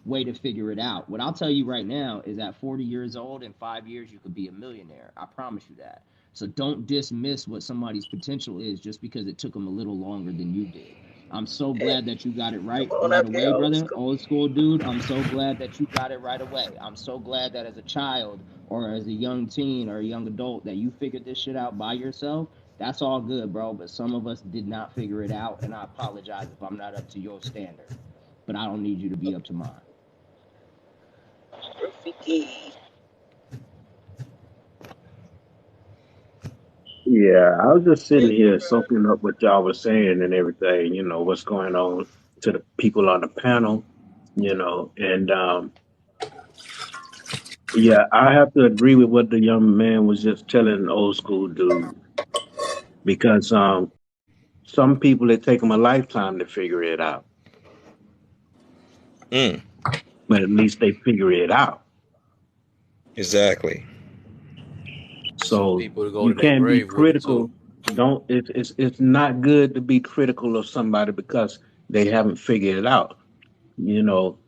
way to figure it out. What I'll tell you right now is at 40 years old, in 5 years, you could be a millionaire. I promise you that. So don't dismiss what somebody's potential is just because it took them a little longer than you did. I'm so Hey, glad that you got it come right on right up here, away, old brother. school. Old school dude. I'm so glad that you got it right away. I'm so glad that as a child or as a young teen or a young adult that you figured this shit out by yourself. That's all good, bro. But some of us did not figure it out, and I apologize if I'm not up to your standard. But I don't need you to be up to mine. Rafiki. Yeah, I was just sitting here soaking up what y'all was saying and everything, what's going on to the people on the panel, and yeah, I have to agree with what the young man was just telling the old school dude because some people it take them a lifetime to figure it out, Mm, but at least they figure it out. exactly. Some So people to go you to their can't be grave with it too. critical. Don't it's not good to be critical of somebody because they haven't figured it out. You know,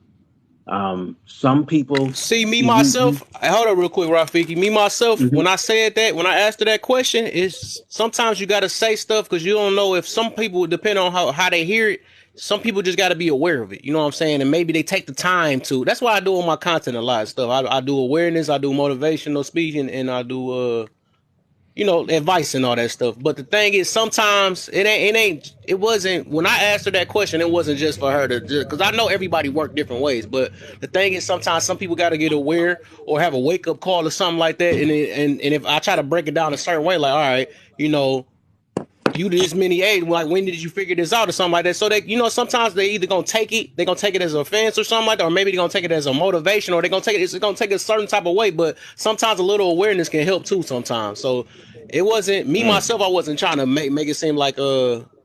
some people See, me you myself, hold up real quick, Rafiki. Me myself, mhm. when I said that, when I asked her that question, is sometimes you gotta say stuff because you don't know if some people, depend on how they hear it. Some people just gotta be aware of it. You know what I'm saying? And maybe they take the time to. That's why I do on my content a lot of stuff. I do awareness, I do motivational speaking, and I do advice and all that stuff. But the thing is, sometimes it wasn't, when I asked her that question, it wasn't just for her to, because I know everybody work different ways. But the thing is, sometimes some people got to get aware or have a wake up call or something like that. And if I try to break it down a certain way, like, all right, you know, you this many age, like when did you figure this out or something like that? So they, sometimes they either gonna take it, they gonna take it as an offense or something like that, or maybe they're gonna take it as a motivation, or they're gonna take it, it's gonna take it a certain type of way. But sometimes a little awareness can help too sometimes. So it wasn't me Mm, myself, I wasn't trying to make it seem like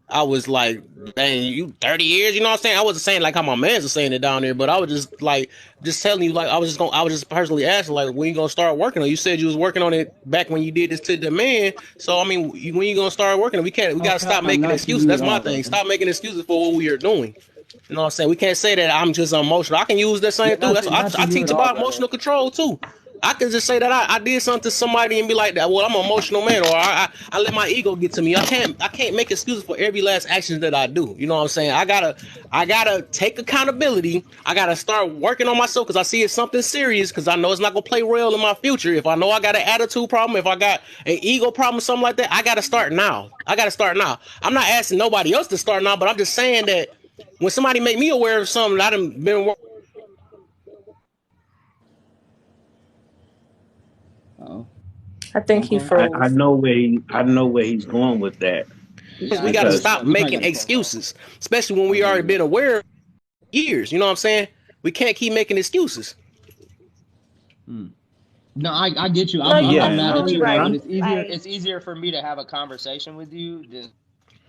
I was like, dang, you 30 years, you know what I'm saying? I wasn't saying like how my man's was saying it down there, but I was just like, just telling you, like, I was just personally asking, like, when you gonna start working on it? You said you was working on it back when you did this to the man. So, I mean, when you gonna start working on it? We gotta stop making Not to excuses. you That's at my all, thing. brother. Stop making excuses for what we are doing. You know what I'm saying? We can't say that I'm just emotional. I can use that Yeah, same too. That's not to I you at teach all, about brother. emotional control too. I can just say that I did something to somebody and be like that. Well, I'm an emotional man, or I let my ego get to me. I can't make excuses for every last action that I do. You know what I'm saying? I gotta take accountability. I gotta start working on myself because I see it's something serious. Because I know it's not gonna play well in my future. If I know I got an attitude problem, if I got an ego problem, something like that, I gotta start now. I gotta start now. I'm not asking nobody else to start now, but I'm just saying that when somebody make me aware of something, I done been. Oh, I think he okay. I froze. know I know where he's going with that Because Yeah, we I got to think because stop he probably making got a phone call. excuses, especially when Oh, we there already you go. been aware years. You know what I'm saying? We can't keep making excuses. Hmm. No, I get you. No, you're yeah, I'm and mad at absolutely you, bro. But right. it's easier. Like, It's easier for me to have a conversation with you than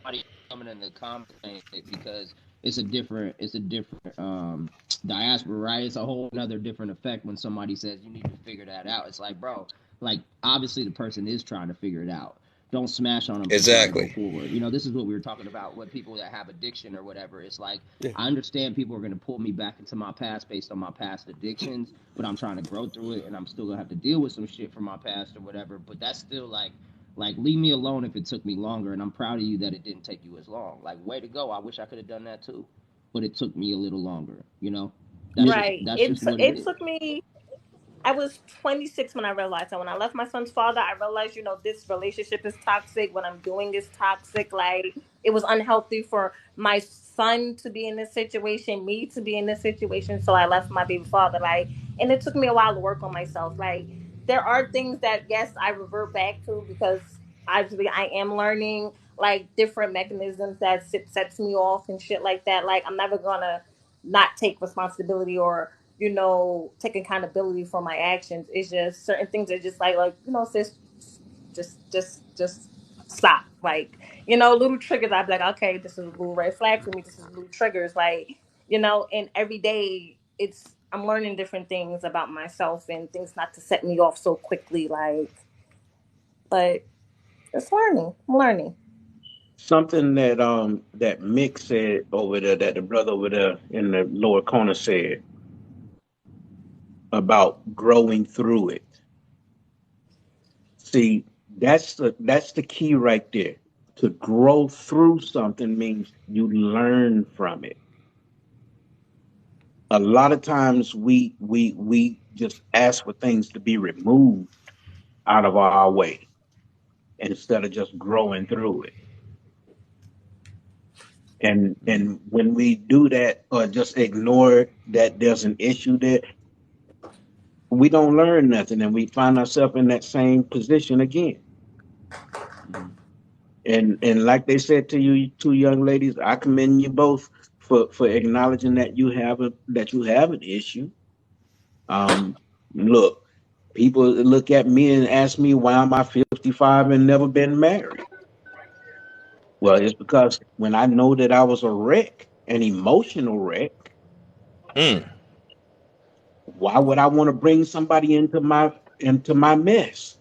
somebody coming in the comments saying it because it's a different diaspora, right? It's a whole another different effect when somebody says you need to figure that out. It's like, bro, like obviously the person is trying to figure it out. Don't smash on them for trying to go Exactly. forward. You know, this is what we were talking about with people that have addiction or whatever. It's like Yeah. I understand people are going to pull me back into my past based on my past addictions, but I'm trying to grow through it, and I'm still gonna have to deal with some shit from my past or whatever. But that's still like leave me alone if it took me longer, and I'm proud of you that it didn't take you as long. Like way to go. I wish I could have done that too, but it took me a little longer. You know, yeah, right. that's just what it It is. took me. I was 26 when I realized that. When I left my son's father, I realized, this relationship is toxic. What I'm doing is toxic. Like, it was unhealthy for my son to be in this situation, me to be in this situation. So I left my baby father. Like, and it took me a while to work on myself. Like, there are things that, yes, I revert back to because I am learning like different mechanisms that sets me off and shit like that. Like, I'm never gonna not take responsibility or take accountability for my actions. It's just certain things are just sis, just stop. Like, little triggers. I'd be like, okay, this is a little red flag for me. This is little triggers. Like, and every day I'm learning different things about myself and things not to set me off so quickly. Like, but it's learning. I'm learning. something that Mick said over there, that the brother over there in the lower corner said about growing through it. See, that's the key right there. To grow through something means you learn from it. A lot of times we just ask for things to be removed out of our way instead of just growing through it. And when we do that or just ignore that there's an issue there, we don't learn nothing and we find ourselves in that same position again. Mhm. And like they said to you two young ladies, I commend you both for acknowledging that you have an issue. Look, people look at me and ask me why am I 55 and never been married. Well, it's because when I know that I was a wreck, an emotional wreck, Mm, why would I want to bring somebody into my mess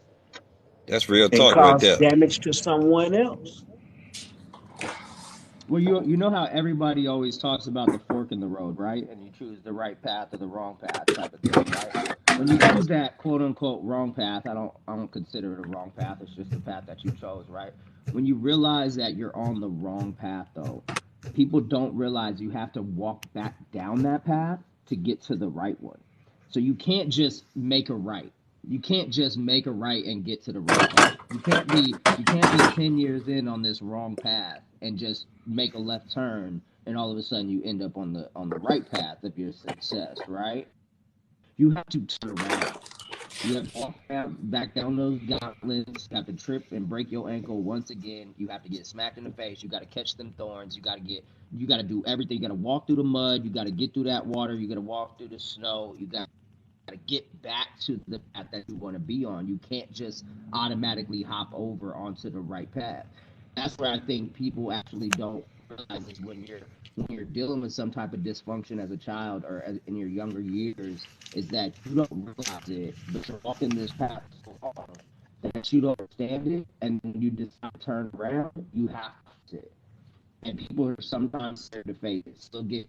that's real and talk right cause there. damage to someone else? Well, you know how everybody always talks about the fork in the road, right? And you choose the right path or the wrong path type of thing, right? When you choose that quote unquote wrong path, I don't consider it a wrong path. It's just the path that you chose, right? When you realize that you're on the wrong path though, people don't realize you have to walk back down that path to get to the right one. So you can't just make a right. You can't just make a right and get to the right path. You can't be 10 years in on this wrong path and just make a left turn and all of a sudden you end up on the right path of your success, right? You have to turn around. You have to walk back down those gauntlets. You have to trip and break your ankle once again. You have to get smacked in the face. You got to catch them thorns. You got to do everything. You got to walk through the mud. You got to get through that water. You got to walk through the snow. You got to get back to the path that you want to be on. You can't just automatically hop over onto the right path. That's where I think people actually don't realize is when you're dealing with some type of dysfunction as a child or in your younger years, is that you don't realize it, but you're walking this path so long that you don't understand it, and when you decide to turn around, you have to. And people are sometimes scared to face it. They'll get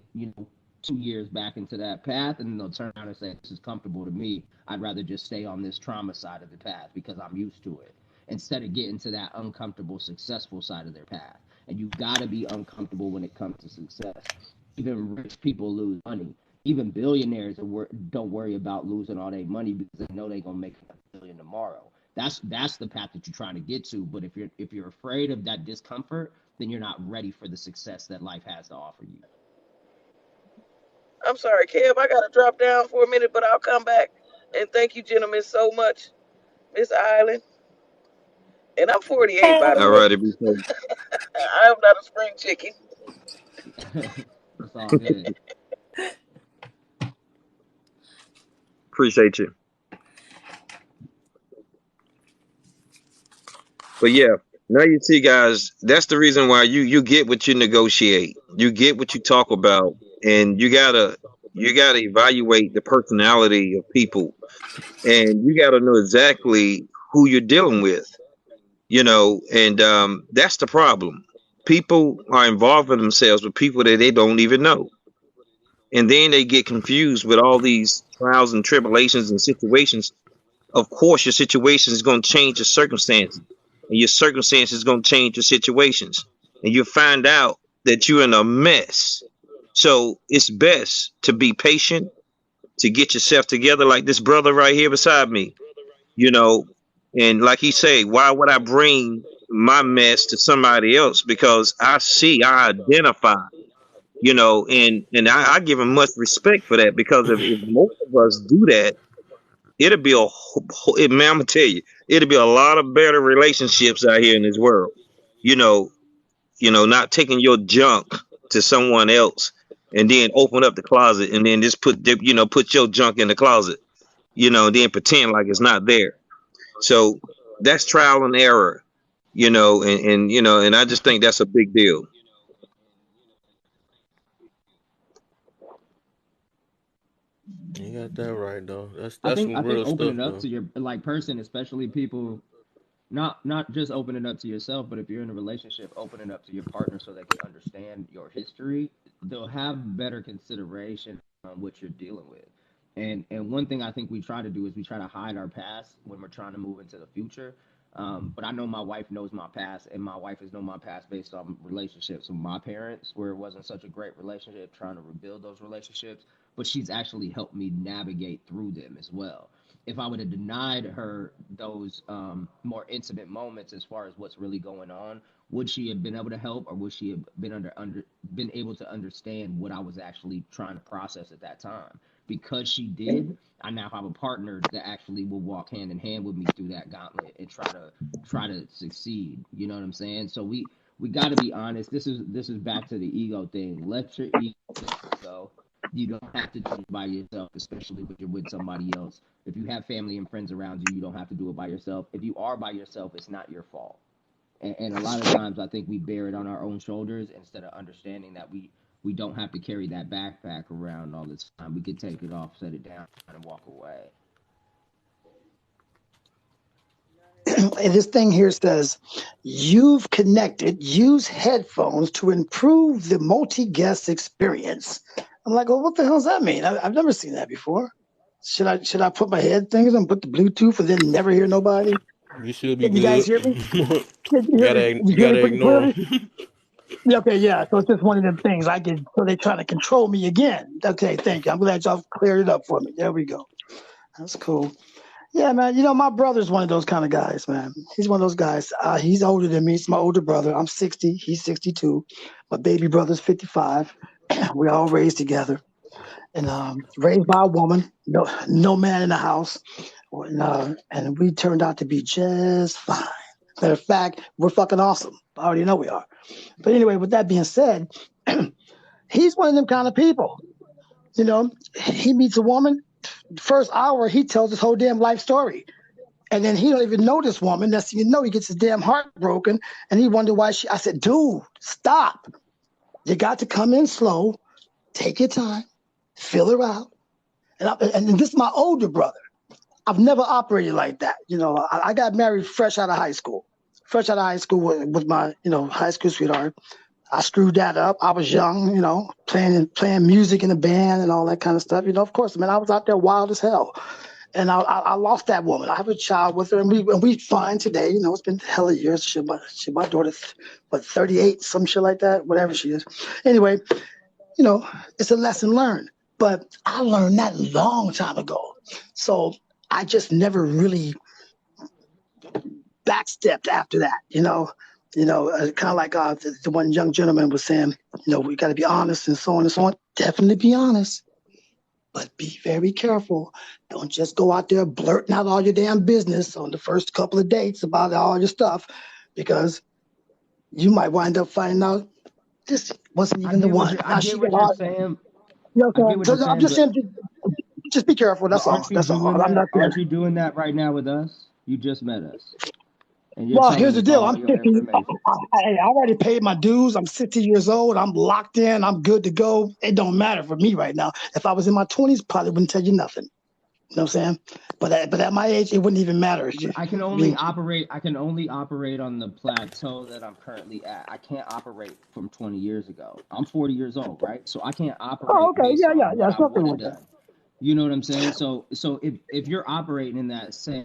2 years back into that path, and then they'll turn around and say, "This is comfortable to me. I'd rather just stay on this trauma side of the path because I'm used to it." Instead of getting to that uncomfortable, successful side of their path. And you got to be uncomfortable when it comes to success. Even rich people lose money. Even billionaires don't worry about losing all their money because they know they're gonna make $1 billion tomorrow. That's the path that you're trying to get to. But if you're afraid of that discomfort, then you're not ready for the success that life has to offer you. I'm sorry, Kev. I gotta drop down for a minute, but I'll come back. And thank you, gentlemen, so much, Miss Island. And I'm 48, by the All way. right, be safe. I am not a spring chicken. It's all good. Appreciate you. But yeah, now you see, guys, that's the reason why you get what you negotiate, you get what you talk about, and you gotta evaluate the personality of people, and you gotta know exactly who you're dealing with, and that's the problem. People are involving themselves with people that they don't even know, and then they get confused with all these trials and tribulations and situations. Of course, your situation is going to change your circumstances, and your circumstances is going to change your situations, and you find out that you're in a mess. So it's best to be patient, to get yourself together, like this brother right here beside me, you know. And like he say, why would I bring my mess to somebody else? Because I identify, and I give him much respect for that. Because if most of us do that, it'll be man, I'm gonna tell you, it'll be a lot of better relationships out here in this world. You know, not taking your junk to someone else and then open up the closet and then just put your junk in the closet, and then pretend like it's not there. So that's trial and error, and I just think that's a big deal. You got that right though. That's I that's think some I think real stuff opening up though. to your person, especially people, not just opening up to yourself, but if you're in a relationship, opening up to your partner so they can understand your history, they'll have better consideration on what you're dealing with. And one thing I think we try to do is we try to hide our past when we're trying to move into the future. But I know my wife knows my past, and my wife has known my past based on relationships with my parents, where it wasn't such a great relationship, trying to rebuild those relationships. But she's actually helped me navigate through them as well. If I would have denied her those more intimate moments as far as what's really going on, would she have been able to help, or would she have been able to understand what I was actually trying to process at that time? Because she did, I now have a partner that actually will walk hand in hand with me through that gauntlet and try to succeed. You know what I'm saying? So we got to be honest. This is back to the ego thing. Let your ego go. You don't have to do it by yourself, especially when you're with somebody else. If you have family and friends around you, you don't have to do it by yourself. If you are by yourself, it's not your fault. And a lot of times, I think we bear it on our own shoulders instead of understanding that we don't have to carry that backpack around all the time. We could take it off, set it down, and walk away. And this thing here says, you've connected, use headphones to improve the multi-guest experience. I'm like, well, what the hell does that mean? I've never seen that before. Should I put my head things and put the Bluetooth and then never hear nobody? You should be Can you guys good. hear me? you Can you hear me? gotta You you hear me gotta pretty ignore clearly? them. Yeah, okay, yeah. So it's just one of them things. So they're trying to control me again. Okay, thank you. I'm glad y'all cleared it up for me. There we go. That's cool. Yeah, man. My brother's one of those kind of guys, man. He's one of those guys. He's older than me. He's my older brother. I'm 60. He's 62. My baby brother's 55. We all raised together and raised by a woman. No man in the house. And we turned out to be just fine. Matter of fact, we're fucking awesome. I already know we are. But anyway, with that being said, he's one of them kind of people. He meets a woman. First hour, he tells his whole damn life story. And then he don't even know this woman. That's you know he gets his damn heart broken, and he wonder why she. I said, dude, stop. You got to come in slow, take your time, fill her out. And this is my older brother. I've never operated like that. You know, I got married fresh out of high school. Fresh out of high school with my high school sweetheart. I screwed that up. I was young, playing music in a band and all that kind of stuff. Of course, man, I was out there wild as hell. And I lost that woman. I have a child with her, and we fine today. It's been hell of years. She my daughter's 38, some shit like that, whatever she is. Anyway, it's a lesson learned. But I learned that a long time ago. So I just never really backstepped after that. Kind of like the one young gentleman was saying. We got to be honest and so on and so on. Definitely be honest. But be very careful. Don't just go out there blurting out all your damn business on the first couple of dates about all your stuff, because you might wind up finding out this wasn't even the one. I get what you're saying. I'm just saying, just be careful. That's all. That's all. I'm not there. Aren't you doing that right now with us? You just met us. Well, here's the deal. I'm 50. I already paid my dues. I'm 60 years old. I'm locked in. I'm good to go. It don't matter for me right now. If I was in my 20s, probably wouldn't tell you nothing. You know what I'm saying? But at my age, it wouldn't even matter. I can only operate on the plateau that I'm currently at. I can't operate from 20 years ago. I'm 40 years old, right? So I can't operate. Oh, okay. Yeah. Something like that. You know what I'm saying? So if you're operating in that same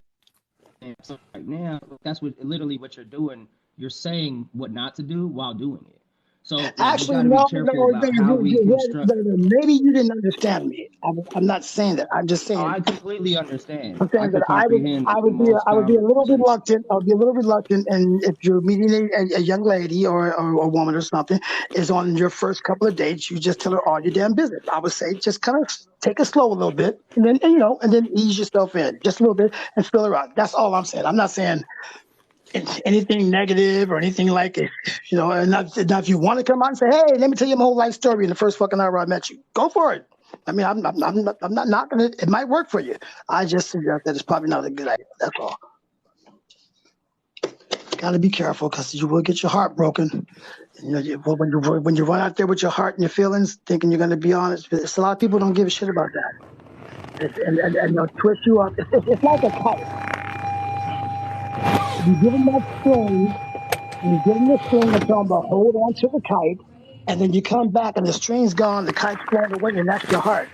right now, that's literally what you're doing. You're saying what not to do while doing it. So actually, no, maybe you didn't understand me. I'm not saying that. I'm just saying. I completely understand. I'm saying that I would be a little reluctant. I would be a little reluctant, and if you're meeting a young lady or a woman or something is on your first couple of dates, you just tell her all your damn business. I would say just kind of take it slow a little bit, and then ease yourself in just a little bit and fill her out. That's all I'm saying. I'm not saying anything negative or anything like it, and now if you want to come out and say, hey, let me tell you my whole life story in the first fucking hour I met you, go for it. I mean, I'm not knocking it. It might work for you. I just suggest that it's probably not a good idea. That's all. Got to be careful, because you will get your heart broken. When you run out there with your heart and your feelings, thinking you're going to be honest, a lot of people don't give a shit about that. And they'll twist you up. It's like a kite. You give them that string, you give them the string and tell them to hold on to the kite, and then you come back and the string's gone, the kite's flown away, and that's your heart.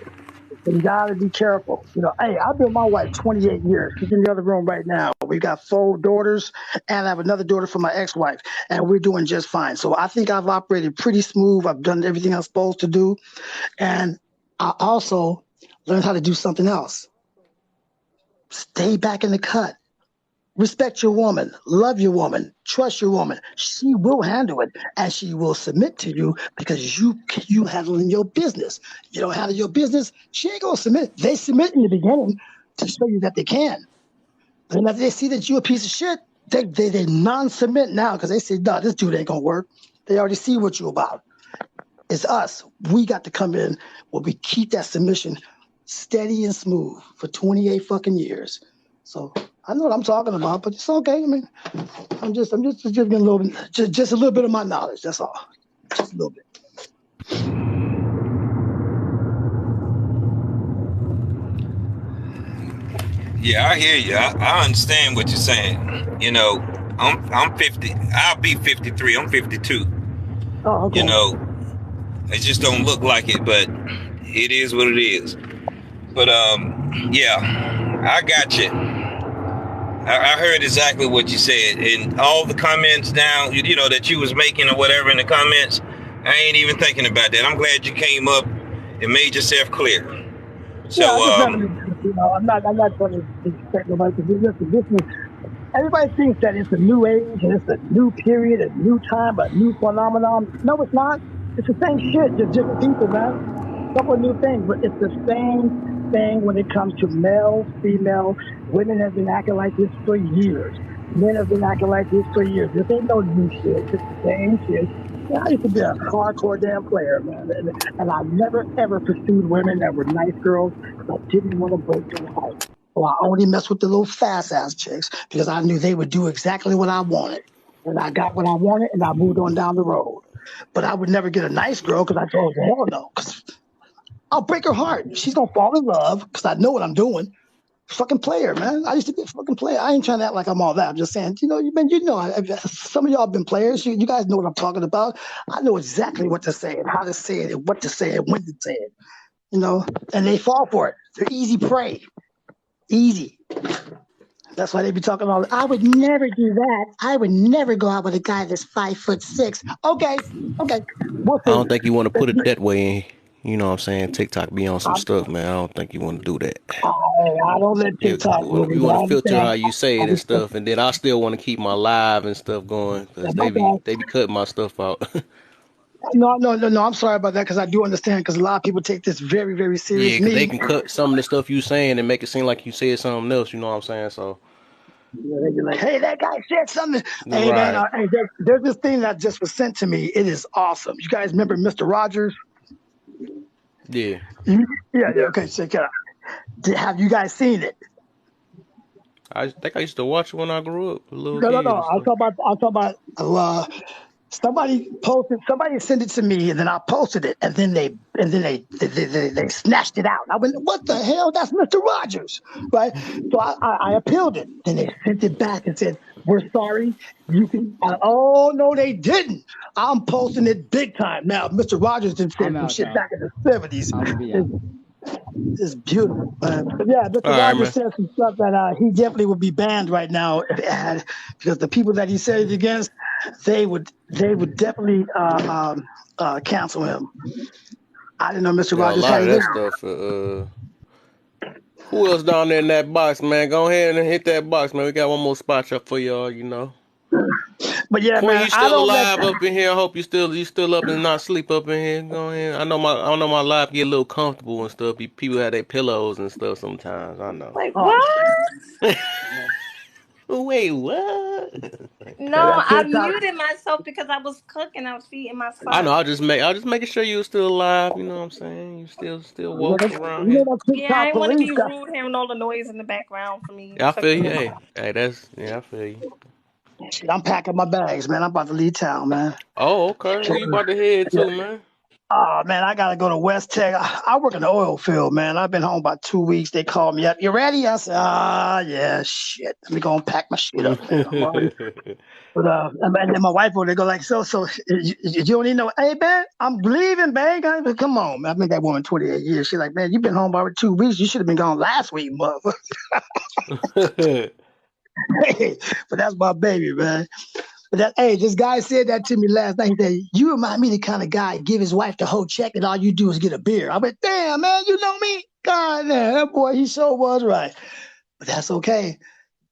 So you gotta be careful. Hey, I've been with my wife 28 years. She's in the other room right now. We got 4 daughters, and I have another daughter from my ex-wife, and we're doing just fine. So I think I've operated pretty smooth. I've done everything I'm supposed to do, and I also learned how to do something else. Stay back in the cut. Respect your woman, love your woman, trust your woman. She will handle it, and she will submit to you because you handling your business. You don't handle your business, she ain't gonna submit. They submit in the beginning to show you that they can. But then after they see that you're a piece of shit, they non-submit now because they say, no, this dude ain't gonna work. They already see what you're about. It's us. We got to come in where we keep that submission steady and smooth for 28 fucking years. So I know what I'm talking about, but it's okay. I mean, I'm just giving a little bit, just a little bit of my knowledge. That's all, just a little bit. Yeah, I hear you. I understand what you're saying. I'm 50. I'll be 53. I'm 52. Oh, okay. It just don't look like it, but it is what it is. But yeah, I got you. I heard exactly what you said, and all the comments down, that you was making or whatever in the comments. I ain't even thinking about that. I'm glad you came up and made yourself clear. So, I'm not trying to expect nobody to do this. Everybody thinks that it's a new age and it's a new period, a new time, a new phenomenon. No, it's not. It's the same shit, just different people, man. A couple of new things, but it's the same thing when it comes to male, female. Women have been acting like this for years. Men have been acting like this for years. This ain't no new shit. It's the same shit. I used to be a hardcore damn player, man. And I never, ever pursued women that were nice girls because I didn't want to break their heart. So I only messed with the little fast ass chicks because I knew they would do exactly what I wanted. And I got what I wanted and I moved on down the road. But I would never get a nice girl because I told her, hell no. Because I'll break her heart. She's going to fall in love because I know what I'm doing. Fucking player, man. I used to be a fucking player. I ain't trying to act like I'm all that. I'm just saying, some of y'all been players. You guys know what I'm talking about. I know exactly what to say and how to say it and what to say and when to say it. And they fall for it. They're easy prey. Easy. That's why they be talking all. I would never do that. I would never go out with a guy that's 5'6". Okay. We'll I see. don't think you want to put it that way. You know what I'm saying? TikTok be on some stuff, man. I don't think you want to do that. I don't let TikTok rule me, You but want I to filter understand. how you say I it and understand. stuff, and then I still want to keep my live and stuff going because they be Okay. cutting my stuff out. No. I'm sorry about that because I do understand because a lot of people take this very, very Yeah, serious. because they Me, can cut some of the stuff you saying and make it seem like you said something else. You know what I'm saying? So they be like, "Hey, that guy said something." Hey, man, right, hey, there's this thing that just was sent to me. It is awesome. You guys remember Mr. Rogers? yeah. Yeah. Okay, check it out. Have you guys seen it? I think I used to watch it when I grew up, a little No. kid and stuff. I'll talk about somebody posted. Somebody sent it to me, and then I posted it, and then they snatched it out. I went, "What the hell? That's Mr. Rogers, right?" So I appealed it. Then they sent it back and said, "We're sorry. You can." Oh no, they didn't. I'm posting it big time now. Mr. Rogers did said I'm some out, shit dog. back in the '70s. I'm gonna be out. It's beautiful, man. But yeah, All Mr. right, Rogers man. said some stuff that he definitely would be banned right now if it had, because the people that he said it against, they would definitely cancel him. I didn't know Mr. Yeah, a Rogers lot had of it in. that stuff. Who else down there in that box, man? Go ahead and hit that box, man. We got one more spot up for y'all. But yeah, Queen, man, you I still don't let. alive up in here? I hope you still up and not sleep up in here. Go ahead. I know my life get a little comfortable and stuff. People have their pillows and stuff sometimes. I know. Wait, Oh, what? Wait, what? No, that's I it, Tyler. muted myself because I was cooking. I was feeding my I know. son. I just making sure you were still alive. You know what I'm saying? You still You know woke that, around you know here. that Yeah, I TikTok didn't want to police be got. rude hearing all the noise in the background for me Yeah, I feel you. cooking. Hey, I feel you. Shit, I'm packing my bags, man. I'm about to leave town, man. Oh, okay. Where you about to head Yeah. to, man? Oh man, I gotta go to West Tech. I work in the oil field, man. I've been home about 2 weeks. They called me up. You ready? I said, yeah, shit. Let me go and pack my shit up, man. I'm already. But and then my wife over there go like, so you don't even know. Hey man, I'm leaving, man. Come on, man. I've been that woman 28 years. She's like, man, you've been home about 2 weeks. You should have been gone last week, motherfucker. Hey, but that's my baby, man. But this guy said that to me last night. He said, "You remind me the kind of guy give his wife the whole check and all you do is get a beer." I went, "Damn, man, you know me? God damn, that boy, he sure was right." But that's okay.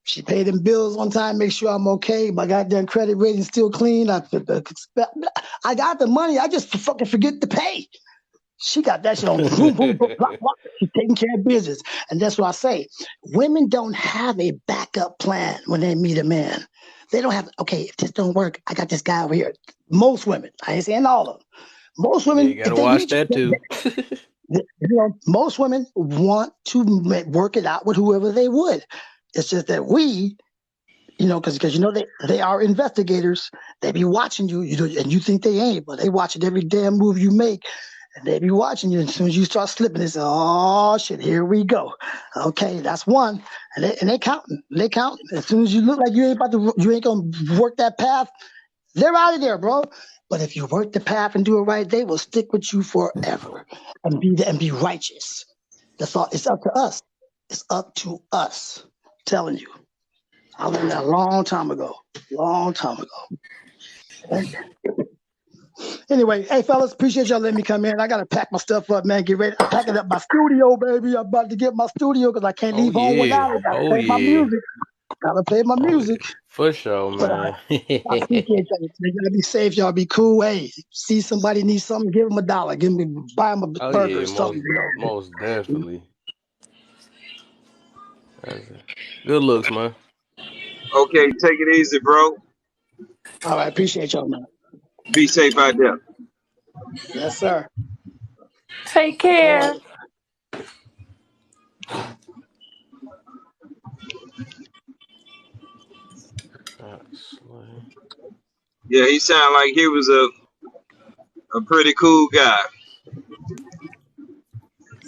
She paid them bills on time, make sure I'm okay. My goddamn credit rating still clean. I got the money. I just fucking forget to pay. She got that shit on boom, boom, boom, blah, blah. She's taking care of business. And that's what I say. Women don't have a backup plan when they meet a man. They don't have, okay, if this don't work, I got this guy over here. Most women, I ain't saying all of them. Most Yeah, you women, if gotta they watch meet that too. most women want to work it out with whoever they would. It's just that we, because they are investigators. They be watching you, and you think they ain't, but they watching every damn move you make. And they be watching you. As soon as you start slipping, they say, "Oh shit, here we go." Okay, that's one. And they counting. They counting. As soon as you look like you ain't gonna work that path, they're out of there, bro. But if you work the path and do it right, they will stick with you forever and be righteous. That's all. It's up to us. It's up to us. I'm telling you. I learned that a long time ago. Long time ago. Anyway, hey fellas, appreciate y'all letting me come in. I gotta pack my stuff up, man. Get ready. I'm packing up my studio, baby. I'm about to get my studio because I can't Oh leave home yeah. without it. Gotta Oh play my yeah. music. Gotta play my Oh music. yeah. For sure, But man. I appreciate y'all. Y'all be safe. Y'all be cool. Hey, see somebody needs something, give them $1. Buy them a Oh burger or yeah, something. most definitely. That's it. Good looks, man. Okay, take it easy, bro. All right, appreciate y'all, man. Be safe out there. Yes, sir. Take All right. care. Yeah, he sounded like he was a pretty cool guy.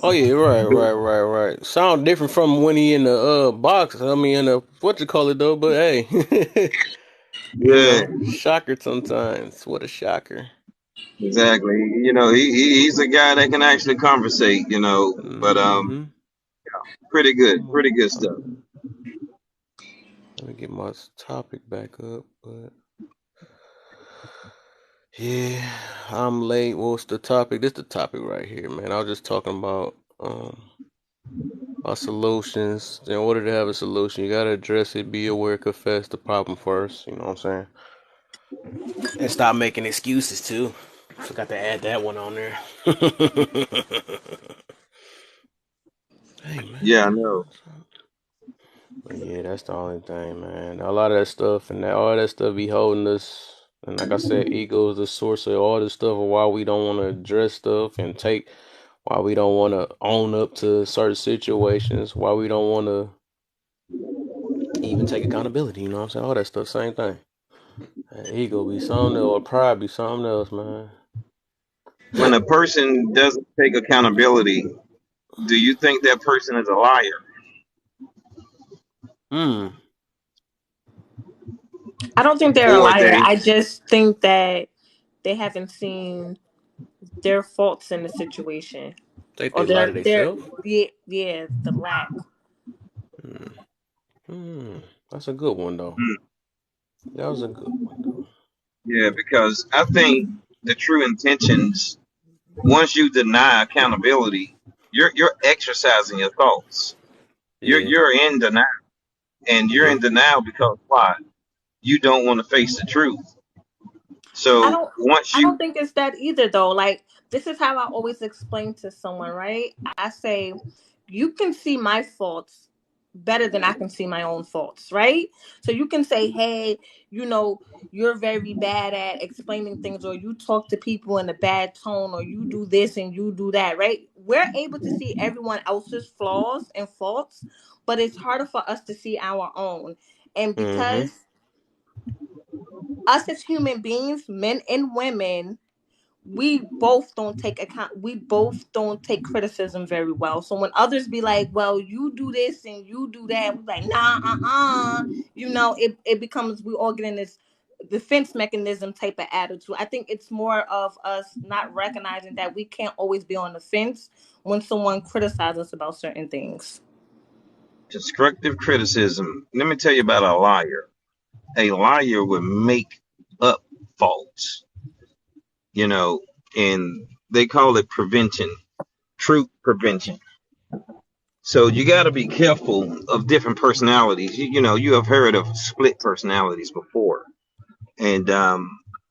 Oh yeah, right. Sound different from when he in the box. I mean, in the what you call it though. But hey, you Yeah, know, shocker sometimes. What a shocker. exactly. You know, he's a guy that can actually conversate. You know, but Mm-hmm. pretty good stuff. Let me get my topic back up. But yeah, I'm late. What's the topic? This the topic right here, man. I was just talking about our solutions. In order to have a solution, you gotta address it, be aware, confess the problem first. You know what I'm saying? And stop making excuses too. Forgot to add that one on there. Hey Yeah, I man. know. But yeah, that's the only thing, man. A lot of that stuff and all that stuff be holding us. And like I said, ego is the source of all this stuff, of why we don't want to address stuff and why we don't want to own up to certain situations, why we don't want to even take accountability. You know what I'm saying? All that stuff, same thing. That ego be something else, or pride be something else, man. When a person doesn't take accountability, do you think that person is a liar? Hmm. I don't think they're a Or liar. they, I just think that they haven't seen their faults in the situation, Think or they lie to they're themselves? yeah, the lack. Hmm. Hmm. That's a good one though. hmm, That was a good one though. yeah, because I think the true intentions, once you deny accountability, you're exercising your thoughts. Yeah. You're in denial, and you're Yeah. in denial because why? You don't want to face the truth. I So don't once I don't you think it's that either though. Like, this is how I always explain to someone, right? I say, you can see my faults better than I can see my own faults, right? So you can say, hey, you know, you're very bad at explaining things, or you talk to people in a bad tone, or you do this and you do that, right? We're able to see everyone else's flaws and faults, but it's harder for us to see our own. And Mm-hmm. because us as human beings, men and women, we both don't take criticism very well. So when others be like, well, you do this and you do that, we're like, nah, it becomes, we all get in this defense mechanism type of attitude. I think it's more of us not recognizing that we can't always be on the fence when someone criticizes us about certain things. constructive criticism, let me tell you about a liar. A liar would make up faults, you know, and they call it prevention, truth prevention. So you got to be careful of different personalities. You know, you have heard of split personalities before, and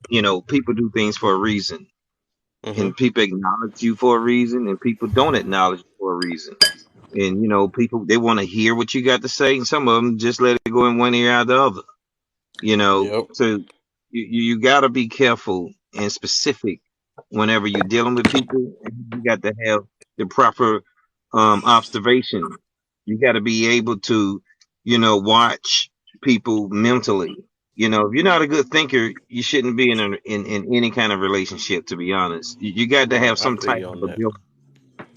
you know, people do things for a reason, Mm-hmm. and people acknowledge you for a reason, and people don't acknowledge you for a reason. And you know, people they want to hear what you got to say, and some of them just let it go in one ear out the other. You know, Yep. so you got to be careful and specific whenever you're dealing with people. You got to have the proper observation. You got to be able to, you know, watch people mentally. You know, if you're not a good thinker, you shouldn't be in any kind of relationship. To be honest, you got to Right. have I some feel type you on of that. ability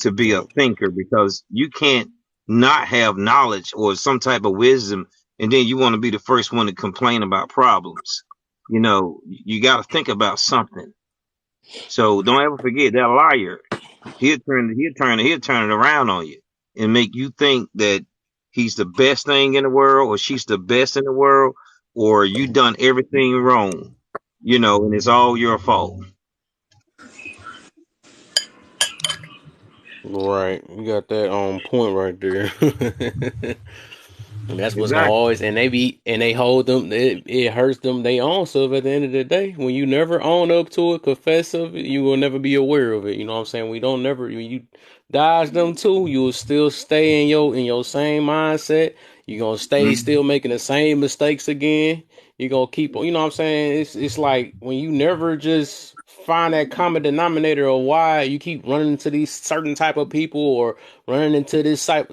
to be a Yep. thinker because you can't not have knowledge or some type of wisdom and then you want to be the first one to complain about problems. You know, you got to think about something. So don't ever forget that liar. He'll turn it around on you and make you think that he's the best thing in the world or she's the best in the world or you done everything wrong. You know, and it's all your fault. Right. You got that on point right there. And that's what's gonna Exactly. always, and they hold them. It hurts them. They own stuff at the end of the day. When you never own up to it, confess of it, you will never be aware of it. You know what I'm saying? We don't never when you dodge them too. You will still stay in your same mindset. You're gonna stay Mhm. still making the same mistakes again. You're gonna keep. You know what I'm saying? It's like when you never just find that common denominator of why you keep running into these certain type of people, or running into this certain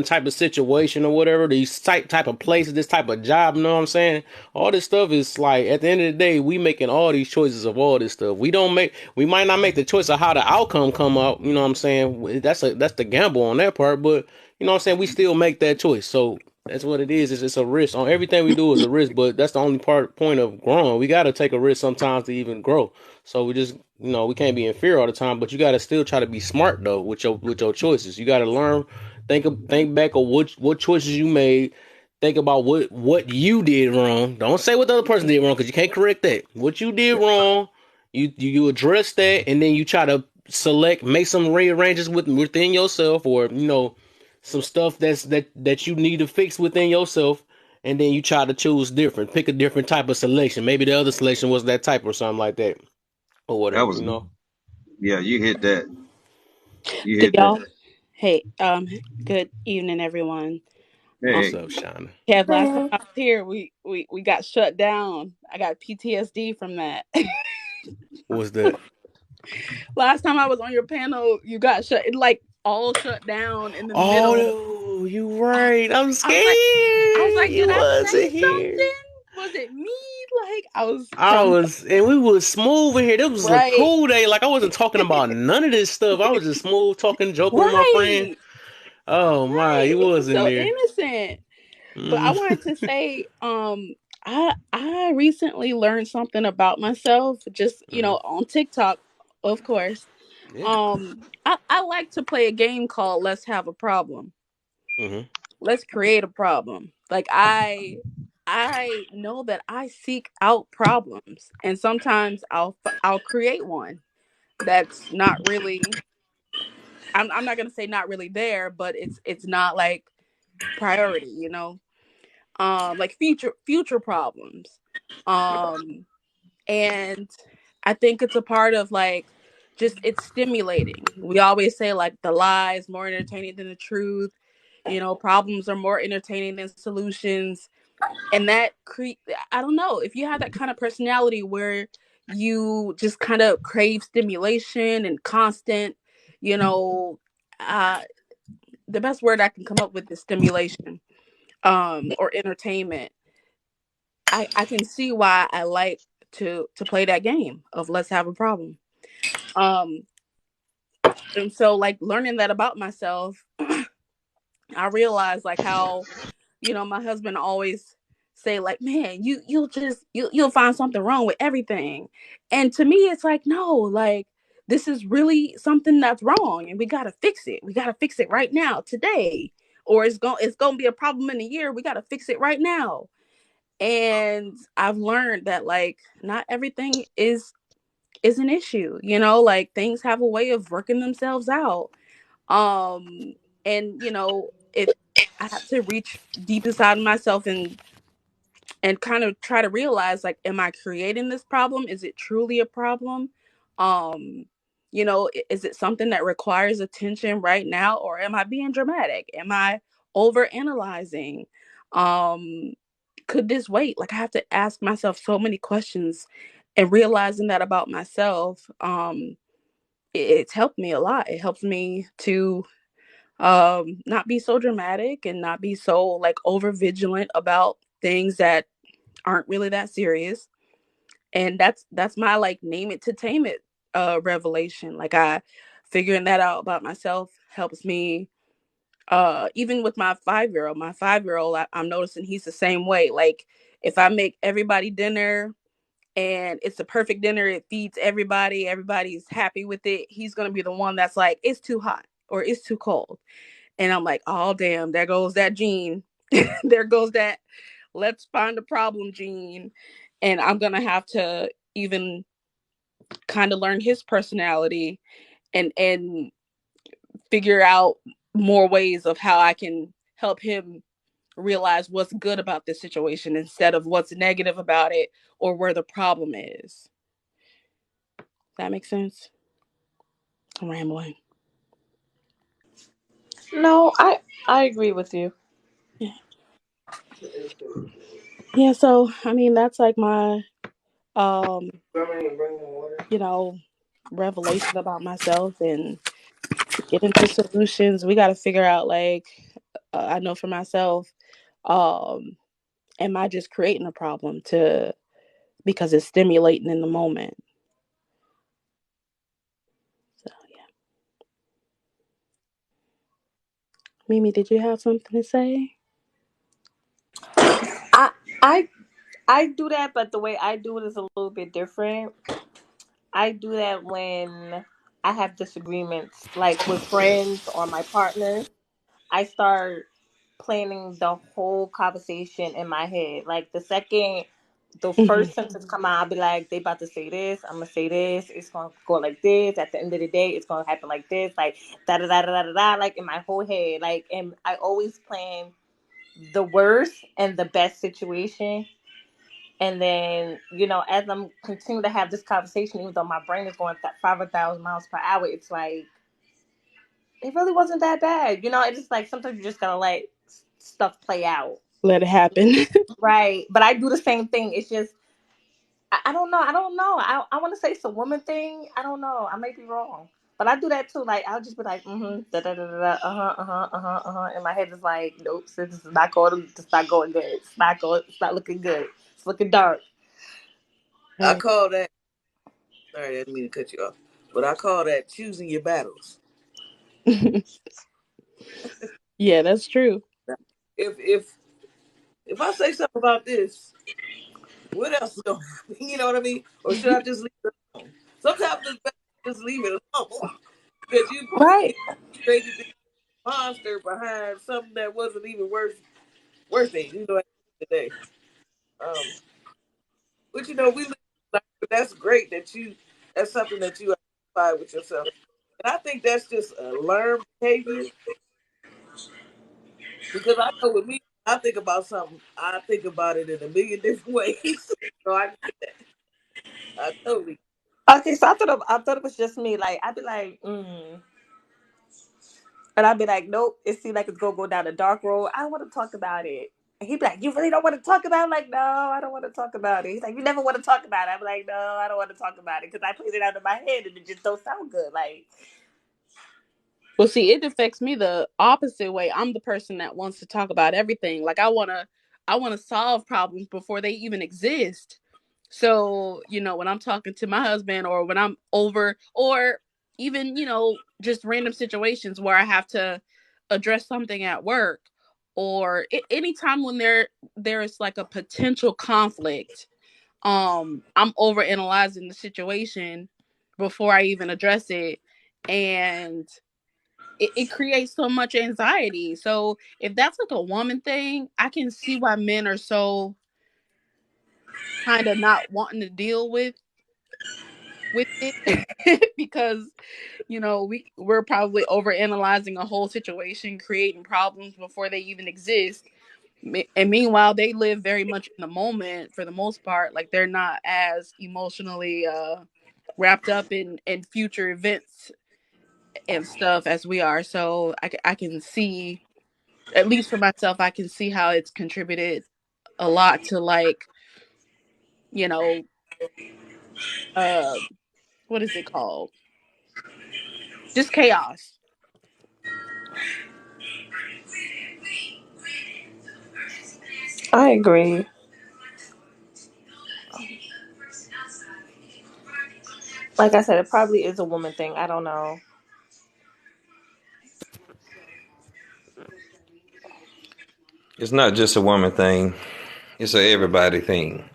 type of situation or whatever, these type of places, this type of job. You know what I'm saying? All this stuff is like, at the end of the day, we making all these choices of all this stuff. We might not make the choice of how the outcome come out. You know what I'm saying? That's the gamble on that part, but you know what I'm saying? We still make that choice. So that's what it is. It's a risk. On everything we do is a risk, but that's the only point of growing. We got to take a risk sometimes to even grow. So we just, we can't be in fear all the time, but you got to still try to be smart though with your choices. You got to learn, think back of what choices you made. Think about what you did wrong. Don't say what the other person did wrong, because you can't correct that. What you did wrong, you address that, and then you try to make some rearrangements within yourself, or some stuff that you need to fix within yourself, and then you try to choose different, pick a different type of selection. Maybe the other selection was that type or something like that, or That whatever. was, yeah, you hit that. You Do hit that. y'all? Hey, good evening, everyone. Um, What's Hey, up, Shauna? Kev, last time Mhm. I was here, we got shut down. I got PTSD from that. What was that? Last time I was on your panel, you got shut, it like all shut down in the middle. Oh, you right. I'm I was like, scared. did You I say wasn't here. something? Was it me? Like, I was I trying to, was, and we was smooth in here. This was a right, cool day. Like, I wasn't talking about none of this stuff. I was just smooth talking, joking with my friend. right, Oh my, right. you It was was in so there. innocent. But I Mm, wanted to say, I recently learned something about myself, just mm, on TikTok, of course. yeah. I like to play a game called Let's Have a Problem. Hmm. Let's create a problem. Like I know that I seek out problems, and sometimes I'll create one that's not really. I'm not gonna say not really there, but it's not like priority, like future problems, um and I think it's a part of like just it's stimulating. We always say like the lie is more entertaining than the truth. Problems are more entertaining than solutions. And I don't know if you have that kind of personality where you just kind of crave stimulation and constant, you know uh the best word I can come up with is stimulation, or entertainment. I can see why I like to play that game of Let's Have a Problem. Um and so like learning that about myself, I realized like how, my husband always say like, man, you'll find something wrong with everything. And to me it's like, no, like this is really something that's wrong and we got to fix it. We got to fix it right now, today. Or it's going to be a problem in a year. We got to fix it right now. And I've learned that like not everything is an issue, like things have a way of working themselves out. And if I have to reach deep inside of myself and kind of try to realize like, am I creating this problem? Is it truly a problem? um is it something that requires attention right now, or am I being dramatic? Am I over analyzing? um could this wait? Like I have to ask myself so many questions, and realizing that about myself, it's helped me a lot. It helps me to not be so dramatic and not be so like over vigilant about things that aren't really that serious. And that's my like name it to tame it revelation. Like I figuring that out about myself helps me. Even with my 5-year-old, I'm noticing he's the same way. Like if I make everybody dinner and it's the perfect dinner, it feeds everybody, everybody's happy with it, he's gonna be the one that's like, it's too hot or it's too cold. And I'm like, oh damn, there goes that gene. There goes that let's find a problem gene. And I'm gonna have to even kind of learn his personality and figure out more ways of how I can help him realize what's good about this situation instead of what's negative about it or where the problem is. That makes sense? I'm rambling. No, I agree with you. Yeah. Yeah, so I mean that's like my um, you know, revelation about myself and get into solutions. We got to figure out like I know for myself, um, am I just creating a problem to because it's stimulating in the moment? So yeah, Mimi, did you have something to say? I I I do that, but the way I do it is a little bit different. I do that when I have disagreements, like with friends or my partner. I start planning the whole conversation in my head. Like the second the Hmm. first sentence come out, I'll be like, they about to say this, I'm gonna say this, it's gonna go like this, at the end of the day, it's gonna happen like this, like da da da da da da, like in my whole head. Like, and I always plan the worst and the best situation. And then, as I'm continuing to have this conversation, even though my brain is going 5,000 miles per hour, it's like, it really wasn't that bad. It's just like sometimes you just gotta let stuff play out. Let it happen. Right. But I do the same thing. It's just, I don't know. I don't know. I want to say it's a woman thing. I don't know. I might be wrong. But I do that too. Like, I'll just be like, da da da da, da, and my head is like, nope, this is not going. It's not going good. It's not going. It's not looking good. It's looking dark. I Right. call that. Sorry, I didn't mean to cut you off, but I call that choosing your battles. Yeah, that's true. If I say something about this, what else is going to happen? You know what I mean? Or should I just leave it alone? Sometimes it's better to just leave it alone because you Right. created this monster behind something that wasn't even worth it. At the end of the day. But we live life, but that's great that's something that you identify with yourself. And I think that's just a learned behavior because I know with me, I think about something, I think about it in a million different ways. So I get that. I totally. Okay, so I thought it was just me. Like, I'd be like, and I'd be like, nope. It seems like it's gonna go down a dark road. I want to talk about it. And he'd be like, you really don't want to talk about it? I'm like, no, I don't want to talk about it. He's like, you never want to talk about it. I'm like, no, I don't want to talk about it because I played it out of my head and it just don't sound good. Like, Well, see, it affects me the opposite way. I'm the person that wants to talk about everything. Like I want to solve problems before they even exist. So, when I'm talking to my husband or when I'm over or even, just random situations where I have to address something at work or anytime when there is like a potential conflict, I'm over analyzing the situation before I even address it. And it creates so much anxiety. So if that's like a woman thing, I can see why men are so kind of not wanting to deal with it because we're probably over analyzing a whole situation, creating problems before they even exist. And meanwhile, they live very much in the moment for the most part. Like they're not as emotionally wrapped up in future events and stuff as we are. So I can see, at least for myself, I can see how it's contributed a lot to like, you know, uh, what is it called? Just chaos. I agree. Like I said, it probably is a woman thing. I don't know. It's not just a woman thing. It's a everybody thing.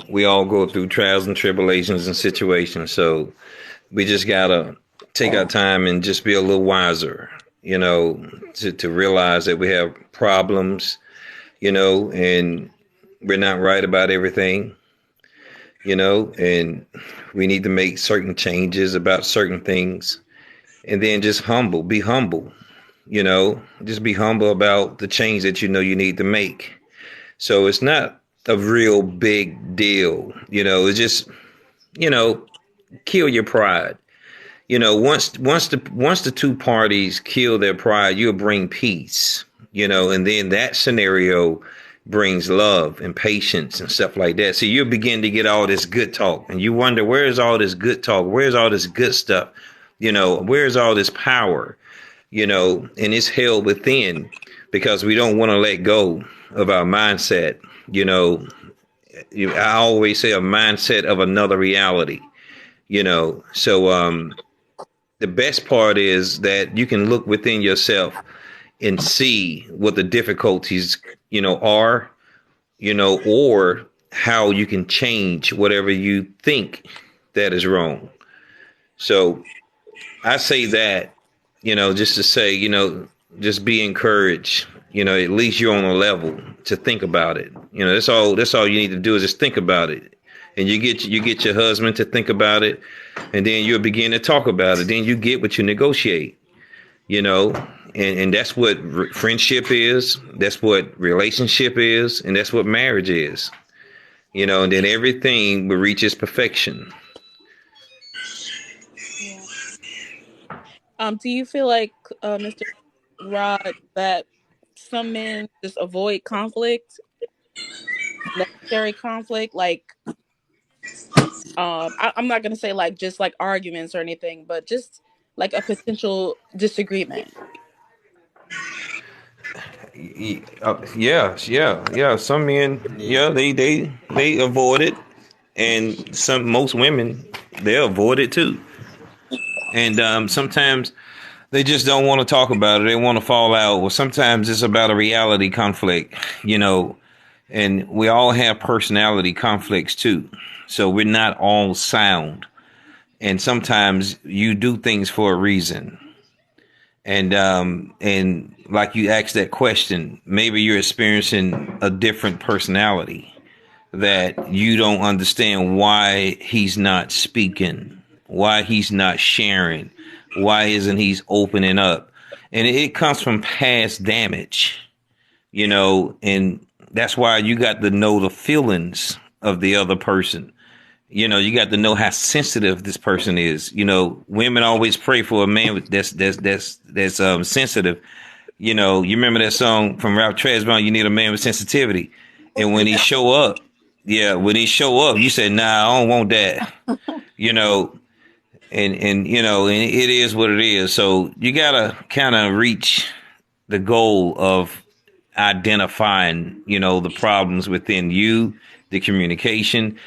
We all go through trials and tribulations and situations. So we just gotta take our time and just be a little wiser, to realize that we have problems, and we're not right about everything, and we need to make certain changes about certain things. And then just be humble, just be humble about the change that you need to make. So it's not a real big deal, it's just, you know, kill your pride. Once the two parties kill their pride, you'll bring peace. And then that scenario, brings love and patience and stuff like that. So you begin to get all this good talk, and you wonder, where's all this good talk? Where's all this good stuff? Where's all this power? And it's held within because we don't want to let go of our mindset. I always say a mindset of another reality. So the best part is that you can look within yourself and see what the difficulties, are, or how you can change whatever you think that is wrong. So I say that, just to say, just be encouraged. At least you're on a level to think about it. That's all you need to do is just think about it. And you get your husband to think about it, and then you'll begin to talk about it. Then you get what you negotiate, and that's what friendship is. That's what relationship is, and that's what marriage is. And then everything will reach its perfection. Yeah. Do you feel like, Mr. Rod, that some men just avoid conflict, necessary conflict? Like, I'm not gonna say like just like arguments or anything, but just like a potential disagreement. Yeah. Some men, yeah, they avoid it, and most women, they avoid it too. And sometimes they just don't want to talk about it. They want to fall out. Well, sometimes it's about a reality conflict, and we all have personality conflicts too. So we're not all sound. And sometimes you do things for a reason. And like you asked that question, maybe you're experiencing a different personality that you don't understand why he's not speaking, why he's not sharing, why isn't he's opening up. And it comes from past damage, and that's why you got to know the feelings of the other person. You got to know how sensitive this person is. Women always pray for a man that's sensitive. You remember that song from Ralph Tresvant, "You need a man with sensitivity." And when he show up, you say, "Nah, I don't want that." You know, and it is what it is. So you gotta kind of reach the goal of identifying, the problems within you, the communication.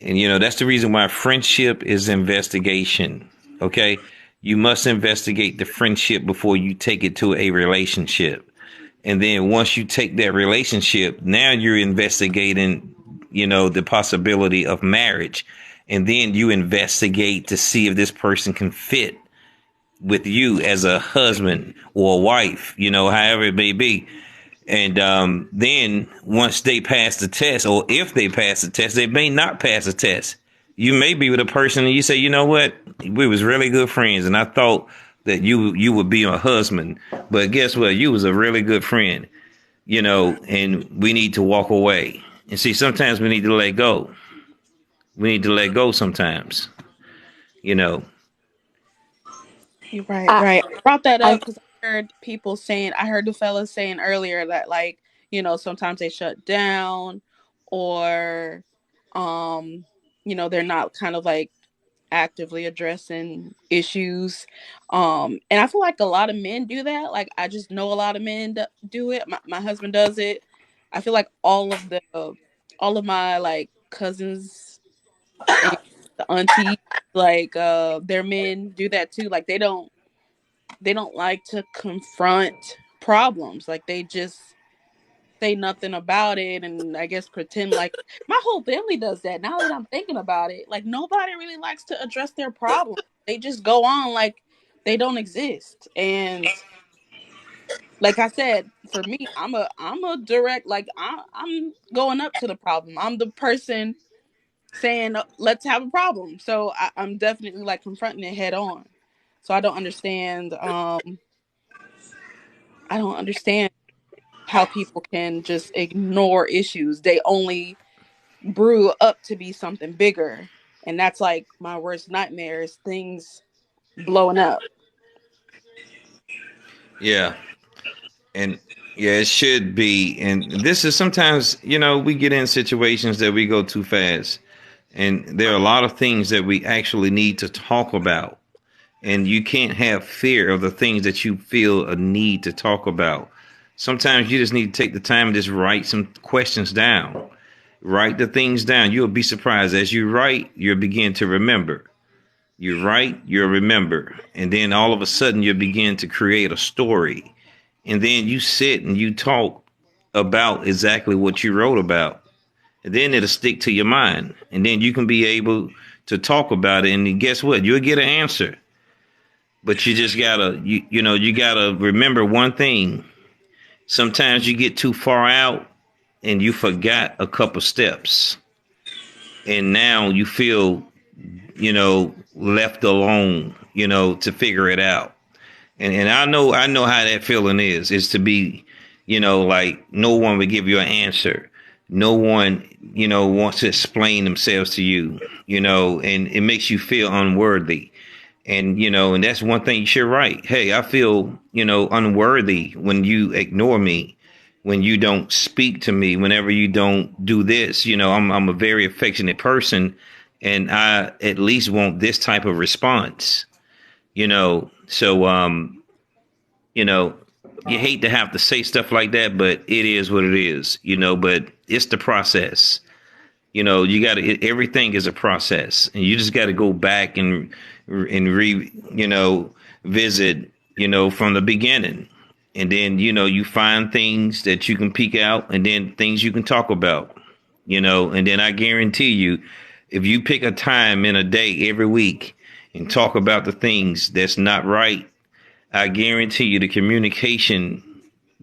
And, that's the reason why friendship is investigation. Okay. You must investigate the friendship before you take it to a relationship. And then once you take that relationship, now you're investigating, the possibility of marriage. And then you investigate to see if this person can fit with you as a husband or a wife, however it may be. And then once they pass the test, or if they pass the test, they may not pass the test. You may be with a person and you say, you know what, we was really good friends, and I thought that you would be my husband, but guess what, you was a really good friend, and we need to walk away. And see, sometimes we need to let go. We need to let go sometimes, you know. You're right, I, right. I brought that I up because I heard the fellas saying earlier that, like, sometimes they shut down, or, um, they're not kind of like actively addressing issues. And I feel like a lot of men do that. Like, I just know a lot of men do it. My husband does it. I feel like all of my like cousins and the aunties, like, their men do that too. Like, they don't like to confront problems. Like, they just say nothing about it, and I guess pretend like my whole family does that. Now that I'm thinking about it, like, nobody really likes to address their problems. They just go on like they don't exist. And like I said, for me, I'm a direct, like, I'm going up to the problem. I'm the person saying, let's have a problem. So I'm definitely like confronting it head on. So I don't understand how people can just ignore issues. They only brew up to be something bigger. And that's like my worst nightmare, is things blowing up. Yeah. And Yeah, it should be. And this is sometimes, we get in situations that we go too fast. And there are a lot of things that we actually need to talk about. And you can't have fear of the things that you feel a need to talk about. Sometimes you just need to take the time and just write some questions down. Write the things down. You'll be surprised. As you write, you'll begin to remember. You write, you'll remember. And then all of a sudden, you'll begin to create a story. And then you sit and you talk about exactly what you wrote about. And then it'll stick to your mind. And then you can be able to talk about it. And guess what? You'll get an answer. But you just gotta, you gotta remember one thing. Sometimes you get too far out and you forgot a couple steps. And now you feel, left alone, to figure it out. And I know how that feeling is to be, like no one would give you an answer. No one, wants to explain themselves to you, and it makes you feel unworthy. And that's one thing you should write. Hey, I feel, unworthy when you ignore me, when you don't speak to me, whenever you don't do this. I'm a very affectionate person, and I at least want this type of response. So you know, you hate to have to say stuff like that, but it is what it is, but it's the process. You got to, everything is a process, and you just got to go back and visit, from the beginning. And then, you find things that you can peek out, and then things you can talk about, and then I guarantee you, if you pick a time in a day every week and talk about the things that's not right, I guarantee you the communication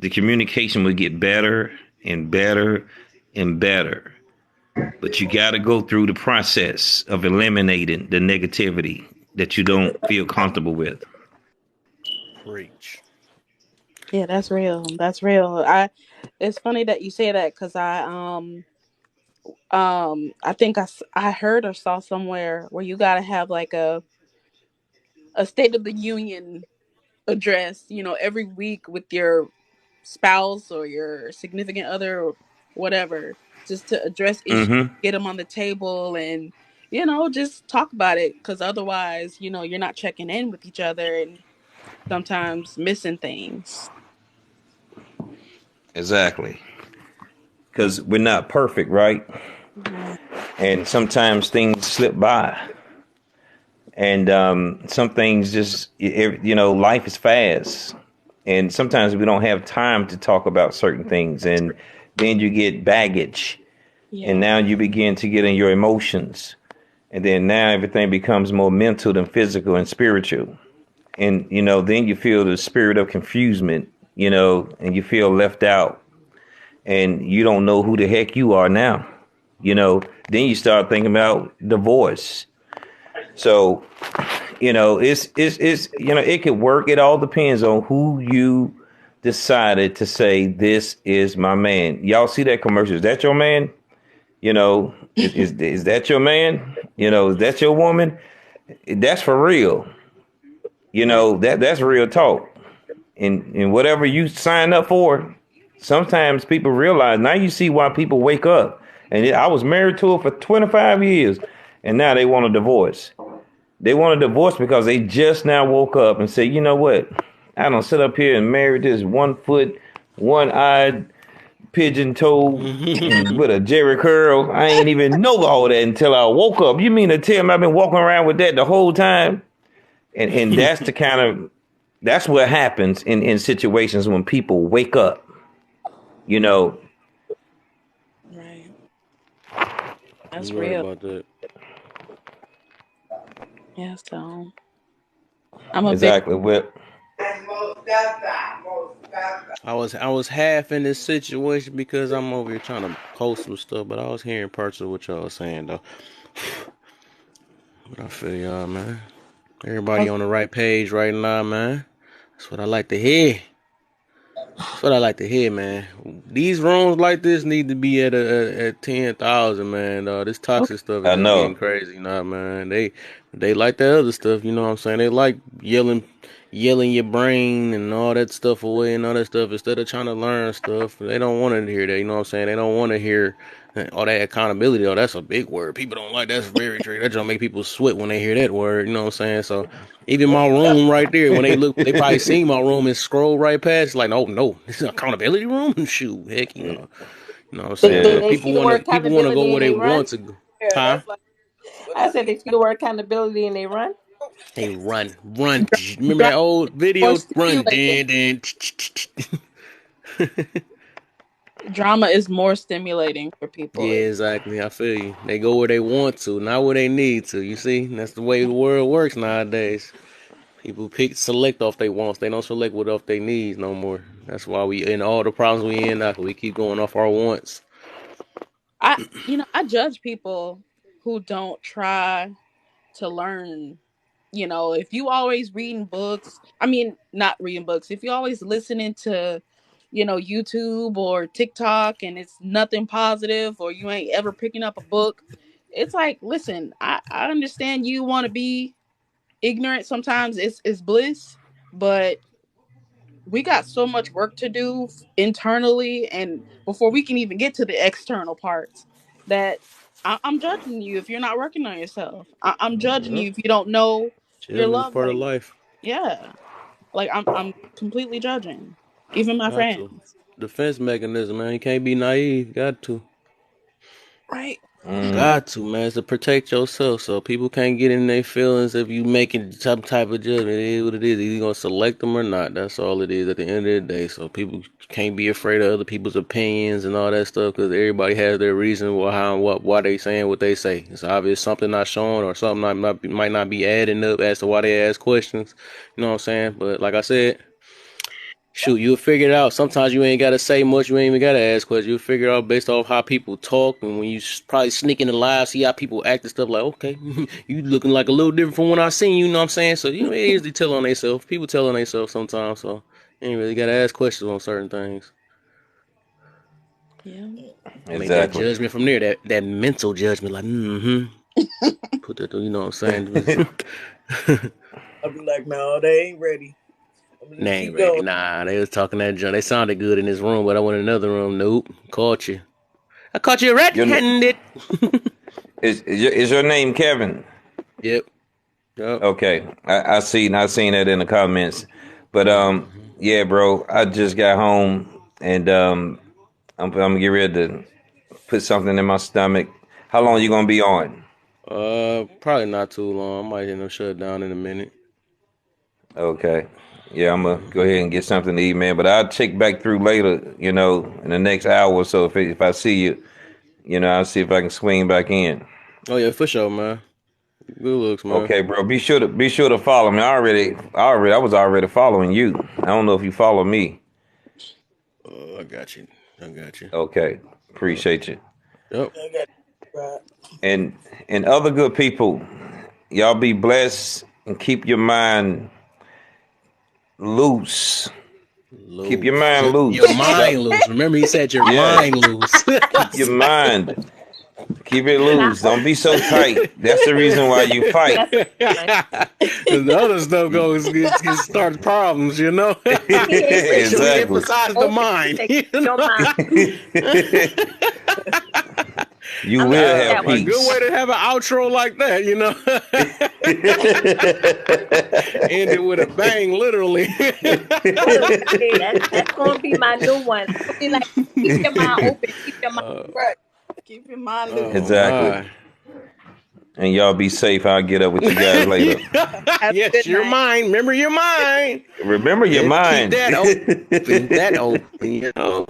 will get better and better and better. But you got to go through the process of eliminating the negativity that you don't feel comfortable with. Preach. Yeah, that's real. That's real. It's funny that you say that because I think I heard or saw somewhere where you gotta have like a State of the Union address, every week with your spouse or your significant other or whatever, just to address issues, Mm-hmm. get them on the table, and just talk about it. Because otherwise, you're not checking in with each other and sometimes missing things. Exactly. Because we're not perfect, right? Yeah. And sometimes things slip by. And some things just, life is fast. And sometimes we don't have time to talk about certain things. And then you get baggage. And Yeah. now you begin to get in your emotions. And then now everything becomes more mental than physical and spiritual. And, then you feel the spirit of confusement, and you feel left out. And you don't know who the heck you are now. Then you start thinking about divorce. So, it could work. It all depends on who you decided to say, this is my man. Y'all see that commercial? Is that your man? Is that your man? Is that your woman? That's for real. Right. That's real talk. And whatever you sign up for, sometimes people realize, now you see why people wake up. And I was married to her for 25 years, and now they want a divorce. They want a divorce because they just now woke up and say, you know what? I don't sit up here and marry this 1 foot, 1-eyed, pigeon toe, and with a jerry curl. I ain't even know all that until I woke up. You mean to tell me I've been walking around with that the whole time? And that's what happens in situations when people wake up. You know, Right. That's You right real. about that. Yeah. So I'm a big. exactly. Well, I was half in this situation because I'm over here trying to post some stuff, but I was hearing parts of what y'all was saying though. But I feel y'all, man. Everybody on the right page right now, man. That's what I like to hear. what I like to hear, man. These rooms like this need to be at 10,000, man. This Okay. toxic stuff is I just getting know. crazy now, man. They like that other stuff, you know what I'm saying? They like yelling your brain and all that stuff away and all that stuff instead of trying to learn stuff. They don't want to hear that, you know what I'm saying? They don't want to hear all that accountability. Oh, that's a big word. People don't like that's very true. That just make people sweat when they hear that word, you know what I'm saying? So even my room right there, when they look, they probably seen my room and scroll right past, like, oh no, this is an accountability room. Shoot, heck, you know what I'm saying. They, Yeah. But they see people the word wanna go accountability where and they they run. want to go. Yeah, Huh? that's like what I is said he? they see the word accountability and they run. Hey, run. Remember Drama that old More video? Run, stimulating. drama is more stimulating for people. Yeah, exactly. I feel you. They go where they want to, not where they need to. You see, that's the way the world works nowadays. People select off they wants. They don't select what off they needs no more. That's why we in all the problems we in now. 'Cause we keep going off our wants. I judge people who don't try to learn. If you always reading books, I mean, not reading books, if you always listening to, YouTube or TikTok and it's nothing positive, or you ain't ever picking up a book, it's like, listen, I understand you want to be ignorant sometimes, it's bliss, but we got so much work to do internally and before we can even get to the external parts that I'm judging you if you're not working on yourself. I'm judging Yep. you if you don't know your Judgment is love part of language. life. Yeah, like I'm completely judging, even my Got to. friends. Defense mechanism, man. You can't be naive. Got to. Right. Mm. Got to, man. It's to protect yourself. So people can't get in their feelings if you making some type of judgment. It is what it is. Either you gonna select them or not. That's all it is at the end of the day. So people can't be afraid of other people's opinions and all that stuff because everybody has their reason why they saying what they say. It's obvious something not showing or something might not be adding up as to why they ask questions. You know what I'm saying? But like I said, shoot, you'll figure it out. Sometimes you ain't gotta say much. You ain't even gotta ask questions. You'll figure it out based off how people talk, and when you probably sneak in the live, see how people act and stuff. Like, okay, you looking like a little different from when I seen you. You know what I'm saying? So you know, they usually tell on themselves. People tell on themselves sometimes. So you ain't really gotta ask questions on certain things. Yeah. Make that Exactly. judgment from there. That mental judgment, like, put that. You know what I'm saying? I'll be like, no, they ain't ready. I'm gonna They just ain't keep ready. going. Nah, they was talking that junk. They sounded good in this room, but I went in another room. Nope, caught you. I caught you Your na- red-handed. is your name Kevin? Yep. Yep. Okay, I seen that in the comments, but Hmm. yeah, bro, I just got home and I'm gonna get ready to put something in my stomach. How long you gonna be on? Probably not too long. I might end up shut down in a minute. Okay, yeah, I'm gonna go Hmm. ahead and get something to eat, man. But I'll check back through later, in the next hour or so. If I see you, I'll see if I can swing back in. Oh yeah, for sure, man. Good looks, man. Okay, bro. Be sure to follow me. I was already following you. I don't know if you follow me. I got you. I got you. Okay, Yep. appreciate you. Yep. I got right. And other good people, y'all be blessed and keep your mind loose. Keep your Loose. mind Your loose. mind Y'all, loose. Remember, he said your yeah. mind loose. Keep your mind. Keep it Not loose. Don't be open. so tight. That's the reason why you fight. That's right. Because the other stuff starts problems, you know. He ain't Make say sure we Exactly. emphasize the open. He mind. said You keep your mind loose. know. You I'm gonna will take have that A one. good peace. way to have an outro like that, you know. End it with a bang, literally. Hey, that's gonna be my new one. I'm gonna be like, keep your mind open, keep your mind uh, Right. Keep your mind loose. oh Exactly. my. And y'all be safe. I'll get up with you guys later. Have a Yes, good your night. mind. Remember your mind. Remember your Let's keep mind. that open. That open, you know.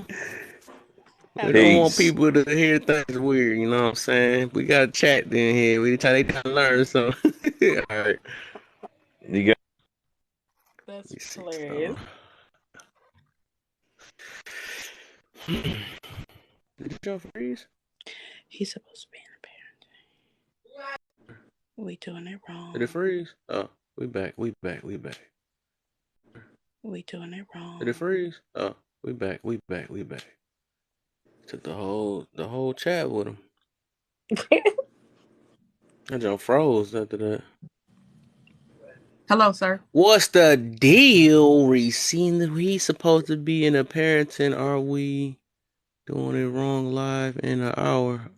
We Have a don't good want Peace. people to hear things weird, you know what I'm saying? We got to chat in here. They trying to learn, so. All right. You got That's Let me see hilarious. something. Did your freeze? He's supposed to be in the bed. We doing it Did it wrong. freeze? Oh, we back. We back. We back. We doing it Did it wrong. freeze? Oh. We back. Took the whole chat with him. I just froze after that. Hello, sir. What's the deal? He's supposed to be in a parenting. Are we doing it wrong live in an hour?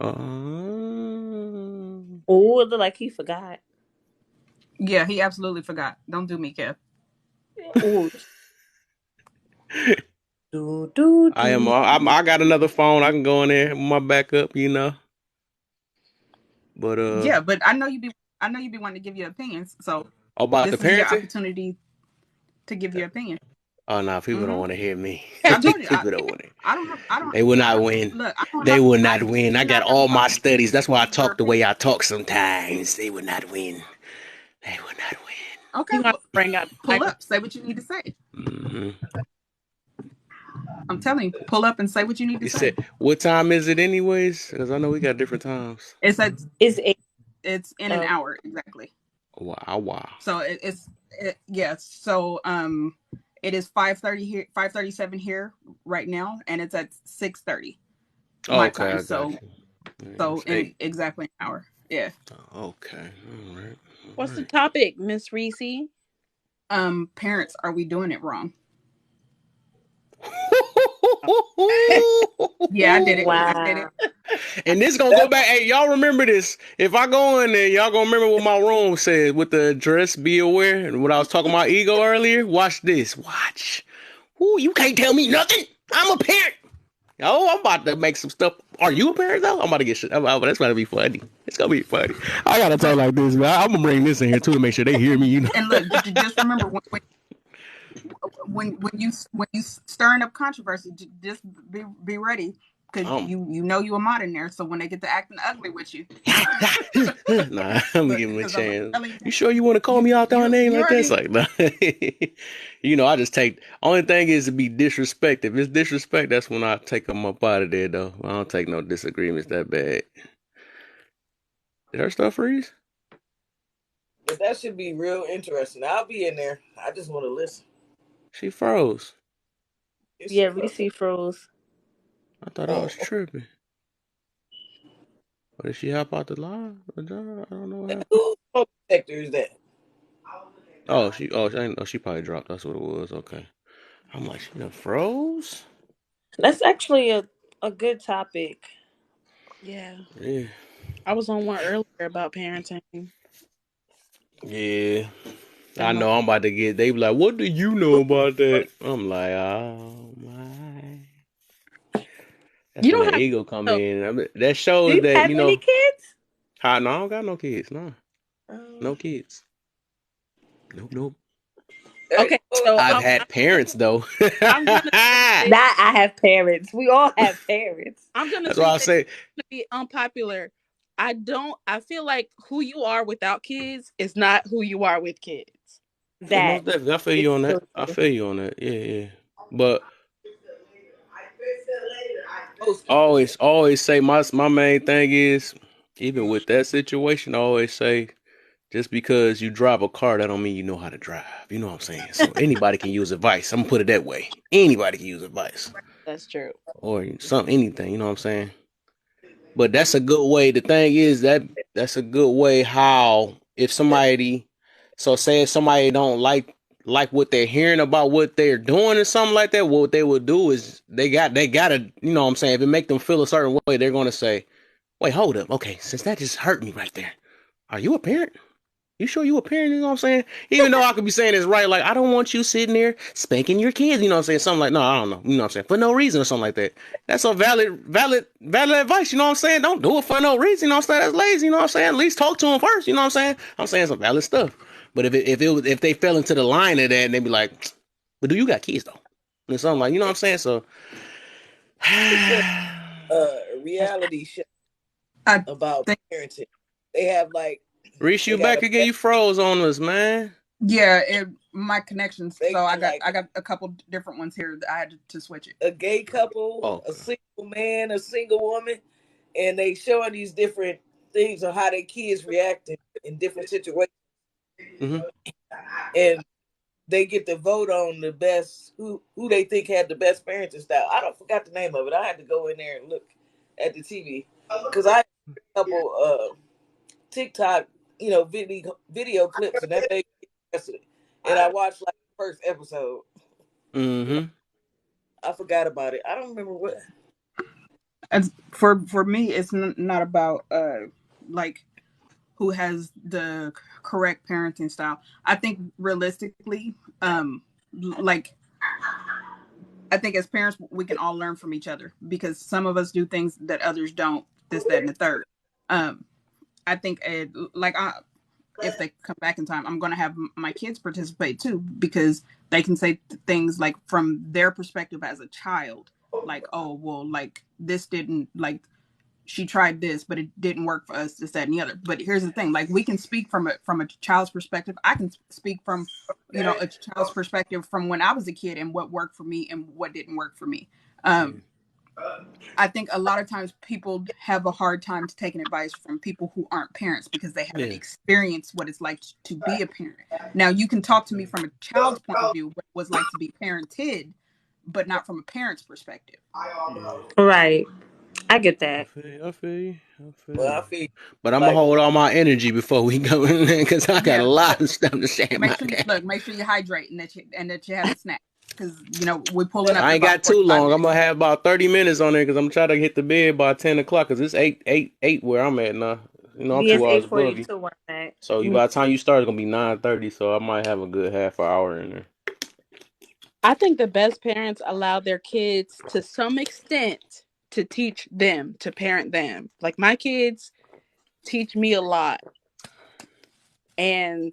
Oh, it look like he forgot. Yeah, he absolutely forgot. Don't do me, Kev. Oh, do. I got another phone. I can go in there with my backup, you know. But Yeah, but I know you be wanting to give your opinions. So about the this is your parenting. opportunity to give your opinion. Oh no, people don't Mm-hmm. want to hear me. I told you, People don't want it. I don't have, They will not win. look, I don't They have, will not win. you I do got not have a all my problem studies. That's why I giving your talk the way opinion. I talk sometimes. They will not win. They will not win. Okay, He gonna well, bring out the pull microphone. up, say what you need to say. Mm-hmm. I'm telling you, pull up and say what you need to You said, say. what time is it anyways? Because I know we got different times. It's at, It's a it's in an hour exactly. Wow. So yeah. So it is 5:30 here, 5:37 here right now, and it's at 6:30 my Okay, time. I got So you. so It's in eight. exactly an hour. Yeah. Okay. All right. What's the topic, Miss Reese? Parents, are we doing it wrong? Yeah, I did it. I did Wow. it. And this gonna go That back. Hey, y'all remember this? If I go in there, y'all gonna remember what my room said with the address. Be aware. And what I was talking about ego earlier. Watch this. Watch. Ooh, you can't tell me nothing. I'm a parent. Oh, I'm about to make some stuff. Are you a parent though? I'm about to get shit. That's gonna be funny. It's gonna be funny. I gotta talk But like this, man. I'm gonna bring this in here too to make sure they hear me. You know. and look, just remember when you stirring up controversy, just be ready because Um. you know you a mod in there. So when they get to acting ugly with you, Nah, I'm gonna look, give him a because I'm chance. telling You sure you want to call you, me out that name you like that? It's already. like, nah. You know, I just take. Only thing is to be disrespect. If it's disrespect, that's when I take them up out of there, though. I don't take no disagreements that bad. Did her stuff freeze? but that should be real interesting. I'll be in there. I just want to listen. She froze. Is Yeah, she frozen? Reese froze. I thought I was Oh, tripping. Or did she hop out the line? I don't know what happened. whose smoke detector is that? She probably dropped. That's what it was. Okay. I'm like, she done froze? That's actually a good topic. Yeah. Yeah. I was on one earlier about parenting. Yeah. I And know I'm about to get. They be like, "What do you know about that?" I'm like, "Oh my." That's you when don't that have ego come so in. That do shows you that have any kids? how. No, I don't got no kids. No, Um, no kids. Nope. Hey, okay, oh, so I've had parents though. I'm gonna say this. Not I have parents. We all have parents. I'm gonna That's why say I this say to be unpopular. I feel like who you are without kids is not who you are with kids. yeah, That most definitely. I feel is you on so that. I true. feel you on that. Yeah. But posted. always say my main thing is even with that situation, I always say just because you drive a car, that don't mean you know how to drive. You know what I'm saying? So anybody can use advice. I'm gonna put it that way. Anybody can use advice That's true. or anything. You know what I'm saying? But that's a good way. The thing is that's a good way how if somebody, so say if somebody don't like what they're hearing about what they're doing or something like that, what they would do is they gotta, you know what I'm saying, if it make them feel a certain way, they're gonna say, wait, hold up, okay, since that just hurt me right there, are you a parent? You sure you a parent? You know what I'm saying? Even though I could be saying it's right, like I don't want you sitting there spanking your kids. You know what I'm saying? Something like, no, I don't know. You know what I'm saying? For no reason or something like that. That's a valid advice. You know what I'm saying? Don't do it for no reason. You know what I'm saying? That's lazy. You know what I'm saying? At least talk to them first. You know what I'm saying? I'm saying some valid stuff. But if they fell into the line of that, and they be like, but do you got kids though? And something like, you know what I'm saying? So It's a That's reality show I about think parenting. They have like Reese, they you got back a again? You froze on us, man. yeah, my connections. they So got like I got a couple different ones here that I had to switch it. a gay couple, a Okay. single man, a single woman, and they showing these different things on how their kids react in different situations. Mm-hmm. And they get to vote on the best who they think had the best parenting style. I don't forgot the name of it. I had to go in there and look at the TV because I had a couple TikTok video clips and that made me interested. And I watched like the first episode. Mm-hmm. I forgot about it. I don't remember what. As for me, it's not about like who has the correct parenting style. I think realistically, like I think as parents we can all learn from each other because some of us do things that others don't. This, that, and the third. I think if they come back in time, I'm going to have my kids participate too because they can say things like from their perspective as a child, like, oh well, like this didn't like she tried this, but it didn't work for us, this, that, and the other. But here's the thing, like we can speak from a child's perspective. I can speak from, a child's perspective from when I was a kid and what worked for me and what didn't work for me. I think a lot of times people have a hard time taking advice from people who aren't parents because they haven't experienced what it's like to be a parent. Now you can talk to me from a child's point of view, what it was like to be parented, but not from a parent's perspective. Right. I get that. I feel you. Well, I feel But I'm gonna like hold all my energy before we go in there because I got Yeah. a lot of stuff to say Make about sure that. make sure you hydrate and that you have a snack because we're pulling up. I In ain't about got too 45 long. I'm minutes. gonna have about 30 minutes on there because I'm trying to hit the bed by 10 o'clock because it's 8 where I'm at now. I'm Yes, 2 hours above you. 8:42 on that. So by the time you start, it's gonna be 9:30. So I might have a good half an hour in there. I think the best parents allow their kids to some extent to teach them, to parent them. Like my kids teach me a lot. And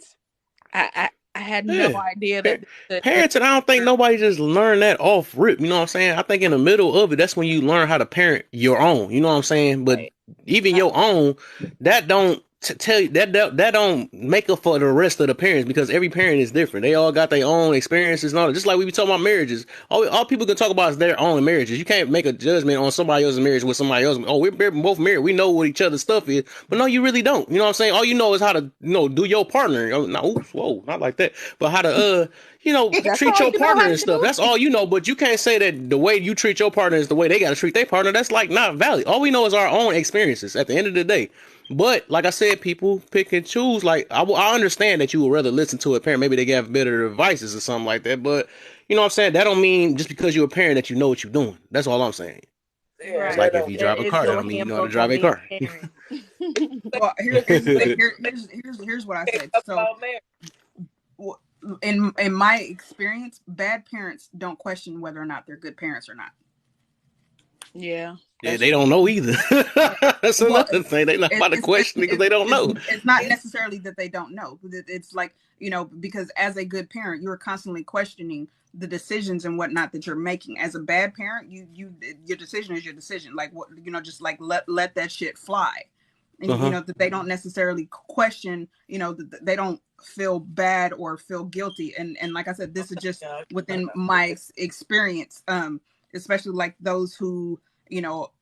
I had no Yeah. idea that Parents, and I don't think nobody just learned that off rip. You know what I'm saying? I think in the middle of it, that's when you learn how to parent your own. You know what I'm saying? But right. even your own, that don't tell you that don't make up for the rest of the parents because every parent is different. They all got their own experiences and all that. Just like we be talking about marriages. All people can talk about is their own marriages. You can't make a judgment on somebody else's marriage with somebody else. Oh, we're both married. We know what each other's stuff is. But no, you really don't. You know what I'm saying? All you know is how to, do your partner. Oh, no, oops, whoa, not like that. But how to, That's treat all your you know partner how to and stuff. do. That's all you know. But you can't say that the way you treat your partner is the way they got to treat their partner. That's like not valid. All we know is our own experiences at the end of the day. But like I said, people pick and choose. Like I understand that you would rather listen to a parent. Maybe they give better advices or something like that. But you know what I'm saying? That don't mean just because you're a parent that you know what you're doing. That's all I'm saying. yeah, It's that like Right. if don't you There drive a is car, that no don't mean you know how to handbook drive on a being car. a parent. Well, here's the thing. Here's what I say. So, about marriage. in my experience, bad parents don't question whether or not they're good parents or not. Yeah. Yeah, they don't know either. That's Well, another thing. They not about to question it because they don't know. it's not necessarily that they don't know. It's like, because as a good parent, you're constantly questioning the decisions and whatnot that you're making. As a bad parent, your decision is your decision. Like what, just like let that shit fly. And that they don't necessarily question, that they don't feel bad or feel guilty. And like I said, this is just within my experience, especially like those who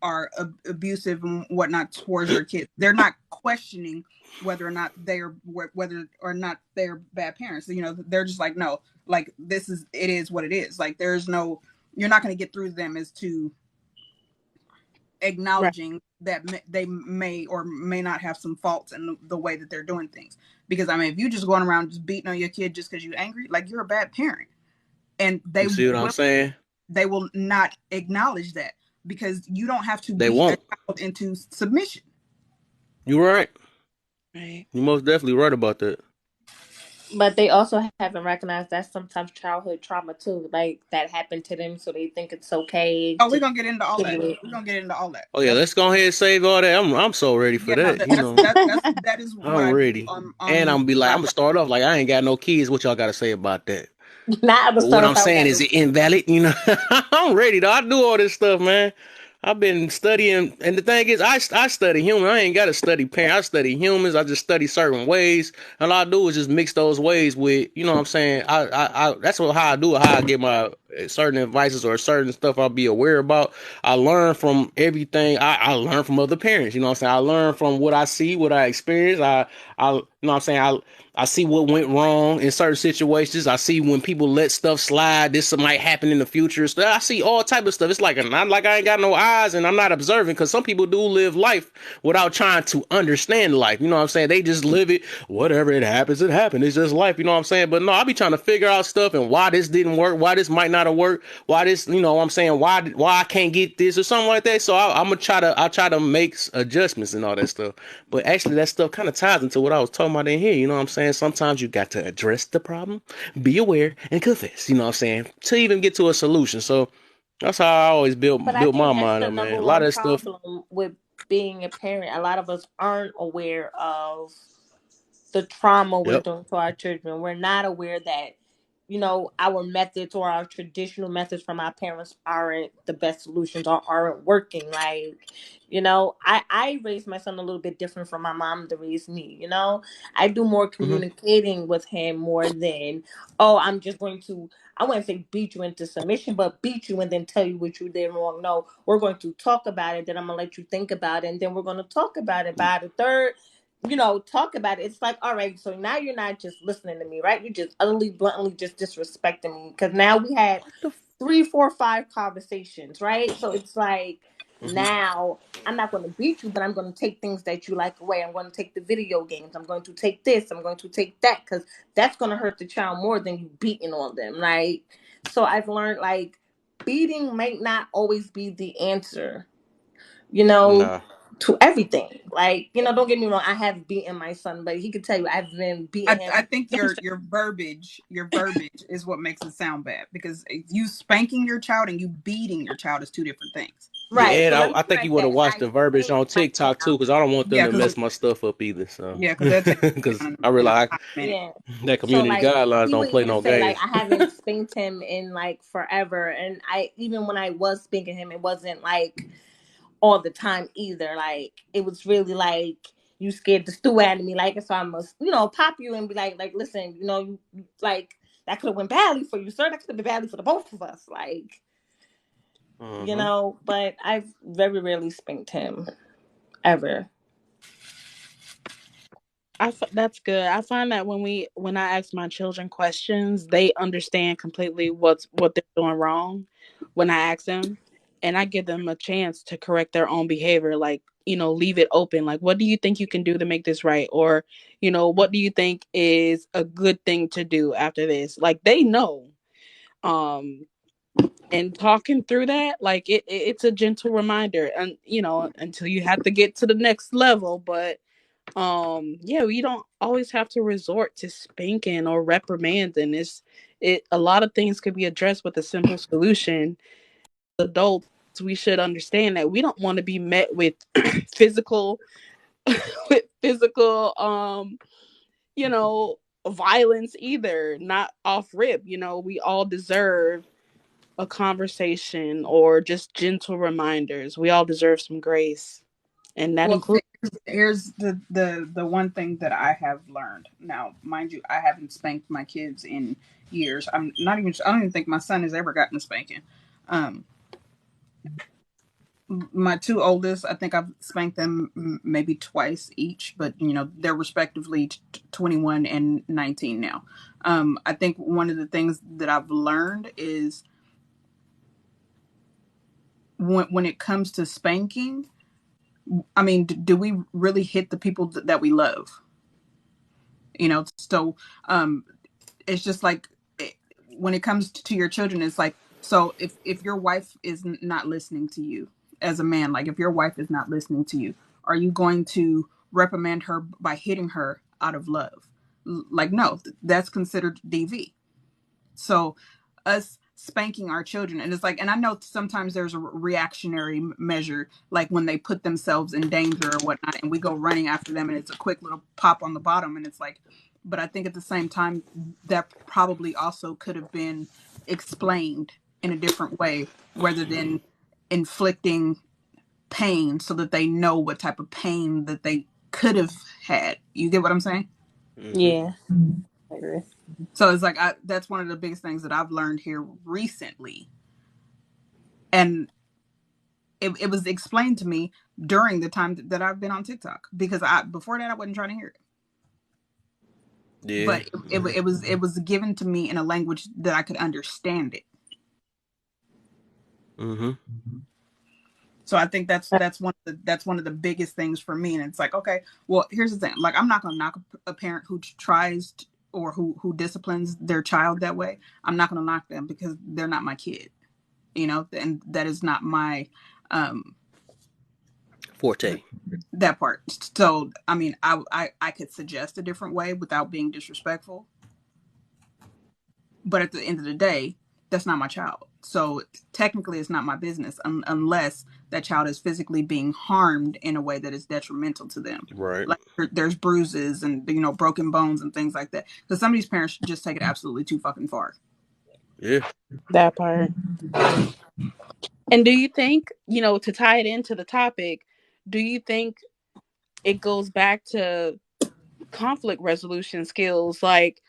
are abusive and whatnot towards their kids. They're not questioning whether or not they're bad parents. They're just like, no, like it is what it is. Like there's no, you're not going to get through them as to Right. acknowledging that they may or may not have some faults in the way that they're doing things. Because if you just going around just beating on your kid just because you're angry, like you're a bad parent. And You see what I'm saying? they will not acknowledge that because you don't have to They beat a won't. child into submission. You're right. Right. You're most definitely right about that. But they also haven't recognized that sometimes childhood trauma too, like that happened to them, so they think it's okay Oh, we're to gonna get into all that. do it. We're gonna get into all that. Oh yeah, let's go ahead and save all that. I'm so ready for Yeah, no, that. that is what I'm I do ready. on And I'm gonna be like, I'm my gonna start off like I ain't got no kids. What y'all gotta say about that? Now I'm gonna But what start I'm off saying got is no it invalid? I'm ready though. I do all this stuff, man. I've been studying, and the thing is, I study human. I ain't got to study parent. I study humans. I just study certain ways, and all I do is just mix those ways with, you know what I'm saying. I that's how I do it. How I get my certain advices or certain stuff I'll be aware about. I learn from everything. I learn from other parents. You know what I'm saying? I learn from what I see, what I experience. I you know what I'm saying? I see what went wrong in certain situations. I see when people let stuff slide. This might happen in the future. So I see all type of stuff. It's like not like I ain't got no eyes and I'm not observing, because some people do live life without trying to understand life. You know what I'm saying? They just live it. Whatever it happens, it happened. It's just life. You know what I'm saying? But no, I be trying to figure out stuff and why this didn't work, why this might not have worked, why this, you know what I'm saying, why I can't get this or something like that. So I'm gonna try to make adjustments and all that stuff. But actually, that stuff kind of ties into what I was talking about in here. You know what I'm saying? Sometimes you got to address the problem, be aware, and confess. You know what I'm saying? To even get to a solution. So that's how I always But I build my think that's mind the up, man. number A lot one of that stuff. problem with being a parent. A lot of us aren't aware of the trauma we're Yep. doing to our children. We're not aware that, our methods or our traditional methods from our parents aren't the best solutions or aren't working. Like, I raised my son a little bit different from my mom to raise me. I do more Hmm. communicating with him more than, oh, I'm just going to, I wouldn't say beat you into submission, but beat you and then tell you what you did wrong. No, we're going to talk about it, then I'm going to let you think about it, and then we're going to talk about it. By the third, talk about it. It's like, all right, so now you're not just listening to me, right? You're just utterly, bluntly just disrespecting me. Because now we had What the? 3, 4, 5 conversations, right? So it's like, Mm-hmm. now I'm not going to beat you, but I'm going to take things that you like away. I'm going to take the video games. I'm going to take this. I'm going to take that, because that's going to hurt the child more than you beating on them, right? So I've learned, like, beating might not always be the answer, you know, Nah. to everything. Like, don't get me wrong, I have beaten my son, but he could tell you I've been beating him. I think Don't your verbiage is what makes it sound bad, because you spanking your child and you beating your child is two different things. Yeah, right, and but let me I think you correct would that. have watched I the verbiage spanked on my TikTok too, child. because I don't want them Yeah, to mess my stuff up either. So, because that takes because down I in a realize hot minute. Yeah. that So community like guidelines he don't would play even no say, like, games. I haven't spanked him in like forever. And I, even when I was spanking him, it wasn't like all the time either. Like, it was really like, you scared the stew out of me, like, so I must, pop you and be like, listen, like, that could have went badly for you, sir. That could have been badly for the both of us. Like, Hmm. but I've very rarely spanked him ever. That's good. I find that when I ask my children questions, they understand completely what they're doing wrong when I ask them, and I give them a chance to correct their own behavior. Like, leave it open. Like, what do you think you can do to make this right? Or, what do you think is a good thing to do after this? Like, they know. Um, and talking through that, like, it's a gentle reminder, and until you have to get to the next level. But yeah, we don't always have to resort to spanking or reprimanding. It A lot of things could be addressed with a simple solution. Adults, we should understand that we don't want to be met with physical with physical you know violence either, not off rip. We all deserve a conversation or just gentle reminders. We all deserve some grace, and that Well, includes. here's the one thing that I have learned. Now, mind you, I haven't spanked my kids in years. I don't even think my son has ever gotten a spanking. Um, my two oldest, I think I've spanked them maybe twice each, but they're respectively 21 and 19 now. I think one of the things that I've learned is when it comes to spanking, I mean, do we really hit the people that we love? So um, it's just like, when it comes to your children, it's like, so if your wife is not listening to you as a man, like if your wife is not listening to you, are you going to reprimand her by hitting her out of love? Like, no, that's considered DV. So us spanking our children, and it's like, and I know sometimes there's a reactionary measure, like when they put themselves in danger or whatnot, and we go running after them, and it's a quick little pop on the bottom, and it's like, but I think at the same time that probably also could have been explained in a different way, rather than inflicting pain, so that they know what type of pain that they could have had. You get what I'm saying? Hmm. Yeah. agree. So it's like that's one of the biggest things that I've learned here recently, and it was explained to me during the time that I've been on TikTok, because before that I wasn't trying to hear it. Yeah. But it was given to me in a language that I could understand it. Mm-hmm. So I think that's one of the biggest things for me. And it's like, okay, well, here's the thing. Like, I'm not gonna knock a parent who tries to, or who disciplines their child that way. I'm not gonna knock them because they're not my kid, and that is not my Forte. that part. So I mean, I could suggest a different way without being disrespectful, but at the end of the day, that's not my child. So technically it's not my business unless that child is physically being harmed in a way that is detrimental to them. Right. Like, there's bruises and broken bones and things like that, because some of these parents just take it absolutely too fucking far. Yeah. That part. And do you think, to tie it into the topic, do you think it goes back to conflict resolution skills? Like,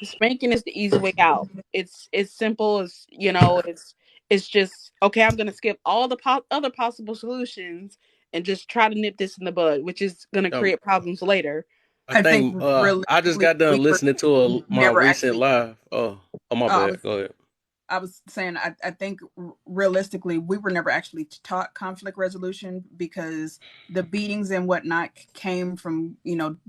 spanking is the easy way out. It's simple as, it's just, okay, I'm going to skip all the other possible solutions and just try to nip this in the bud, which is going to Um, create problems later. I I think think I just realistically got done we were listening to my never recent actually live. Oh, my I bad. was Go ahead. I was saying, I think realistically, we were never actually taught conflict resolution, because the beatings and whatnot came from,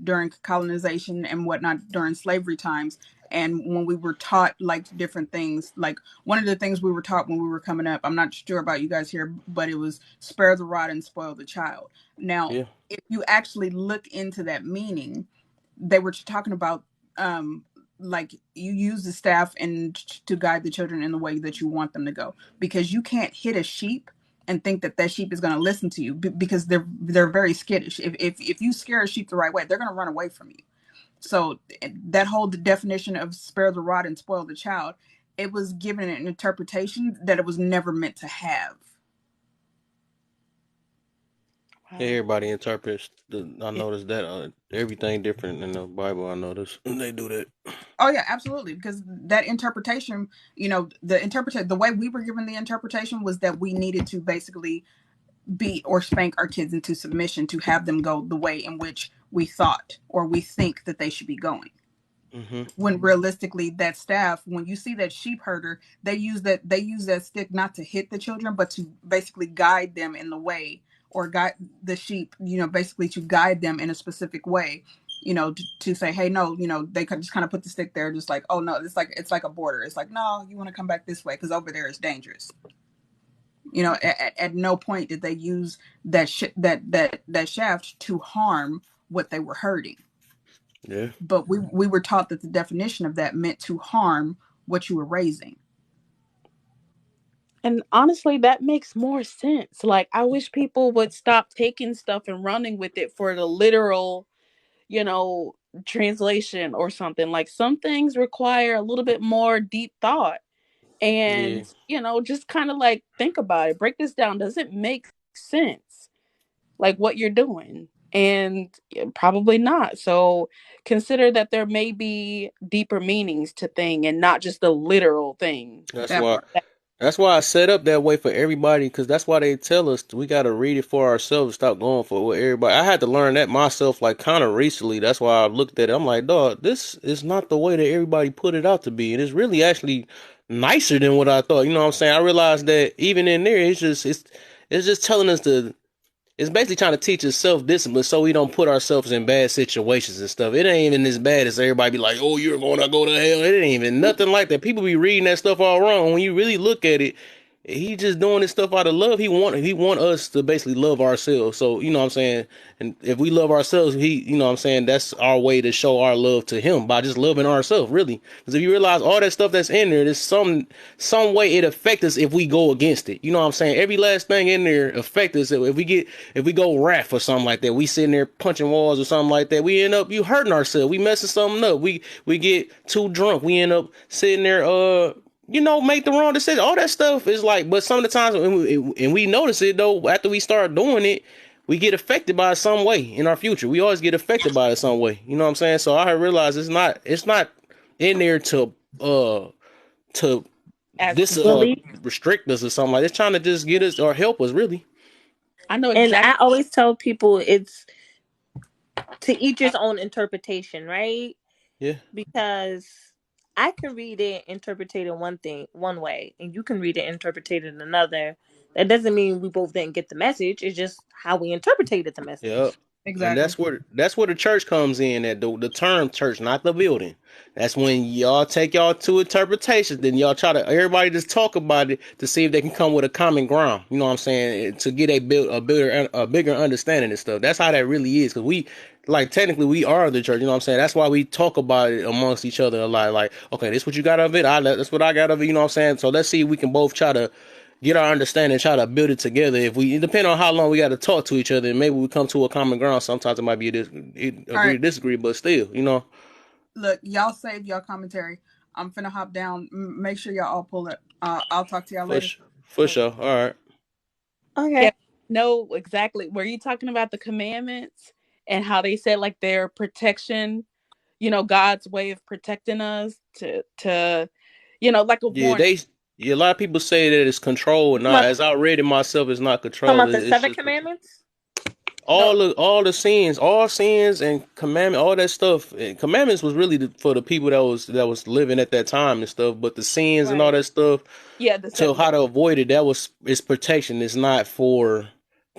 during colonization and whatnot during slavery times. And when we were taught like different things, like one of the things we were taught when we were coming up, I'm not sure about you guys here, but it was spare the rod and spoil the child. Now, Yeah. if you actually look into that meaning, they were talking about, like, you use the staff and to guide the children in the way that you want them to go, because you can't hit a sheep and think that sheep is going to listen to you, because they're very skittish. If you scare a sheep the right way, they're going to run away from you. So that whole definition of spare the rod and spoil the child, it was given an interpretation that it was never meant to have. Yeah, Wow. everybody interprets. I noticed that everything different in the Bible. I noticed they do that. Oh yeah, absolutely. Because that interpretation, the way we were given the interpretation was that we needed to basically beat or spank our kids into submission to have them go the way in which we thought or we think that they should be going. Mm-hmm. When realistically, that staff, when you see that sheep herder, they use that stick not to hit the children, but to basically guide them in the way, or guide the sheep, basically to guide them in a specific way, to say, hey, no, they could just kind of put the stick there, just like, oh no, it's like a border. It's like, no, you want to come back this way because over there is dangerous. At no point did they use that shaft to harm what they were hurting. Yeah. But we were taught that the definition of that meant to harm what you were raising. And honestly, that makes more sense. Like, I wish people would stop taking stuff and running with it for the literal, you know, translation or something. Like, some things require a little bit more deep thought. Yeah. And, just kind of like think about it. Break this down. Does it make sense? Like, what you're doing? And probably not. So consider that there may be deeper meanings to thing and not just the literal thing. That's That why. part. That's why I set up that way for everybody, because that's why they tell us we got to read it for ourselves. Stop going for what everybody. I had to learn that myself, like kind of recently. That's why I looked at it. I'm like, dog, this is not the way that everybody put it out to be, and it's really actually nicer than what I thought. You know what I'm saying? I realized that even in there, it's just telling us to. It's basically trying to teach us self-discipline so we don't put ourselves in bad situations and stuff. It ain't even as bad as everybody be like, oh, you're going to go to hell. It ain't even nothing like that. People be reading that stuff all wrong. When you really look at it, he just doing this stuff out of love. He want us to basically love ourselves. So, you know what I'm saying? And if we love ourselves, you know what I'm saying, that's our way to show our love to him, by just loving ourselves, really. Because if you realize all that stuff that's in there, there's some way it affects us if we go against it. You know what I'm saying? Every last thing in there affects us. If we go wrath or something like that, we sitting there punching walls or something like that, we end up hurting ourselves. We messing something up. We get too drunk. We end up sitting there make the wrong decision. All that stuff is like, but some of the times, and we notice it though, after we start doing it, we get affected by it some way in our future. We always get affected by it some way. You know what I'm saying? So I realized it's not in there to As this Bully. restrict us or something like. It's trying to just get us or help us really. I know And exactly. I always tell people it's to each his own interpretation, right? Yeah. Because I can read it interpreted in one way, and you can read it interpreted in another. That doesn't mean we both didn't get the message. It's just how we interpreted the Yeah. message. And Exactly. that's where the church comes in at the term church, not the building. That's when y'all take y'all to interpretations, then y'all try to everybody just talk about it to see if they can come with a common ground. You know what I'm saying? To get a bigger understanding and stuff. That's how that really is. Cause we like technically we are the church. You know what I'm saying? That's why we talk about it amongst each other a lot. Like, okay, this what you got of it. That's what I got of it. You know what I'm saying? So let's see if we can both try to get our understanding, try to build it together. If we, it depend on how long we got to talk to each other, and maybe we come to a common ground. Sometimes it might be All agree right. to disagree, but still, you know. Look, y'all save y'all commentary. I'm finna hop down. Make sure y'all all pull it. I'll talk to y'all For later. sure, for sure. All right. Yeah, Okay. no, exactly. Were you talking about the commandments and how they said like their protection? God's way of protecting us to like a Yeah, warning. yeah, a lot of people say that it's control, and Talking not about, as I read it myself, it's not talking control. about the It's seven just commandments? No, all the sins, all sins and commandment, all that stuff. And commandments was really for the people that was living at that time and stuff. But the sins and all Right. that stuff, yeah, the to seven. how to avoid it, that was it's protection. It's not for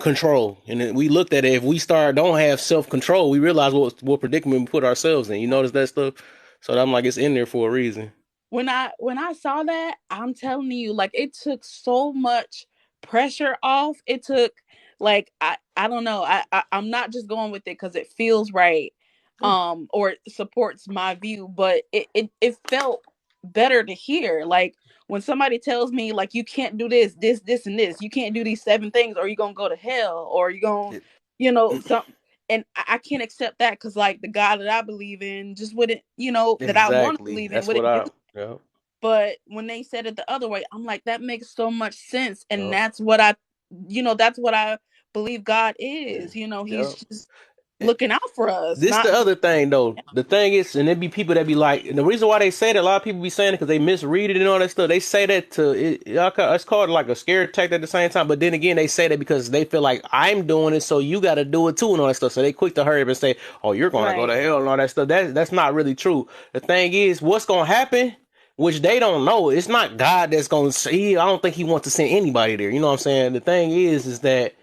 control. And then we looked at it. If we don't have self control, we realize what predicament we put ourselves in. You notice that stuff. So I'm like, it's in there for a reason. When I saw that, I'm telling you, like it took so much pressure off. It took like I don't know. I'm not just going with it because it feels right, or it supports my view, but it felt better to hear. Like when somebody tells me like you can't do this, and this, you can't do these seven things, or you're gonna go to hell, or you're gonna, It, some. And I can't accept that because like the God that I believe in just wouldn't, that I want to exactly. believe in That's what wouldn't do. I. Yep. But when they said it the other way, I'm like, that makes so much sense. And Yep. that's what I believe God is. He's Yep. just looking out for us, This not the just other thing though. The thing is, and there be people that be like, and the reason why they say that, a lot of people be saying it because they misread it and all that stuff. They say that it's called like a scare tactic at the same time. But then again, they say that because they feel like I'm doing it, so you got to do it too and all that stuff. So they quick to hurry up and say, "Oh, you're gonna go Right. to hell and all that stuff." That's not really true. The thing is, what's gonna happen? Which they don't know. It's not God that's gonna see. I don't think He wants to send anybody there. You know what I'm saying? The thing is that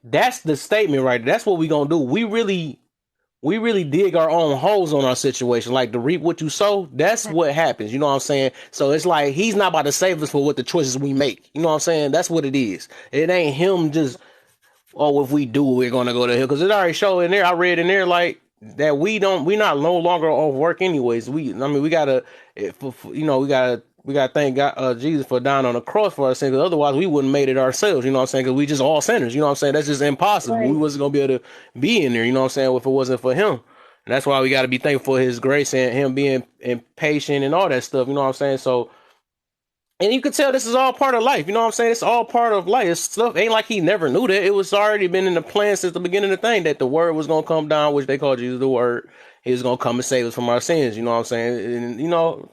that's the statement right there. That's what we gonna do. We really dig our own holes on our situation, like to reap what you sow. That's what happens. You know what I'm saying? So it's like he's not about to save us for what the choices we make. You know what I'm saying? That's what it is. It ain't him just, oh, if we do, we're gonna go to hell, because it already showed in there. I read in there like that we not no longer off work anyways. We gotta, we gotta thank God, Jesus for dying on the cross for our sins. 'Cause otherwise we wouldn't made it ourselves. You know what I'm saying? Because we just all sinners. You know what I'm saying? That's just impossible. We Right. wasn't gonna be able to be in there. You know what I'm saying? If it wasn't for him. And that's why we got to be thankful for his grace and him being impatient and all that stuff. You know what I'm saying? So, and you can tell this is all part of life. You know what I'm saying? It's all part of life. It's stuff ain't like he never knew that. It was already been in the plan since the beginning of the thing that the word was gonna come down, which they call Jesus the word. He was gonna come and save us from our sins. You know what I'm saying? And you know,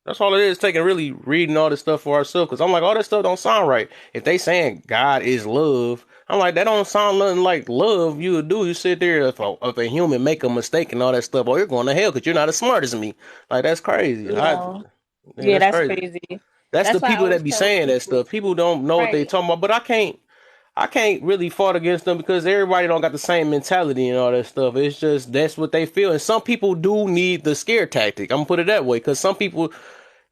that's all it is. Taking really reading all this stuff for ourselves. Because I'm like, all this stuff don't sound right. If they saying God is love, I'm like, that don't sound nothing like love. You would do. You sit there if a human make a mistake and all that stuff. Oh, you're going to hell because you're not as smart as me. Like that's crazy. No. Yeah, Yeah, that's that's crazy. crazy. That's the That's why I people always that be tell saying that people. stuff. People don't know what they Right. talking about, but I can't really fault against them because everybody don't got the same mentality and all that stuff. It's just that's what they feel, and some people do need the scare tactic. I'm gonna put it that way because some people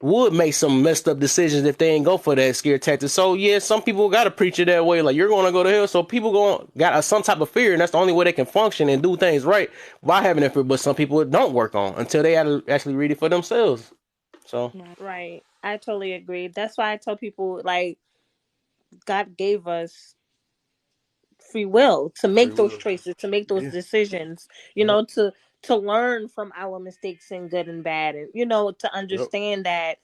would make some messed up decisions if they ain't go for that scare tactic. So yeah, some people gotta preach it that way, like you're gonna go to hell. So people got some type of fear, and that's the only way they can function and do things right by having that fear. But some people it don't work on until they actually read it for themselves. So Right. I totally agree. That's why I tell people like God gave us free will to free make those will. choices, to make those Yeah. decisions, Yep. to learn from our mistakes in good and bad, and to Yep. understand that,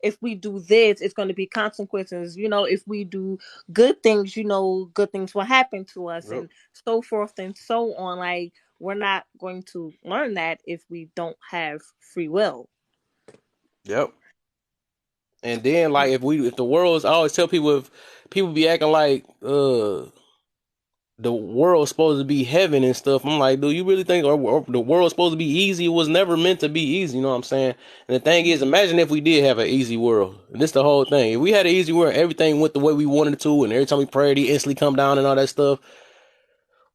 if we do this, it's going to be consequences. If we do good things, good things will happen to us, Yep. and so forth and so on. Like we're not going to learn that if we don't have free will. Yep. And then like if the world's, I always tell people, if people be acting like the world's supposed to be heaven and stuff, I'm like, do you really think or the world's supposed to be easy? It was never meant to be easy, you know what I'm saying? And the thing is, imagine if we did have an easy world. And this the whole thing. If we had an easy world, everything went the way we wanted it to, and every time we prayed, he instantly come down and all that stuff.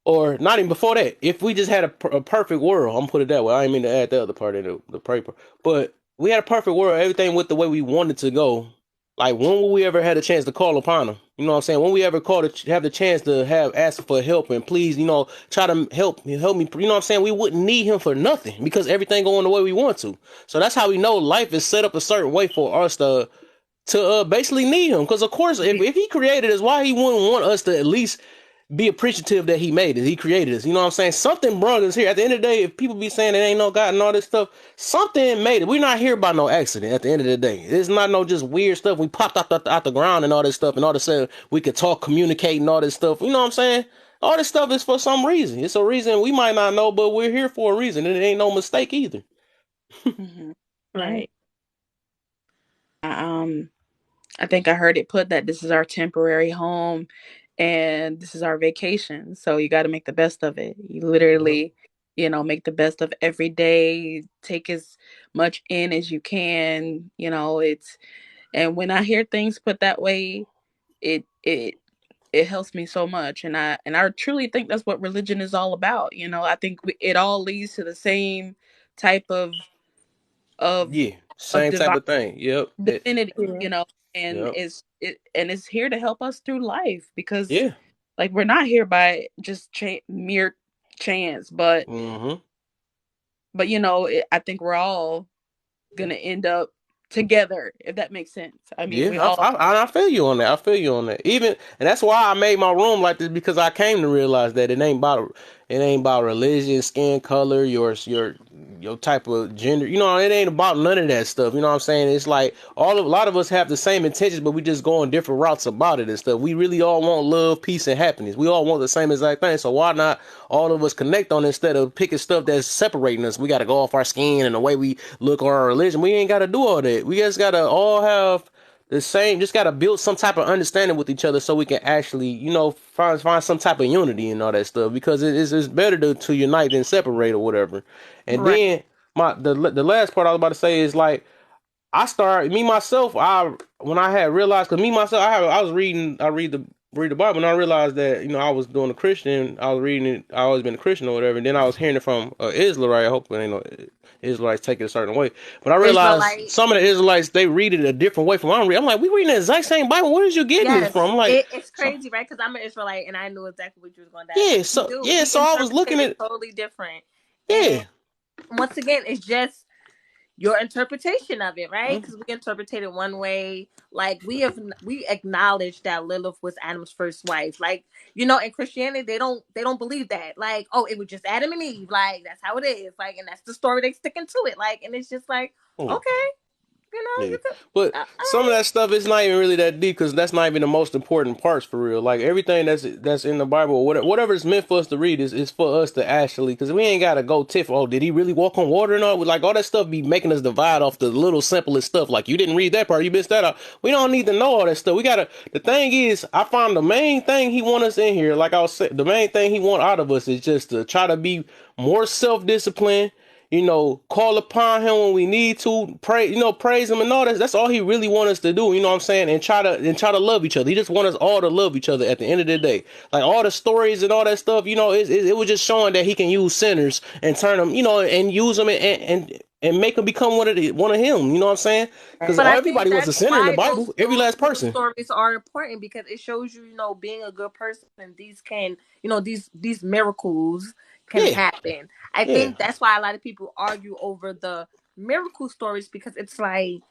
Or not even before that. If we just had a perfect world, I'm gonna put it that way. I didn't mean to add the other part in the paper, but we had a perfect world. Everything went the way we wanted to go. Like when will we ever had a chance to call upon him? You know what I'm saying? When we ever have the chance to have ask for help and please, try to help me. You know what I'm saying? We wouldn't need him for nothing because everything going the way we want to. So that's how we know life is set up a certain way for us to basically need him. Because of course, if he created us, why he wouldn't want us to at least be appreciative that he made it. He created us. You know what I'm saying? Something brought us here. At the end of the day, if people be saying there ain't no God and all this stuff, something made it. We're not here by no accident at the end of the day. It's not no just weird stuff. We popped out the ground and all this stuff, and all of a sudden we could talk, communicate, and all this stuff. You know what I'm saying? All this stuff is for some reason. It's a reason we might not know, but we're here for a reason. And it ain't no mistake either. Mm-hmm. Right. I think I heard it put that this is our temporary home and this is our vacation. So you got to make the best of it. You Yep. literally, make the best of every day, take as much in as you can. And when I hear things put that way, it helps me so much. And I truly think that's what religion is all about. I think it all leads to the same type of Yeah. of Same type divine of thing. Yep. divinity, Yeah. and Yep. it's here to help us through life because Yeah. like we're not here by just mere chance, but Mm-hmm. I think we're all gonna end up together, if that makes sense. I mean, we Yeah, all. I feel you on that. I feel you on that. Even and that's why I made my room like this because I came to realize that it ain't about religion, skin color, your type of gender. It ain't about none of that stuff. You know what I'm saying? It's like a lot of us have the same intentions, but we just go on different routes about it and stuff. We really all want love, peace, and happiness. We all want the same exact thing. So why not all of us connect on it instead of picking stuff that's separating us? We got to go off our skin and the way we look or our religion. We ain't got to do all that. We just got to all have the same, just gotta build some type of understanding with each other so we can actually, find some type of unity and all that stuff. Because it's better to unite than separate or whatever. And Right. then the last part I was about to say is like me myself. When I had realized, because me myself, I was reading, read the Bible, and I realized that I was doing a Christian. I was reading it. I always been a Christian or whatever. And then I was hearing it from Israelite. I hope it ain't no Israelites take it a certain way. But I realized Israelite. some of the Israelites they read it a different way from what I'm reading. I'm like, we reading the exact same Bible. Where did you getting this Yes. from? I'm like, It's so crazy, right? Because I'm an Israelite and I knew exactly what you was going to ask. yeah, We so do. yeah, We so I was interpret looking it at totally different. And yeah. once again, it's just your interpretation of it, right? Mm, Because we interpret it one way. Like we acknowledge that Lilith was Adam's first wife. Like in Christianity, they don't believe that. Like, oh, it was just Adam and Eve. Like that's how it is. Like, and that's the story they sticking to it. Like, and it's just like, mm. okay, Yeah, you could. but All some of right. that stuff is not even really that deep because that's not even the most important parts for real. Like everything that's in the Bible, or whatever is meant for us to read is for us to actually, because we ain't gotta go tiff. Oh, did he really walk on water and all? Like all that stuff be making us divide off the little simplest stuff. Like you didn't read that part, you missed that out. We don't need to know all that stuff. We gotta. The thing is, I found the main thing he want us in here. Like I was saying, the main thing he want out of us is just to try to be more self disciplined, call upon him when we need to, praise him and all that. That's all he really wants us to do, you know what I'm saying? And try to love each other. He just wants us all to love each other at the end of the day. Like all the stories and all that stuff, it was just showing that he can use sinners and turn them, and use them and make them become one of him, you know what I'm saying? Because But I think everybody was a that's sinner in the why those Bible, every those last those person. stories are important because it shows you, being a good person. These can, these miracles can Yeah, happen. I yeah. think that's why a lot of people argue over the miracle stories because it's like,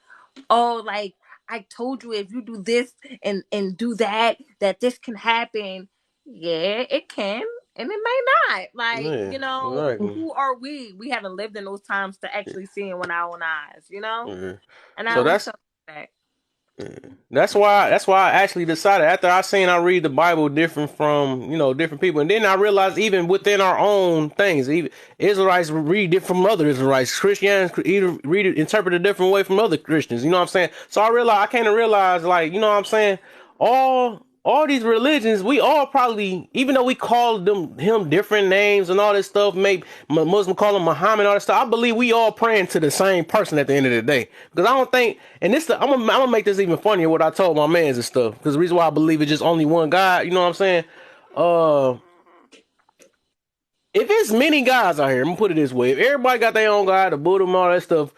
oh, like I told you if you do this and do that this can happen. Yeah, it can. And it may not. Like, Yeah, exactly. who are we? We haven't lived in those times to actually see it with our own eyes, Yeah. And I So always that's tell them that. That's why I actually decided after I read the Bible different from, different people. And then I realized even within our own things, even Israelites read different from other Israelites. Christians either read it, interpret a different way from other Christians. You know what I'm saying? So I came to realize, like, you know what I'm saying? All these religions, we all probably, even though we call him different names and all this stuff, maybe Muslim call him Muhammad, all this stuff, I believe we all praying to the same person at the end of the day. Because I don't think, and I'm gonna make this even funnier what I told my mans and stuff. Because the reason why I believe it's just only one God, you know what I'm saying? If it's many guys out here, I'm gonna put it this way: if everybody got their own God, the Buddha, and all that stuff,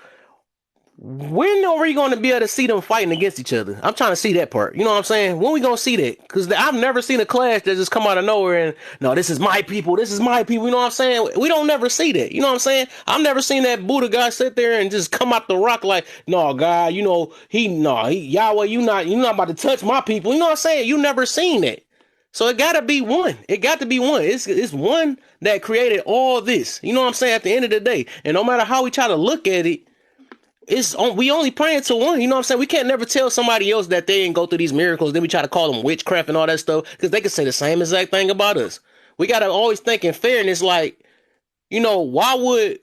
when are we going to be able to see them fighting against each other? I'm trying to see that part. You know what I'm saying? When we going to see that? Because I've never seen a clash that just come out of nowhere and, no, this is my people. This is my people. You know what I'm saying? We don't never see that. You know what I'm saying? I've never seen that Buddha guy sit there and just come out the rock like, no, God, Yahweh, you're not about to touch my people. You know what I'm saying? You never seen that. So it got to be one. It got to be one. It's one that created all this. You know what I'm saying? At the end of the day. And no matter how we try to look at it, we only praying to one. You know what I'm saying? We can't never tell somebody else that they didn't go through these miracles. Then we try to call them witchcraft and all that stuff because they can say the same exact thing about us. We got to always think in fairness, like, why would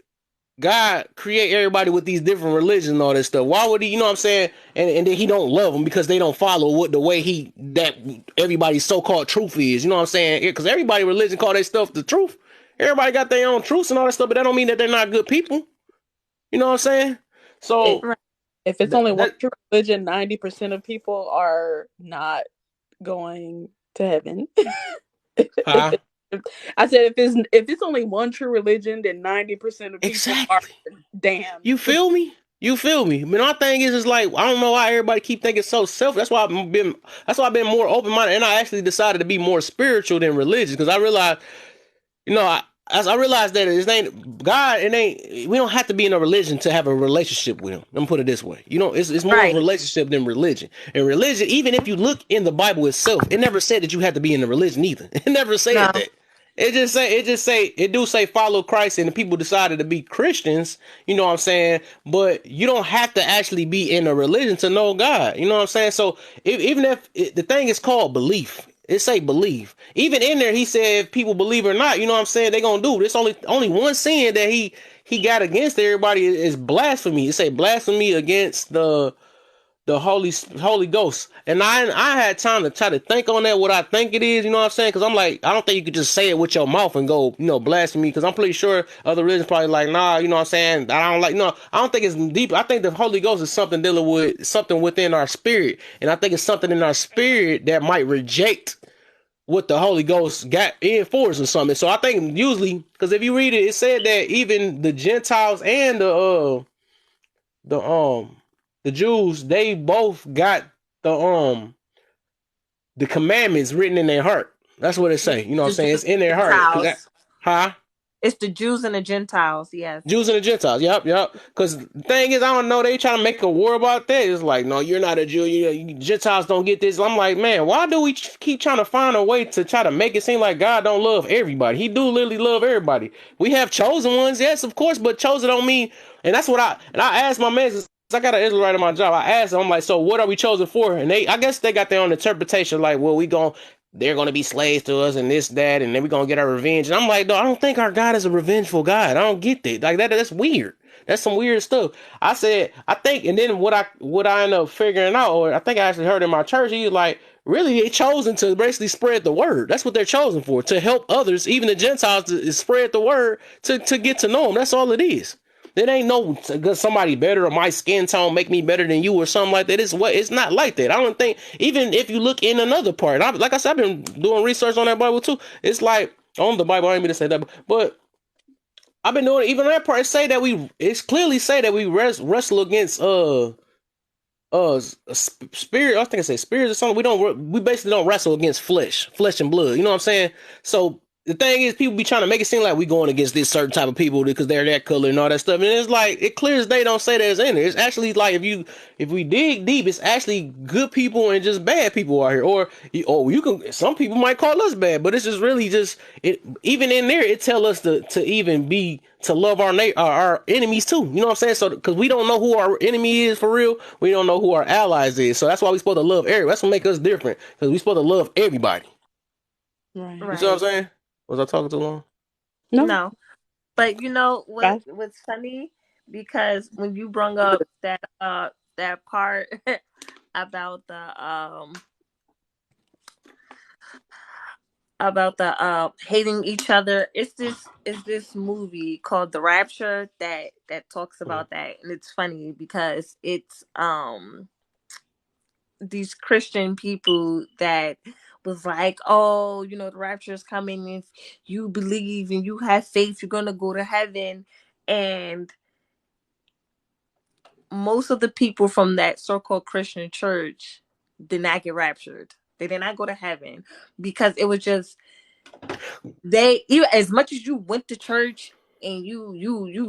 God create everybody with these different religions and all this stuff? Why would he, you know what I'm saying? And then he don't love them because they don't follow the way that everybody's so-called truth is. You know what I'm saying? Because everybody religion call their stuff the truth. Everybody got their own truths and all that stuff, but that don't mean that they're not good people. You know what I'm saying? So Right. If it's only one true religion, 90% of people are not going to heaven. Huh? I said if it's only one true religion, then 90% of people are damned. You feel me? But my thing is like, I don't know why everybody keep thinking so selfish. That's why I've been more open minded, and I actually decided to be more spiritual than religious because I realized, I realized that it ain't God. We don't have to be in a religion to have a relationship with him. Let me put it this way. It's more of a relationship than religion. And religion, even if you look in the Bible itself, it never said that you had to be in a religion either. It never said that. It do say follow Christ, and the people decided to be Christians, you know what I'm saying? But you don't have to actually be in a religion to know God, you know what I'm saying? So even if the thing is called belief, it say believe. Even in there, he said if people believe or not, you know what I'm saying, they gonna do. There's only one sin that he got against everybody is blasphemy. It say blasphemy against the Holy Ghost. And I had time to try to think on that, what I think it is, you know what I'm saying? Because I'm like, I don't think you could just say it with your mouth and go, blasphemy. Because I'm pretty sure other religions probably like, nah, you know what I'm saying? I don't think it's deep. I think the Holy Ghost is something dealing with something within our spirit. And I think it's something in our spirit that might reject what the Holy Ghost got in force or something. So I think usually, because if you read it, it said that even the Gentiles and the Jews, they both got the commandments written in their heart. That's what it say. You know what I'm saying? It's in their heart. It's the Jews and the Gentiles, yes. Jews and the Gentiles, yep. Because the thing is, I don't know, they trying to make a war about that. It's like, no, you're not a Jew. You Gentiles don't get this. I'm like, man, why do we keep trying to find a way to try to make it seem like God don't love everybody? He do literally love everybody. We have chosen ones, yes, of course, but chosen don't mean. And that's what I asked my man. I got an Israelite in my job. I asked them, I'm like, so what are we chosen for? And I guess they got their own interpretation, like, well, they're going to be slaves to us and this, that, and then we're going to get our revenge. And I'm like, no, I don't think our God is a revengeful God. I don't get that. Like, that's weird. That's some weird stuff. I said, I think, and then what I end up figuring out, or I think I actually heard in my church, he was like, really, they chosen to basically spread the word. That's what they're chosen for, to help others, even the Gentiles, to spread the word, to get to know them. That's all it is. It ain't no somebody better or my skin tone make me better than you or something like that. It's not like that. I don't think, even if you look in another part, like I said, I've been doing research on that Bible too. It's like on the Bible, I didn't mean to say that, but I've been doing even that part. It's clearly say that we wrestle against spirit. I think I say spirits or something. We basically don't wrestle against flesh and blood. You know what I'm saying? So the thing is, people be trying to make it seem like we going against this certain type of people because they're that color and all that stuff. And it's like, it clear as day don't say that it's in there. It's actually like, if we dig deep, it's actually good people and just bad people out here. Or you can, some people might call us bad, but it's just really just it. Even in there, it tell us to even be to love our enemies too. You know what I'm saying? So because we don't know who our enemy is for real, we don't know who our allies is. So that's why we supposed to love everybody. That's what make us different because we supposed to love everybody. Right. You see what I'm Right. saying? Was I talking too long? No. No. But you know I, what's funny? Because when you brung up that part about the hating each other, it's this movie called The Rapture that talks Mm, about that, and it's funny because it's these Christian people that was like, oh, the rapture is coming. If you believe and you have faith, you're gonna go to heaven. And most of the people from that so-called Christian church did not get raptured. They did not go to heaven because it was just even as much as you went to church and you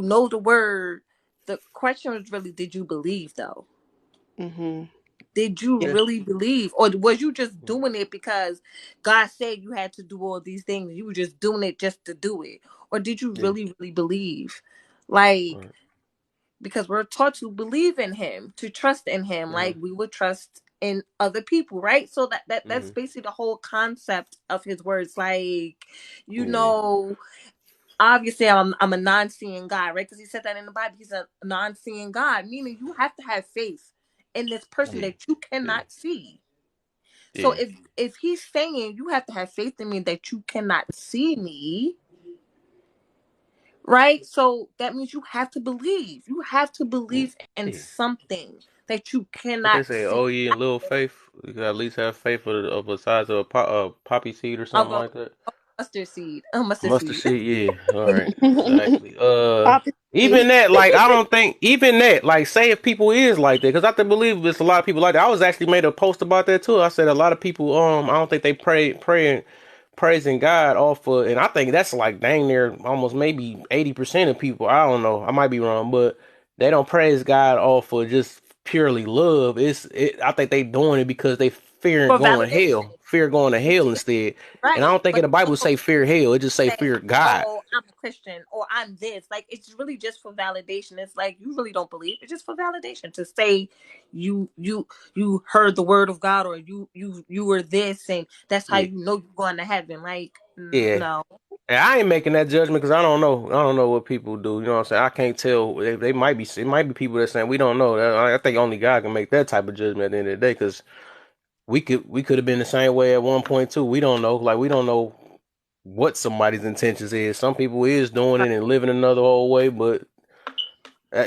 know the word. The question was really, did you believe though? mm-hmm. Did you yeah. really believe, or was you just doing it because God said you had to do all these things? You were just doing it just to do it, or did you Yeah. really, really believe? Like, Right. because we're taught to believe in Him, to trust in Him, Uh-huh. like we would trust in other people, right? So that's Mm-hmm. basically the whole concept of His words. Like, you Yeah. know, obviously I'm a non-seeing God, right? Because He said that in the Bible. He's a non-seeing God, meaning you have to have faith in this person Yeah. that you Yeah. cannot see. So Yeah. if he's saying you have to have faith in me that you cannot see me, right? So that means you have to believe. You have to Yeah. believe in Yeah. something that you What they cannot say, see. oh ye in little faith, you gotta at least have faith of the size of a poppy seed or I'll something go like that. mustard seed. Oh, mustard Mustard seed. seed, yeah. All right, exactly. Obviously. Even that, like, I don't think even that, like, say if people is like that, because I think believe there's a lot of people like that. I was actually made a post about that too. I said a lot of people, I don't think they praising God off of, and I think that's like dang near almost maybe 80% of people. I don't know, I might be wrong, but they don't praise God off of just purely love. I think they doing it because they For validation. fear going to hell instead. And I Right. don't think But in the Bible no, say fear hell. It just say say, fear God. oh, I'm a Christian or I'm this. Like, it's really just for validation. It's like you really don't believe. It's just for validation to say you heard the word of God, or you were this, and that's how Yeah, you know you're going to heaven. Like, yeah. no. And I ain't making that judgment because I don't know. I don't know what people do. You know what I'm saying? I can't tell. They might be. It might be people that saying we don't know. I think only God can make that type of judgment at the end of the day. Because we could have been the same way at one point too. We don't know. Like we don't know what somebody's intentions is. Some people is doing it and living another whole way, but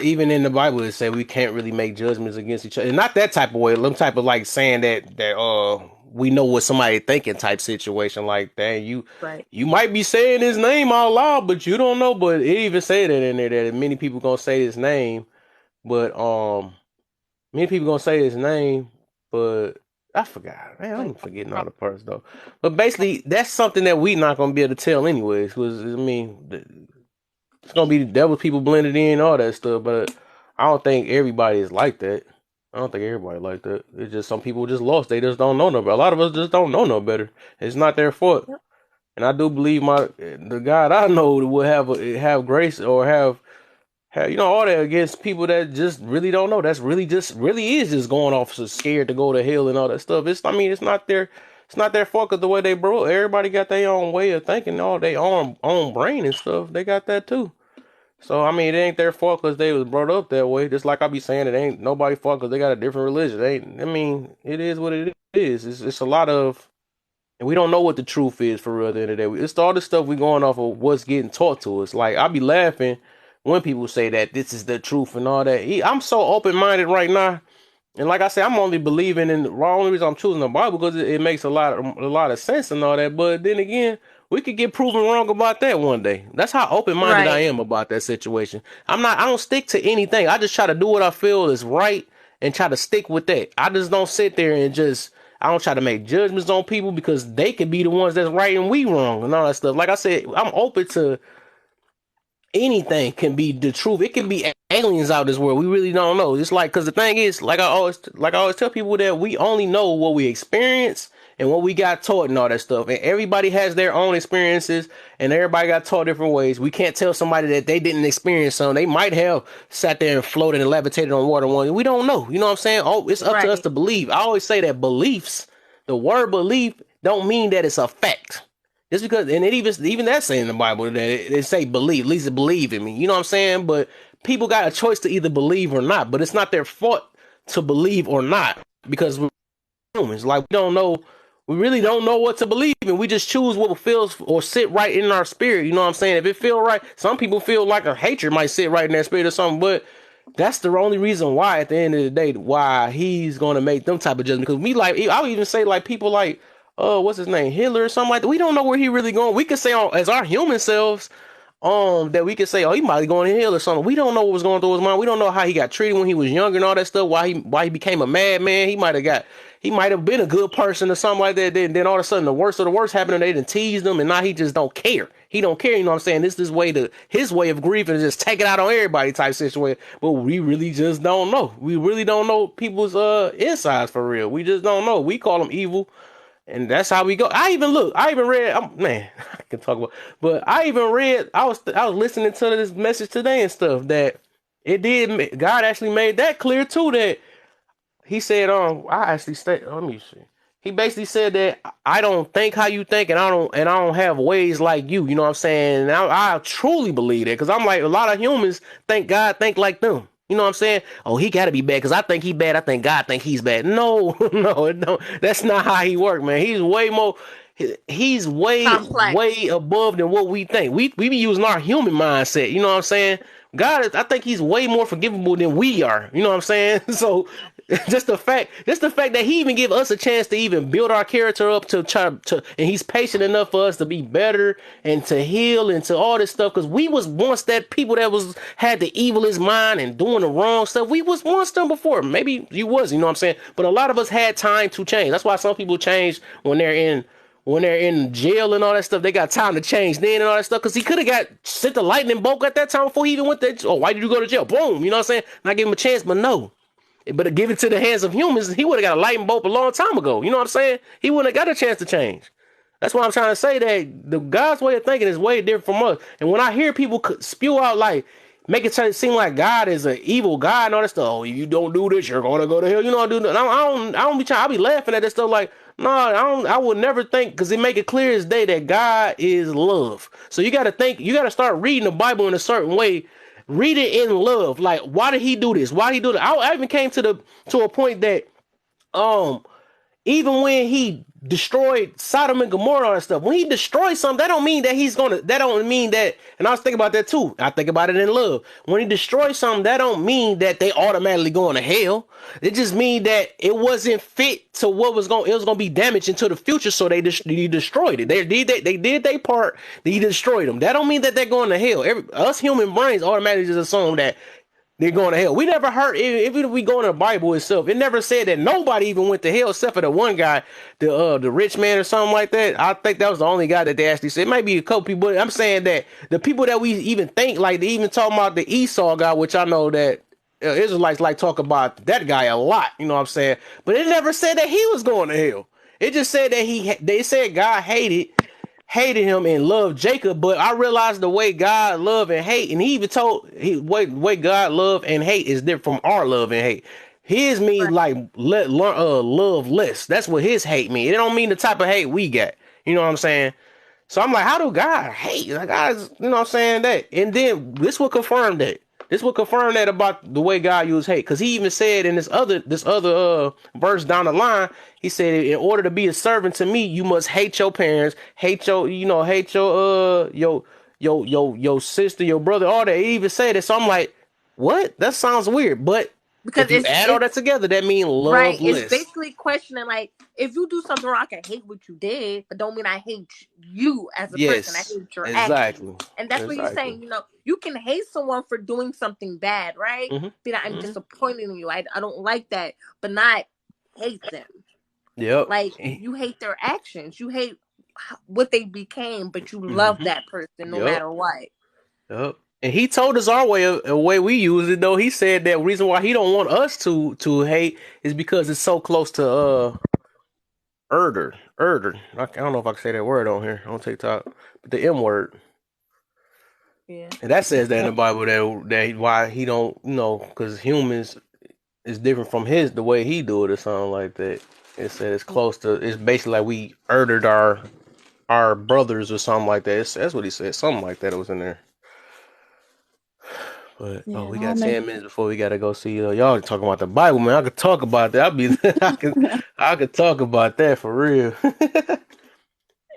even in the Bible, it say we can't really make judgments against each other. And not that type of way. Some type of like saying that we know what somebody thinking type situation. Like dang, Right. you might be saying his name out loud, but you don't know. But it even said that in there that many people gonna say his name, but many people gonna say his name, but I forgot. Man, But I'm forgetting all the parts though. But basically, that's something that we not gonna be able to tell anyways. Was I mean, it's gonna be the devil people blended in, all that stuff. But I don't think everybody is like that. I don't think everybody like that. It's just some people just lost. They just don't know no better. A lot of us just don't know no better. It's not their fault. yep. And I do believe the God I know will have grace or have all that against people that just really don't know. That's really is just going off so scared to go to hell and all that stuff. It's not their fault 'cause the way they bro. Everybody got their own way of thinking, all their own brain and stuff. They got that too. So I mean, it ain't their fault because they was brought up that way. Just like I be saying, it ain't nobody's fault because they got a different religion. It ain't. I mean, it is what it is. It's a lot of, and we don't know what the truth is for real. At the end of the day, it's all this stuff we going off of what's getting taught to us. Like I be laughing when people say that this is the truth and all that. I'm so open minded right now. And like I said, I'm only believing in the only reason I'm choosing the Bible because it makes a lot of sense and all that. But then again, we could get proven wrong about that one day. That's how open minded I Right. am about that situation. I don't stick to anything. I just try to do what I feel is right and try to stick with that. I just don't sit there and just I don't try to make judgments on people because they could be the ones that's right and we wrong and all that stuff. Like I said, I'm open to anything can be the truth. It can be aliens out this world. We really don't know. It's like, because the thing is, like I always tell people that we only know what we experience and what we got taught and all that stuff. And everybody has their own experiences, and everybody got taught different ways. We can't tell somebody that they didn't experience something. They might have sat there and floated and levitated on water one. We don't know. You know what I'm saying? Oh, it's up to us Right. to believe. I always say that beliefs, the word belief, don't mean that it's a fact. Just because, and it even that saying in the Bible that it say believe, at least believe in me. You know what I'm saying? But people got a choice to either believe or not. But it's not their fault to believe or not because we're humans. Like we don't know, we really don't know what to believe in. We just choose what feels or sit right in our spirit. You know what I'm saying? If it feel right, some people feel like a hatred might sit right in their spirit or something. But that's the only reason why, at the end of the day, why he's gonna make them type of judgment. Because we like, I would even say like people like, what's his name, Hitler or something like that. We don't know where he really going. We could say as our human selves, that we could say, oh, he might be going to hell or something. We don't know what was going through his mind. We don't know how he got treated when he was younger and all that stuff. Why he became a madman. He might have been a good person or something like that. Then all of a sudden the worst of the worst happened and they didn't tease them and now he just don't care. He don't care. You know what I'm saying? This is his way of grieving is just take it out on everybody type situation. But we really just don't know. We really don't know people's insides for real. We just don't know. We call them evil. And that's how we go. I even read, man, I can talk about, but I even read, I was listening to this message today and stuff that God actually made that clear too, that he said, I actually let me see. He basically said that I don't think how you think, and I don't have ways like you. You know what I'm saying? And I truly believe that because I'm like a lot of humans think God think like them. You know what I'm saying? Oh, he got to be bad because I think he bad. I think God think he's bad. No, no, that's not how he work, man. He's way more. He's Complex. way above than what we think. We be using our human mindset. You know what I'm saying? I think he's way more forgivable than we are. You know what I'm saying? So just the fact that he even give us a chance to even build our character up to try to, and he's patient enough for us to be better and to heal and to all this stuff. Because we was once that people that had the evilest mind and doing the wrong stuff. We was once them before. Maybe you was, you know what I'm saying? But a lot of us had time to change. That's why some people change when they're in jail and all that stuff. They got time to change then and all that stuff because he could have got sent the lightning bolt at that time before he even went there. Oh, why did you go to jail? Boom, you know what I'm saying? Not give him a chance, but no. But to give it to the hands of humans, he would have got a lightning bolt a long time ago. You know what I'm saying? He wouldn't have got a chance to change. That's why I'm trying to say that the God's way of thinking is way different from us. And when I hear people spew out like, make it seem like God is an evil God and all that stuff. Oh, if you don't do this, you're gonna go to hell. You know, I don't be trying. I be laughing at that stuff like, no, I don't. I would never think because it make it clear as day that God is love. So you got to think. You got to start reading the Bible in a certain way. Read it in love. Like, why did he do this? Why did he do that? I even came to a point that um even when he destroyed Sodom and Gomorrah and all that stuff, when he destroys something, that don't mean that, and I was thinking about that too. I think about it in love. When he destroys something, that don't mean that they automatically going to hell. It just mean that it wasn't fit to it was going to be damaged into the future, so he destroyed it. They did their part, he destroyed them. That don't mean that they're going to hell. Us human brains automatically just assume that they're going to hell. We never heard, even if we go in the Bible itself, it never said that nobody even went to hell except for the one guy, the rich man or something like that. I think that was the only guy that they actually said. It might be a couple people, but I'm saying that the people that we even think, like they even talking about the Esau guy, which I know that Israelites like talk about that guy a lot, you know what I'm saying? But it never said that he was going to hell. It just said that they said God hated him and loved Jacob, but I realized the way God love and hate, and he even told way God love and hate is different from our love and hate. His means Right. like love less. That's what his hate mean. It don't mean the type of hate we got. You know what I'm saying? So I'm like, how do God hate? Like, God, you know what I'm saying? That. And then this will confirm that. This will confirm that about the way God used hate. Because he even said in this other verse down the line, he said, in order to be a servant to me, you must hate your parents, hate your sister, your brother, all that. He even said it. So I'm like, what? That sounds weird. But Because if you add all that it's together, that means right. love It's less. basically questioning like if you do something wrong, I can hate what you did, but don't mean I hate you as a person. I Yes, hate your actions. exactly. And that's what he's Exactly. saying, you can hate someone for doing something bad, right? hmm Be like, I'm hmm disappointed in you. I don't like that, but not hate them. Yep. Like you hate their actions, you hate what they became, but you love Mm-hmm. that person no Yep. matter what. Yep. And he told us our way of the way we use it though. He said that reason why he don't want us to hate is because it's so close to Erder. I don't know if I can say that word on here on TikTok, but the M word. Yeah. And that says that in the Bible that why he don't because humans is different from his the way he do it or something like that. It said it's close to it's basically like we murdered our brothers or something like that. That's what he said. Something like that. It was in there. But Yeah, we no, got 10 minutes before we gotta go see. Y'all talking about the Bible, man. I could talk about that. I could talk about that for real.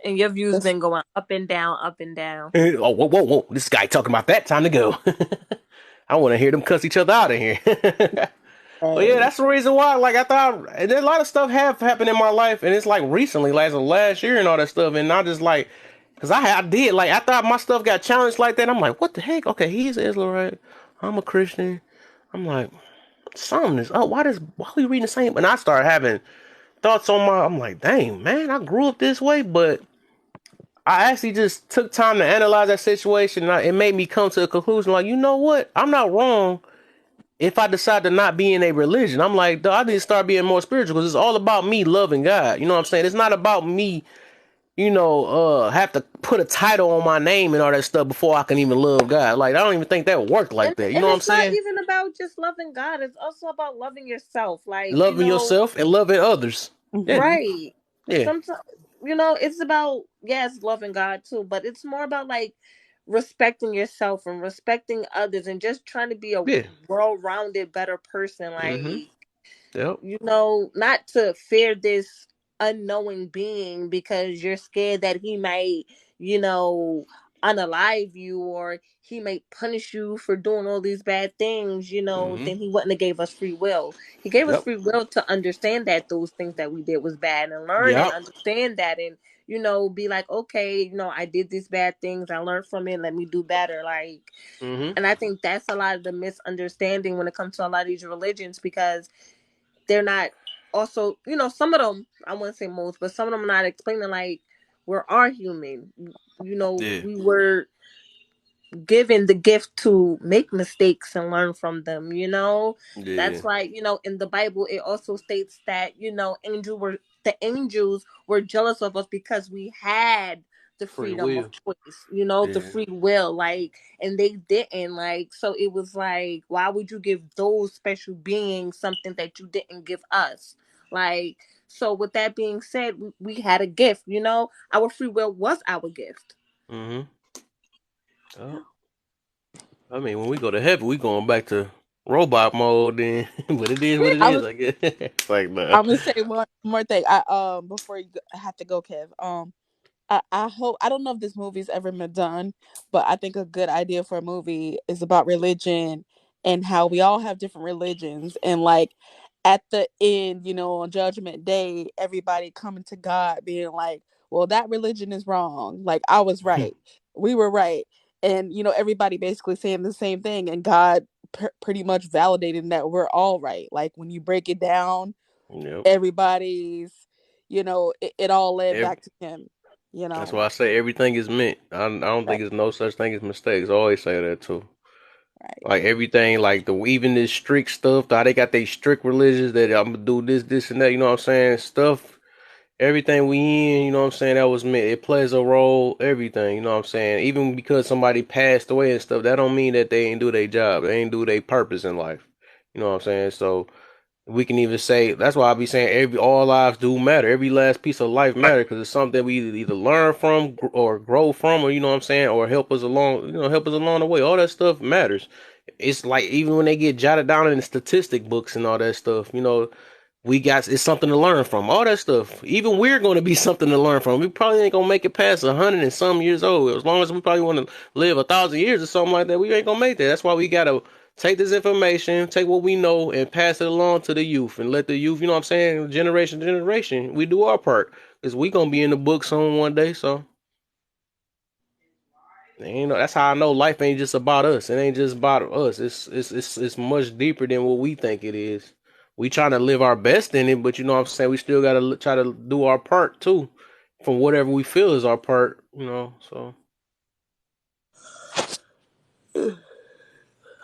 And your view's That's been going up and down, up and down. Oh, whoa, whoa, whoa! This guy talking about that. Time to go. I want to hear them cuss each other out in here. But yeah, right. that's the reason why. Like I thought, and a lot of stuff have happened in my life, and it's like recently, like last year and all that stuff, and I just like, cause I did like I thought my stuff got challenged like that. I'm like, what the heck? Okay, he's Israelite, I'm a Christian. I'm like, something is. Oh, why are we reading the same? And I started having thoughts on my. I'm like, dang man, I grew up this way, but I actually just took time to analyze that situation, and it made me come to a conclusion. Like, you know what? I'm not wrong if I decide to not be in a religion. I'm like, I need to start being more spiritual because it's all about me loving God. You know what I'm saying? It's not about me, have to put a title on my name and all that stuff before I can even love God. Like, I don't even think that would work like that. You And know what I'm it's not saying? even about just loving God. It's also about loving yourself. Like, Loving yourself and loving others. Yeah, Hmm. right. yeah, Sometimes, it's about, yes, loving God too, but it's more about like respecting yourself and respecting others and just trying to be a yeah. well-rounded, better person. Mm-hmm. Like, Yep. not to fear this unknowing being because you're scared that he might, you know, unalive you, or he might punish you for doing all these bad things, Mm-hmm. then he wouldn't have gave us free will. He gave us Yep. free will to understand that those things that we did was bad and learn and Yep. understand that, and be like, okay, I did these bad things, I learned from it, let me do better. Like, Mm-hmm. and I think that's a lot of the misunderstanding when it comes to a lot of these religions, because they're not also, some of them, I wouldn't say most, but some of them are not explaining like we're all human. Yeah. We were given the gift to make mistakes and learn from them. Yeah. That's why, in the Bible it also states that, the angels were jealous of us because we had the Free freedom of will. choice, the Yeah. free will, like, and they didn't, like, so it was like, why would you give those special beings something that you didn't give us? Like, so with that being said, we had a gift, our free will was our gift. Mm-hmm. Yep. I mean, when we go to heaven, we going back to robot mode then. But it is what it I is, was I guess. It's like, nah. I'm gonna say one more thing. I before I have to go, Kev. I hope I don't know if this movie's ever been done, but I think a good idea for a movie is about religion and how we all have different religions, and like at the end, on Judgment Day, everybody coming to God being like, "Well, that religion is wrong. Like I was right. We were right." And everybody basically saying the same thing, and God pretty much validating that we're all right. Like when you break it down, Yep. everybody's, it all led Ev- back to him. That's why I say everything is meant. I don't think Right, there's no such thing as mistakes. I always say that too. right. Like everything, like even this strict stuff, how they got they strict religions that I'm gonna do this, this, and that. You know what I'm saying? Stuff, everything we in. You know what I'm saying? That was meant. It plays a role. Everything. You know what I'm saying? Even because somebody passed away and stuff, that don't mean that they ain't do their job. They ain't do their purpose in life. You know what I'm saying? So we can even say that's why I be saying all lives do matter. Every last piece of life matter because it's something we either learn from or grow from, or you know what I'm saying, or help us along. Help us along the way. All that stuff matters. It's like even when they get jotted down in the statistic books and all that stuff. We got it's something to learn from. All that stuff. Even we're going to be something to learn from. We probably ain't gonna make it past 100 and some years old. As long as we probably want to live 1,000 years or something like that, we ain't gonna make that. That's why we gotta take this information, take what we know, and pass it along to the youth, and let the youth. You know what I'm saying? Generation to generation, we do our part. Cause we gonna be in the book soon one day. So that's how I know life ain't just about us. It ain't just about us. It's much deeper than what we think it is. we trying to live our best in it, but you know what I'm saying, we still gotta try to do our part too, from whatever we feel is our part, you know. So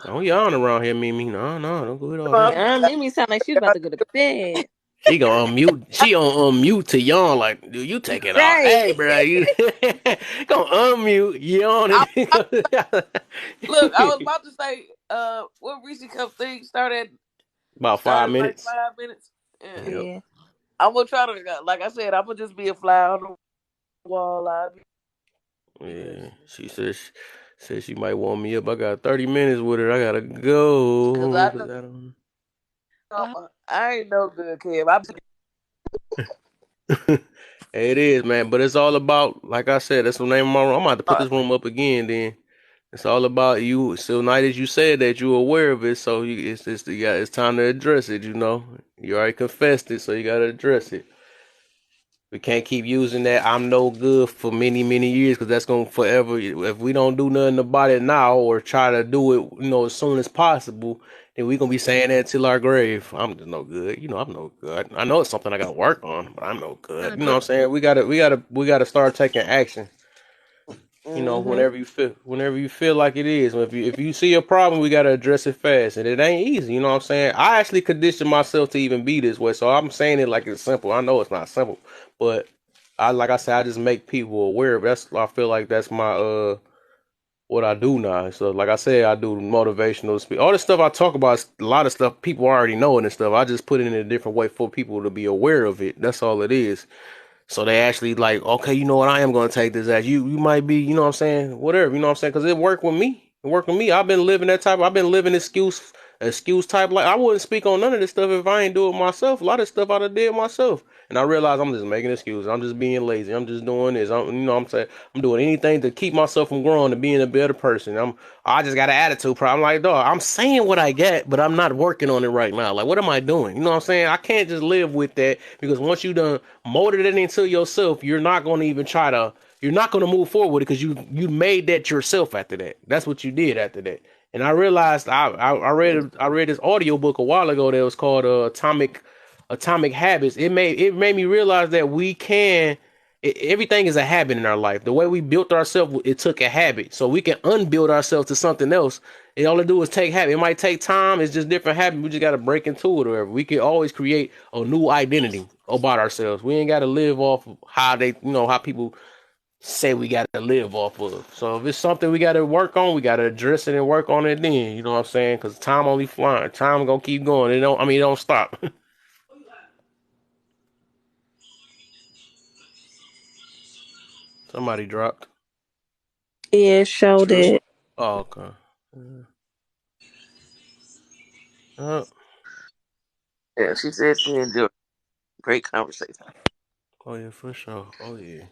don't yawn around here, Mimi. No, no, don't go with all that. Made me sound like she was about to go to bed. She gonna unmute. She gonna unmute to yawn like, dude, you take it all. Right. Hey, bro, you gonna unmute, yawn, I, look, I was and about to say, what Reese Cup thing about five started like minutes. 5 minutes. Yeah. Yep. Yeah. I'm gonna try to, like I said, I'm gonna just be a fly on the wall. I'll be Yeah. listening. Said she might warm me up. I got 30 minutes with her. I gotta Cause go. I Cause know I don't. I ain't no good kid. I'm It is, man. But it's all about, like I said, that's the name of my room. I'm about to put this room up again. Then it's all about you. So night as you said that you're aware of it, so it's time to address it. You know, you already confessed it, so you gotta address it. We can't keep using that "I'm no good" for many, many years because that's gonna forever. If we don't do nothing about it now or try to do it, you know, as soon as possible, then we gonna be saying that till our grave. I'm just no good. You know, I'm no good. I know it's something I gotta work on, but I'm no good. You know what I'm saying? We gotta start taking action. You know, mm-hmm. whenever you feel like it is. If you see a problem, we gotta address it fast, and it ain't easy. You know what I'm saying? I actually conditioned myself to even be this way, so I'm saying it like it's simple. I know it's not simple, but like I said, I just make people aware of it. I feel like that's my what I do now. So like I said, I do motivational speak. All the stuff I talk about, is a lot of stuff people already know and stuff. I just put it in a different way for people to be aware of it. That's all it is. So they actually like, okay, you know what? I am gonna take this as you might be, you know what I'm saying? Whatever, you know what I'm saying? Because it worked with me. It worked with me. I've been living that type. I've been living excuse type. Like I wouldn't speak on none of this stuff if I ain't do it myself. A lot of stuff I'd have did myself. And I realized I'm just making excuses. I'm just being lazy. I'm just doing this. You know what I'm saying? I'm doing anything to keep myself from growing to being a better person. I just got an attitude problem. Like, dog, I'm saying what I get, but I'm not working on it right now. Like, what am I doing? You know what I'm saying? I can't just live with that because once you done molded it into yourself, you're not going to even try to. You're not going to move forward with it because you made that yourself after that. That's what you did after that. And I realized I read this audio book a while ago that was called Atomic Habits. It made me realize that we can everything is a habit in our life. The way we built ourselves, it took a habit. So we can unbuild ourselves to something else. And all it do is take habit. It might take time. It's just different habits. We just got to break into it or whatever. We can always create a new identity about ourselves. We ain't got to live off of how people say we got to live off of. So if it's something we got to work on, we got to address it and work on it then. You know what I'm saying? Because time only flying. Time gonna keep going. It don't stop. Somebody dropped. Yeah, showed it. Oh, okay. Yeah, she said she enjoyed a great conversation. Oh yeah, for sure. Oh yeah.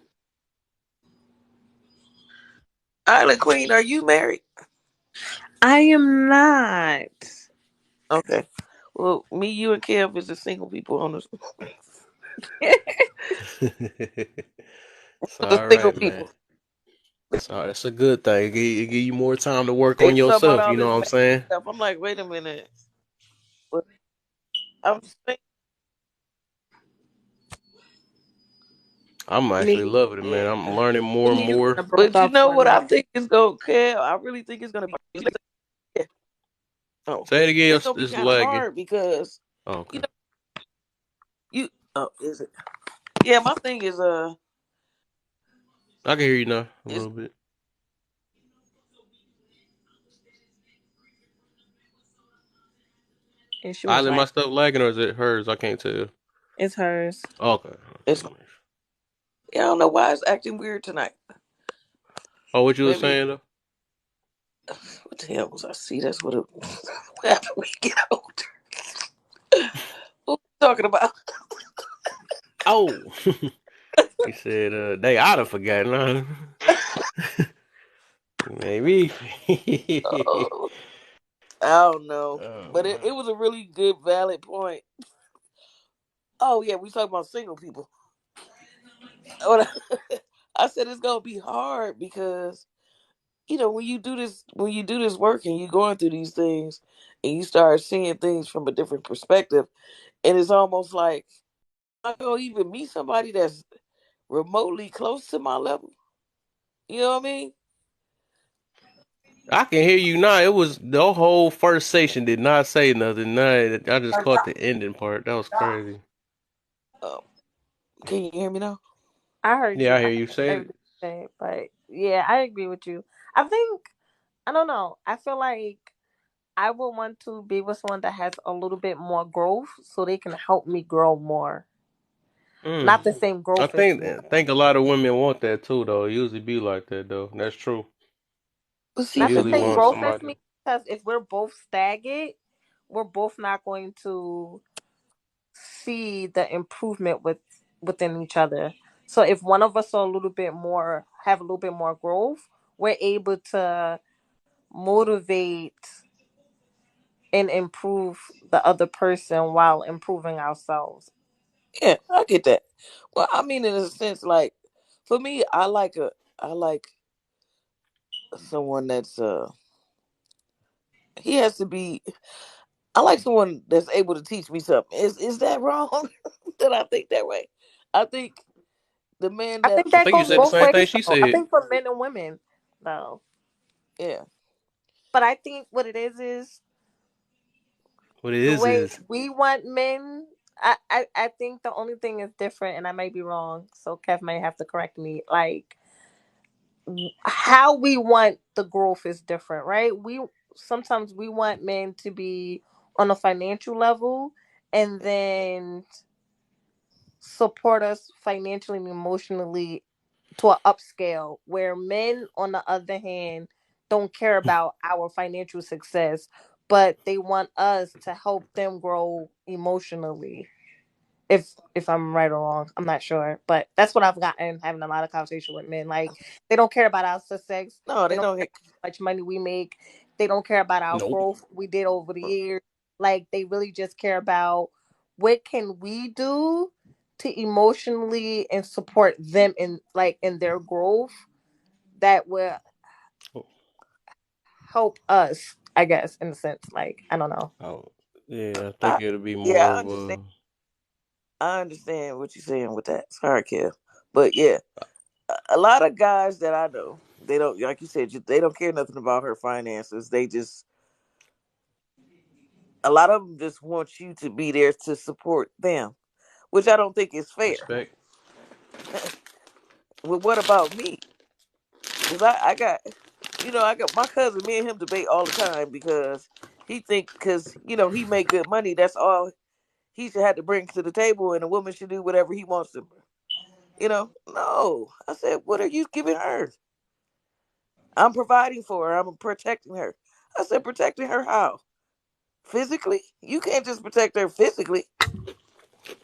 Island Queen, are you married? I am not. Okay. Well, me, you, and Kev is the single people on this. It's The all single right, man. people. So that's a good thing. It give you more time to work They on talking about yourself. all You know this what I'm marriage saying? stuff. I'm like, wait a minute. But I'm saying, I'm actually Me, loving it, man. yeah. I'm learning more and me, you more. kind of broke But you up know for what me. I think is going to, Kev? I really think it's going to be, yeah. Oh, Say it again. it's It's, going to be it's kind of lagging. hard because, Oh, you okay. know, is it? Yeah, my thing I can hear you now a is little bit. And she was Island, my like, stuff lagging or is it hers? I can't tell. it's hers. Okay. it's, Okay. yeah, I don't know why it's acting weird tonight. Oh, what you were Maybe, saying though? what the hell was I see? That's what it, what happened when you get older. What we talking about? Oh, he said, they ought to forgotten, huh? Maybe. Oh, I don't know. Oh But it man. was a really good, valid point. Oh, yeah, we talking about single people. What I said it's going to be hard because when you do this work and you're going through these things, and you start seeing things from a different perspective, and it's almost like I go even meet somebody that's remotely close to my level. You know what I mean? I can hear you now. It was the whole first section did not say nothing. None. I just caught the ending part. That was crazy. Um, can you hear me now? I heard Yeah, you. I I hear you heard say it. everything you said, but yeah, I agree with you. I think I don't know. I feel like I would want to be with someone that has a little bit more growth, so they can help me grow more. Mm. Not the same I growth as think me. I think a lot of women want that too, though. It usually be like that, though. That's true. But They see, Not for the usually same want me, growth as somebody. me, because if we're both stagnant, we're both not going to see the improvement within each other. So if one of us are a little bit more have a little bit more growth, we're able to motivate and improve the other person while improving ourselves. yeah, I get that. Well, I mean, in a sense, like for me, I like someone that's he has to be. I like someone that's able to teach me something. Is that wrong? That I think that way? I think the man I that think I that think you goes said the both same thing ways she though. I said. think for men and women though. yeah. But I think what it is What it the way is. we want men. I think the only thing is different, and I may be wrong. So Kev may have to correct me. Like how we want the growth is different, right? We sometimes we want men to be on a financial level, and then support us financially and emotionally to an upscale, where men on the other hand don't care about our financial success, but they want us to help them grow emotionally. If I'm right or wrong, I'm not sure, but that's what I've gotten having a lot of conversation with men. Like they don't care about our success, No, they they don't don't. care how much money we make, they don't care about our Nope. growth we did over the years. Like they really just care about what can we do to emotionally and support them in like in their growth that will help us. I guess in a sense, like I don't know. Oh, yeah, I think I, it'll be yeah, more of a. I understand what you're saying with that. Sorry, Kev, but yeah, a lot of guys that I know, they don't like you said. They don't care nothing about her finances. They just a lot of them just want you to be there to support them, which I don't think is fair. Respect. Well, what about me? Because I got, I got my cousin. Me and him debate all the time because he think because he make good money. That's all he should have to bring to the table, and a woman should do whatever he wants to. No. I said, what are you giving her? I'm providing for her. I'm protecting her. I said, protecting her how? Physically? You can't just protect her physically.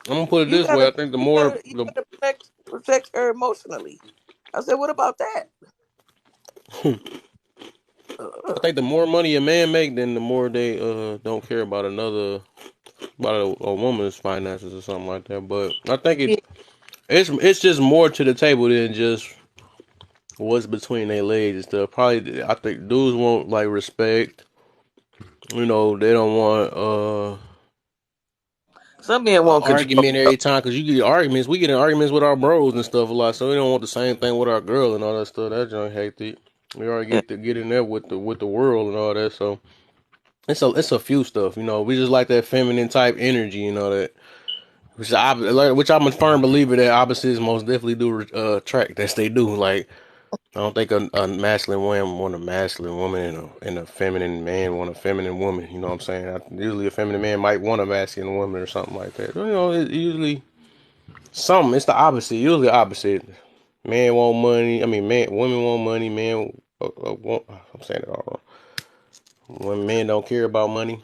I'm gonna put it You this way. gotta, I think the you more gotta, you the gotta protect her emotionally. I said, what about that? I Uh, think the more money a man make, then the more they don't care about a woman's finances or something like that. But I think Yeah, it's just more to the table than just what's between their legs and stuff. Probably I think dudes want like respect. They don't want some men an want control. argument every time because you get arguments. We get in arguments with our bros and stuff a lot, so we don't want the same thing with our girl and all that stuff. That joint hectic. We already get in there with the world and all that. So it's a few stuff. We just like that feminine type energy. That which I'm a firm believer that opposites most definitely do attract. That's they do. Like I don't think a masculine woman want a masculine woman and a feminine man want a feminine woman. You know what I'm saying? Usually a feminine man might want a masculine woman or something like that. It's usually something. It's the opposite. Usually opposite. Man want money. I mean, women want money. Man, want, I'm saying it all wrong. When men don't care about money,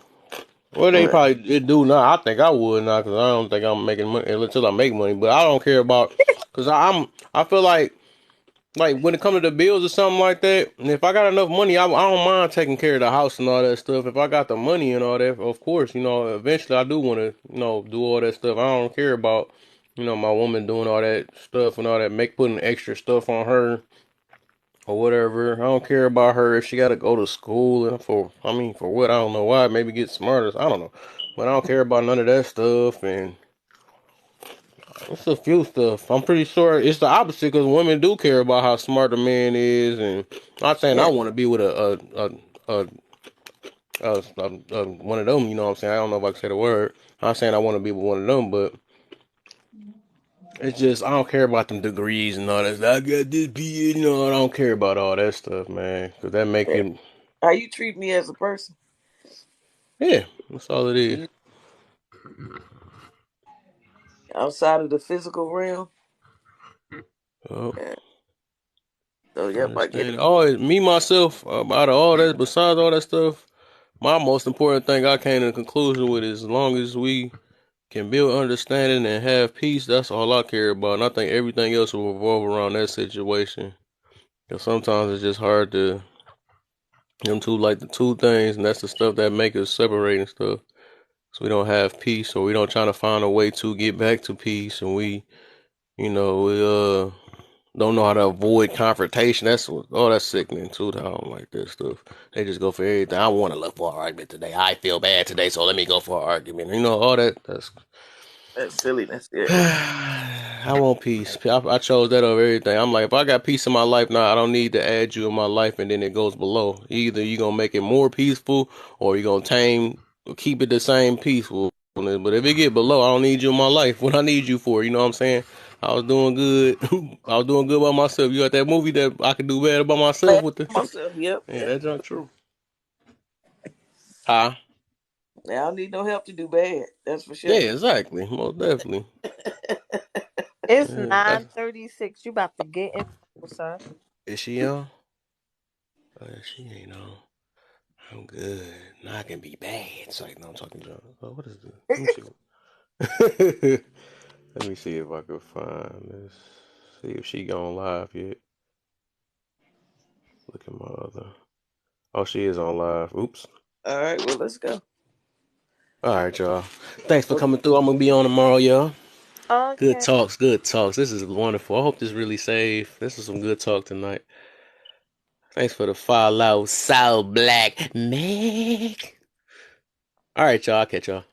well, they Right. probably it do now. I think I would now because I don't think I'm making money until I make money. But I don't care about because I feel like when it comes to the bills or something like that, and if I got enough money, I don't mind taking care of the house and all that stuff. If I got the money and all that, of course, eventually I do want to, do all that stuff. I don't care about, my woman doing all that stuff and all that, putting extra stuff on her or whatever. I don't care about her if she got to go to school and for what, I don't know why. Maybe get smarter. I don't know, but I don't care about none of that stuff. And it's a few stuff. I'm pretty sure it's the opposite because women do care about how smart a man is. And I'm not saying I Yeah. want to be with one of them. You know what I'm saying? I don't know if I can say the word. I'm not saying I want to be with one of them, but it's just I don't care about them degrees and all that. I got this PhD. You know, I don't care about all that stuff, man, because that make Yeah. it. How you treat me as a person? Yeah, that's all it is. You outside of the physical realm? Oh, Yeah. So I yep, I get understand. it. Oh, me myself, out of all that, besides all that stuff, my most important thing I came to the conclusion with is as long as we can build understanding and have peace, that's all I care about. And I think everything else will revolve around that situation. Because sometimes it's just hard to them two like the two things, and that's the stuff that make us separate and stuff. So we don't have peace, or we don't try to find a way to get back to peace, and we don't know how to avoid confrontation. That's sickening too. I don't like that stuff. They just go for everything. I want to look for an argument today. I feel bad today, so let me go for an argument. All that. That's That's silliness. Yeah. I want peace. I chose that over everything. I'm like, if I got peace in my life now, I don't need to add you in my life, and then it goes below. Either you gonna make it more peaceful, or you gonna keep it the same peaceful. But if it get below, I don't need you in my life. What I need you for, you know what I'm saying? I was doing good. I was doing good by myself. You got that movie that I could do bad by myself Bad with the. myself. Yep. Yeah, Yep. that's not true. Huh? I don't need no help to do bad. That's for Yeah, sure. exactly. Most definitely. It's Yeah, 9:36. You about to get in trouble, sir. is she on? She ain't on. I'm good. Now I can be bad. It's like, no, I'm talking John. Oh, what is this? Let me see. Let me see if I can find this. See if she gone live yet. Look at my other. Oh, she is on live. Oops. All right. Well, let's go. All right, y'all. Thanks for Okay. coming through. I'm gonna be on tomorrow, y'all. Good Okay. talks. Good talks. This is wonderful. I hope this really saved. This is some good talk tonight. Thanks for the follow, South Black Meg. All right, y'all. I'll catch y'all.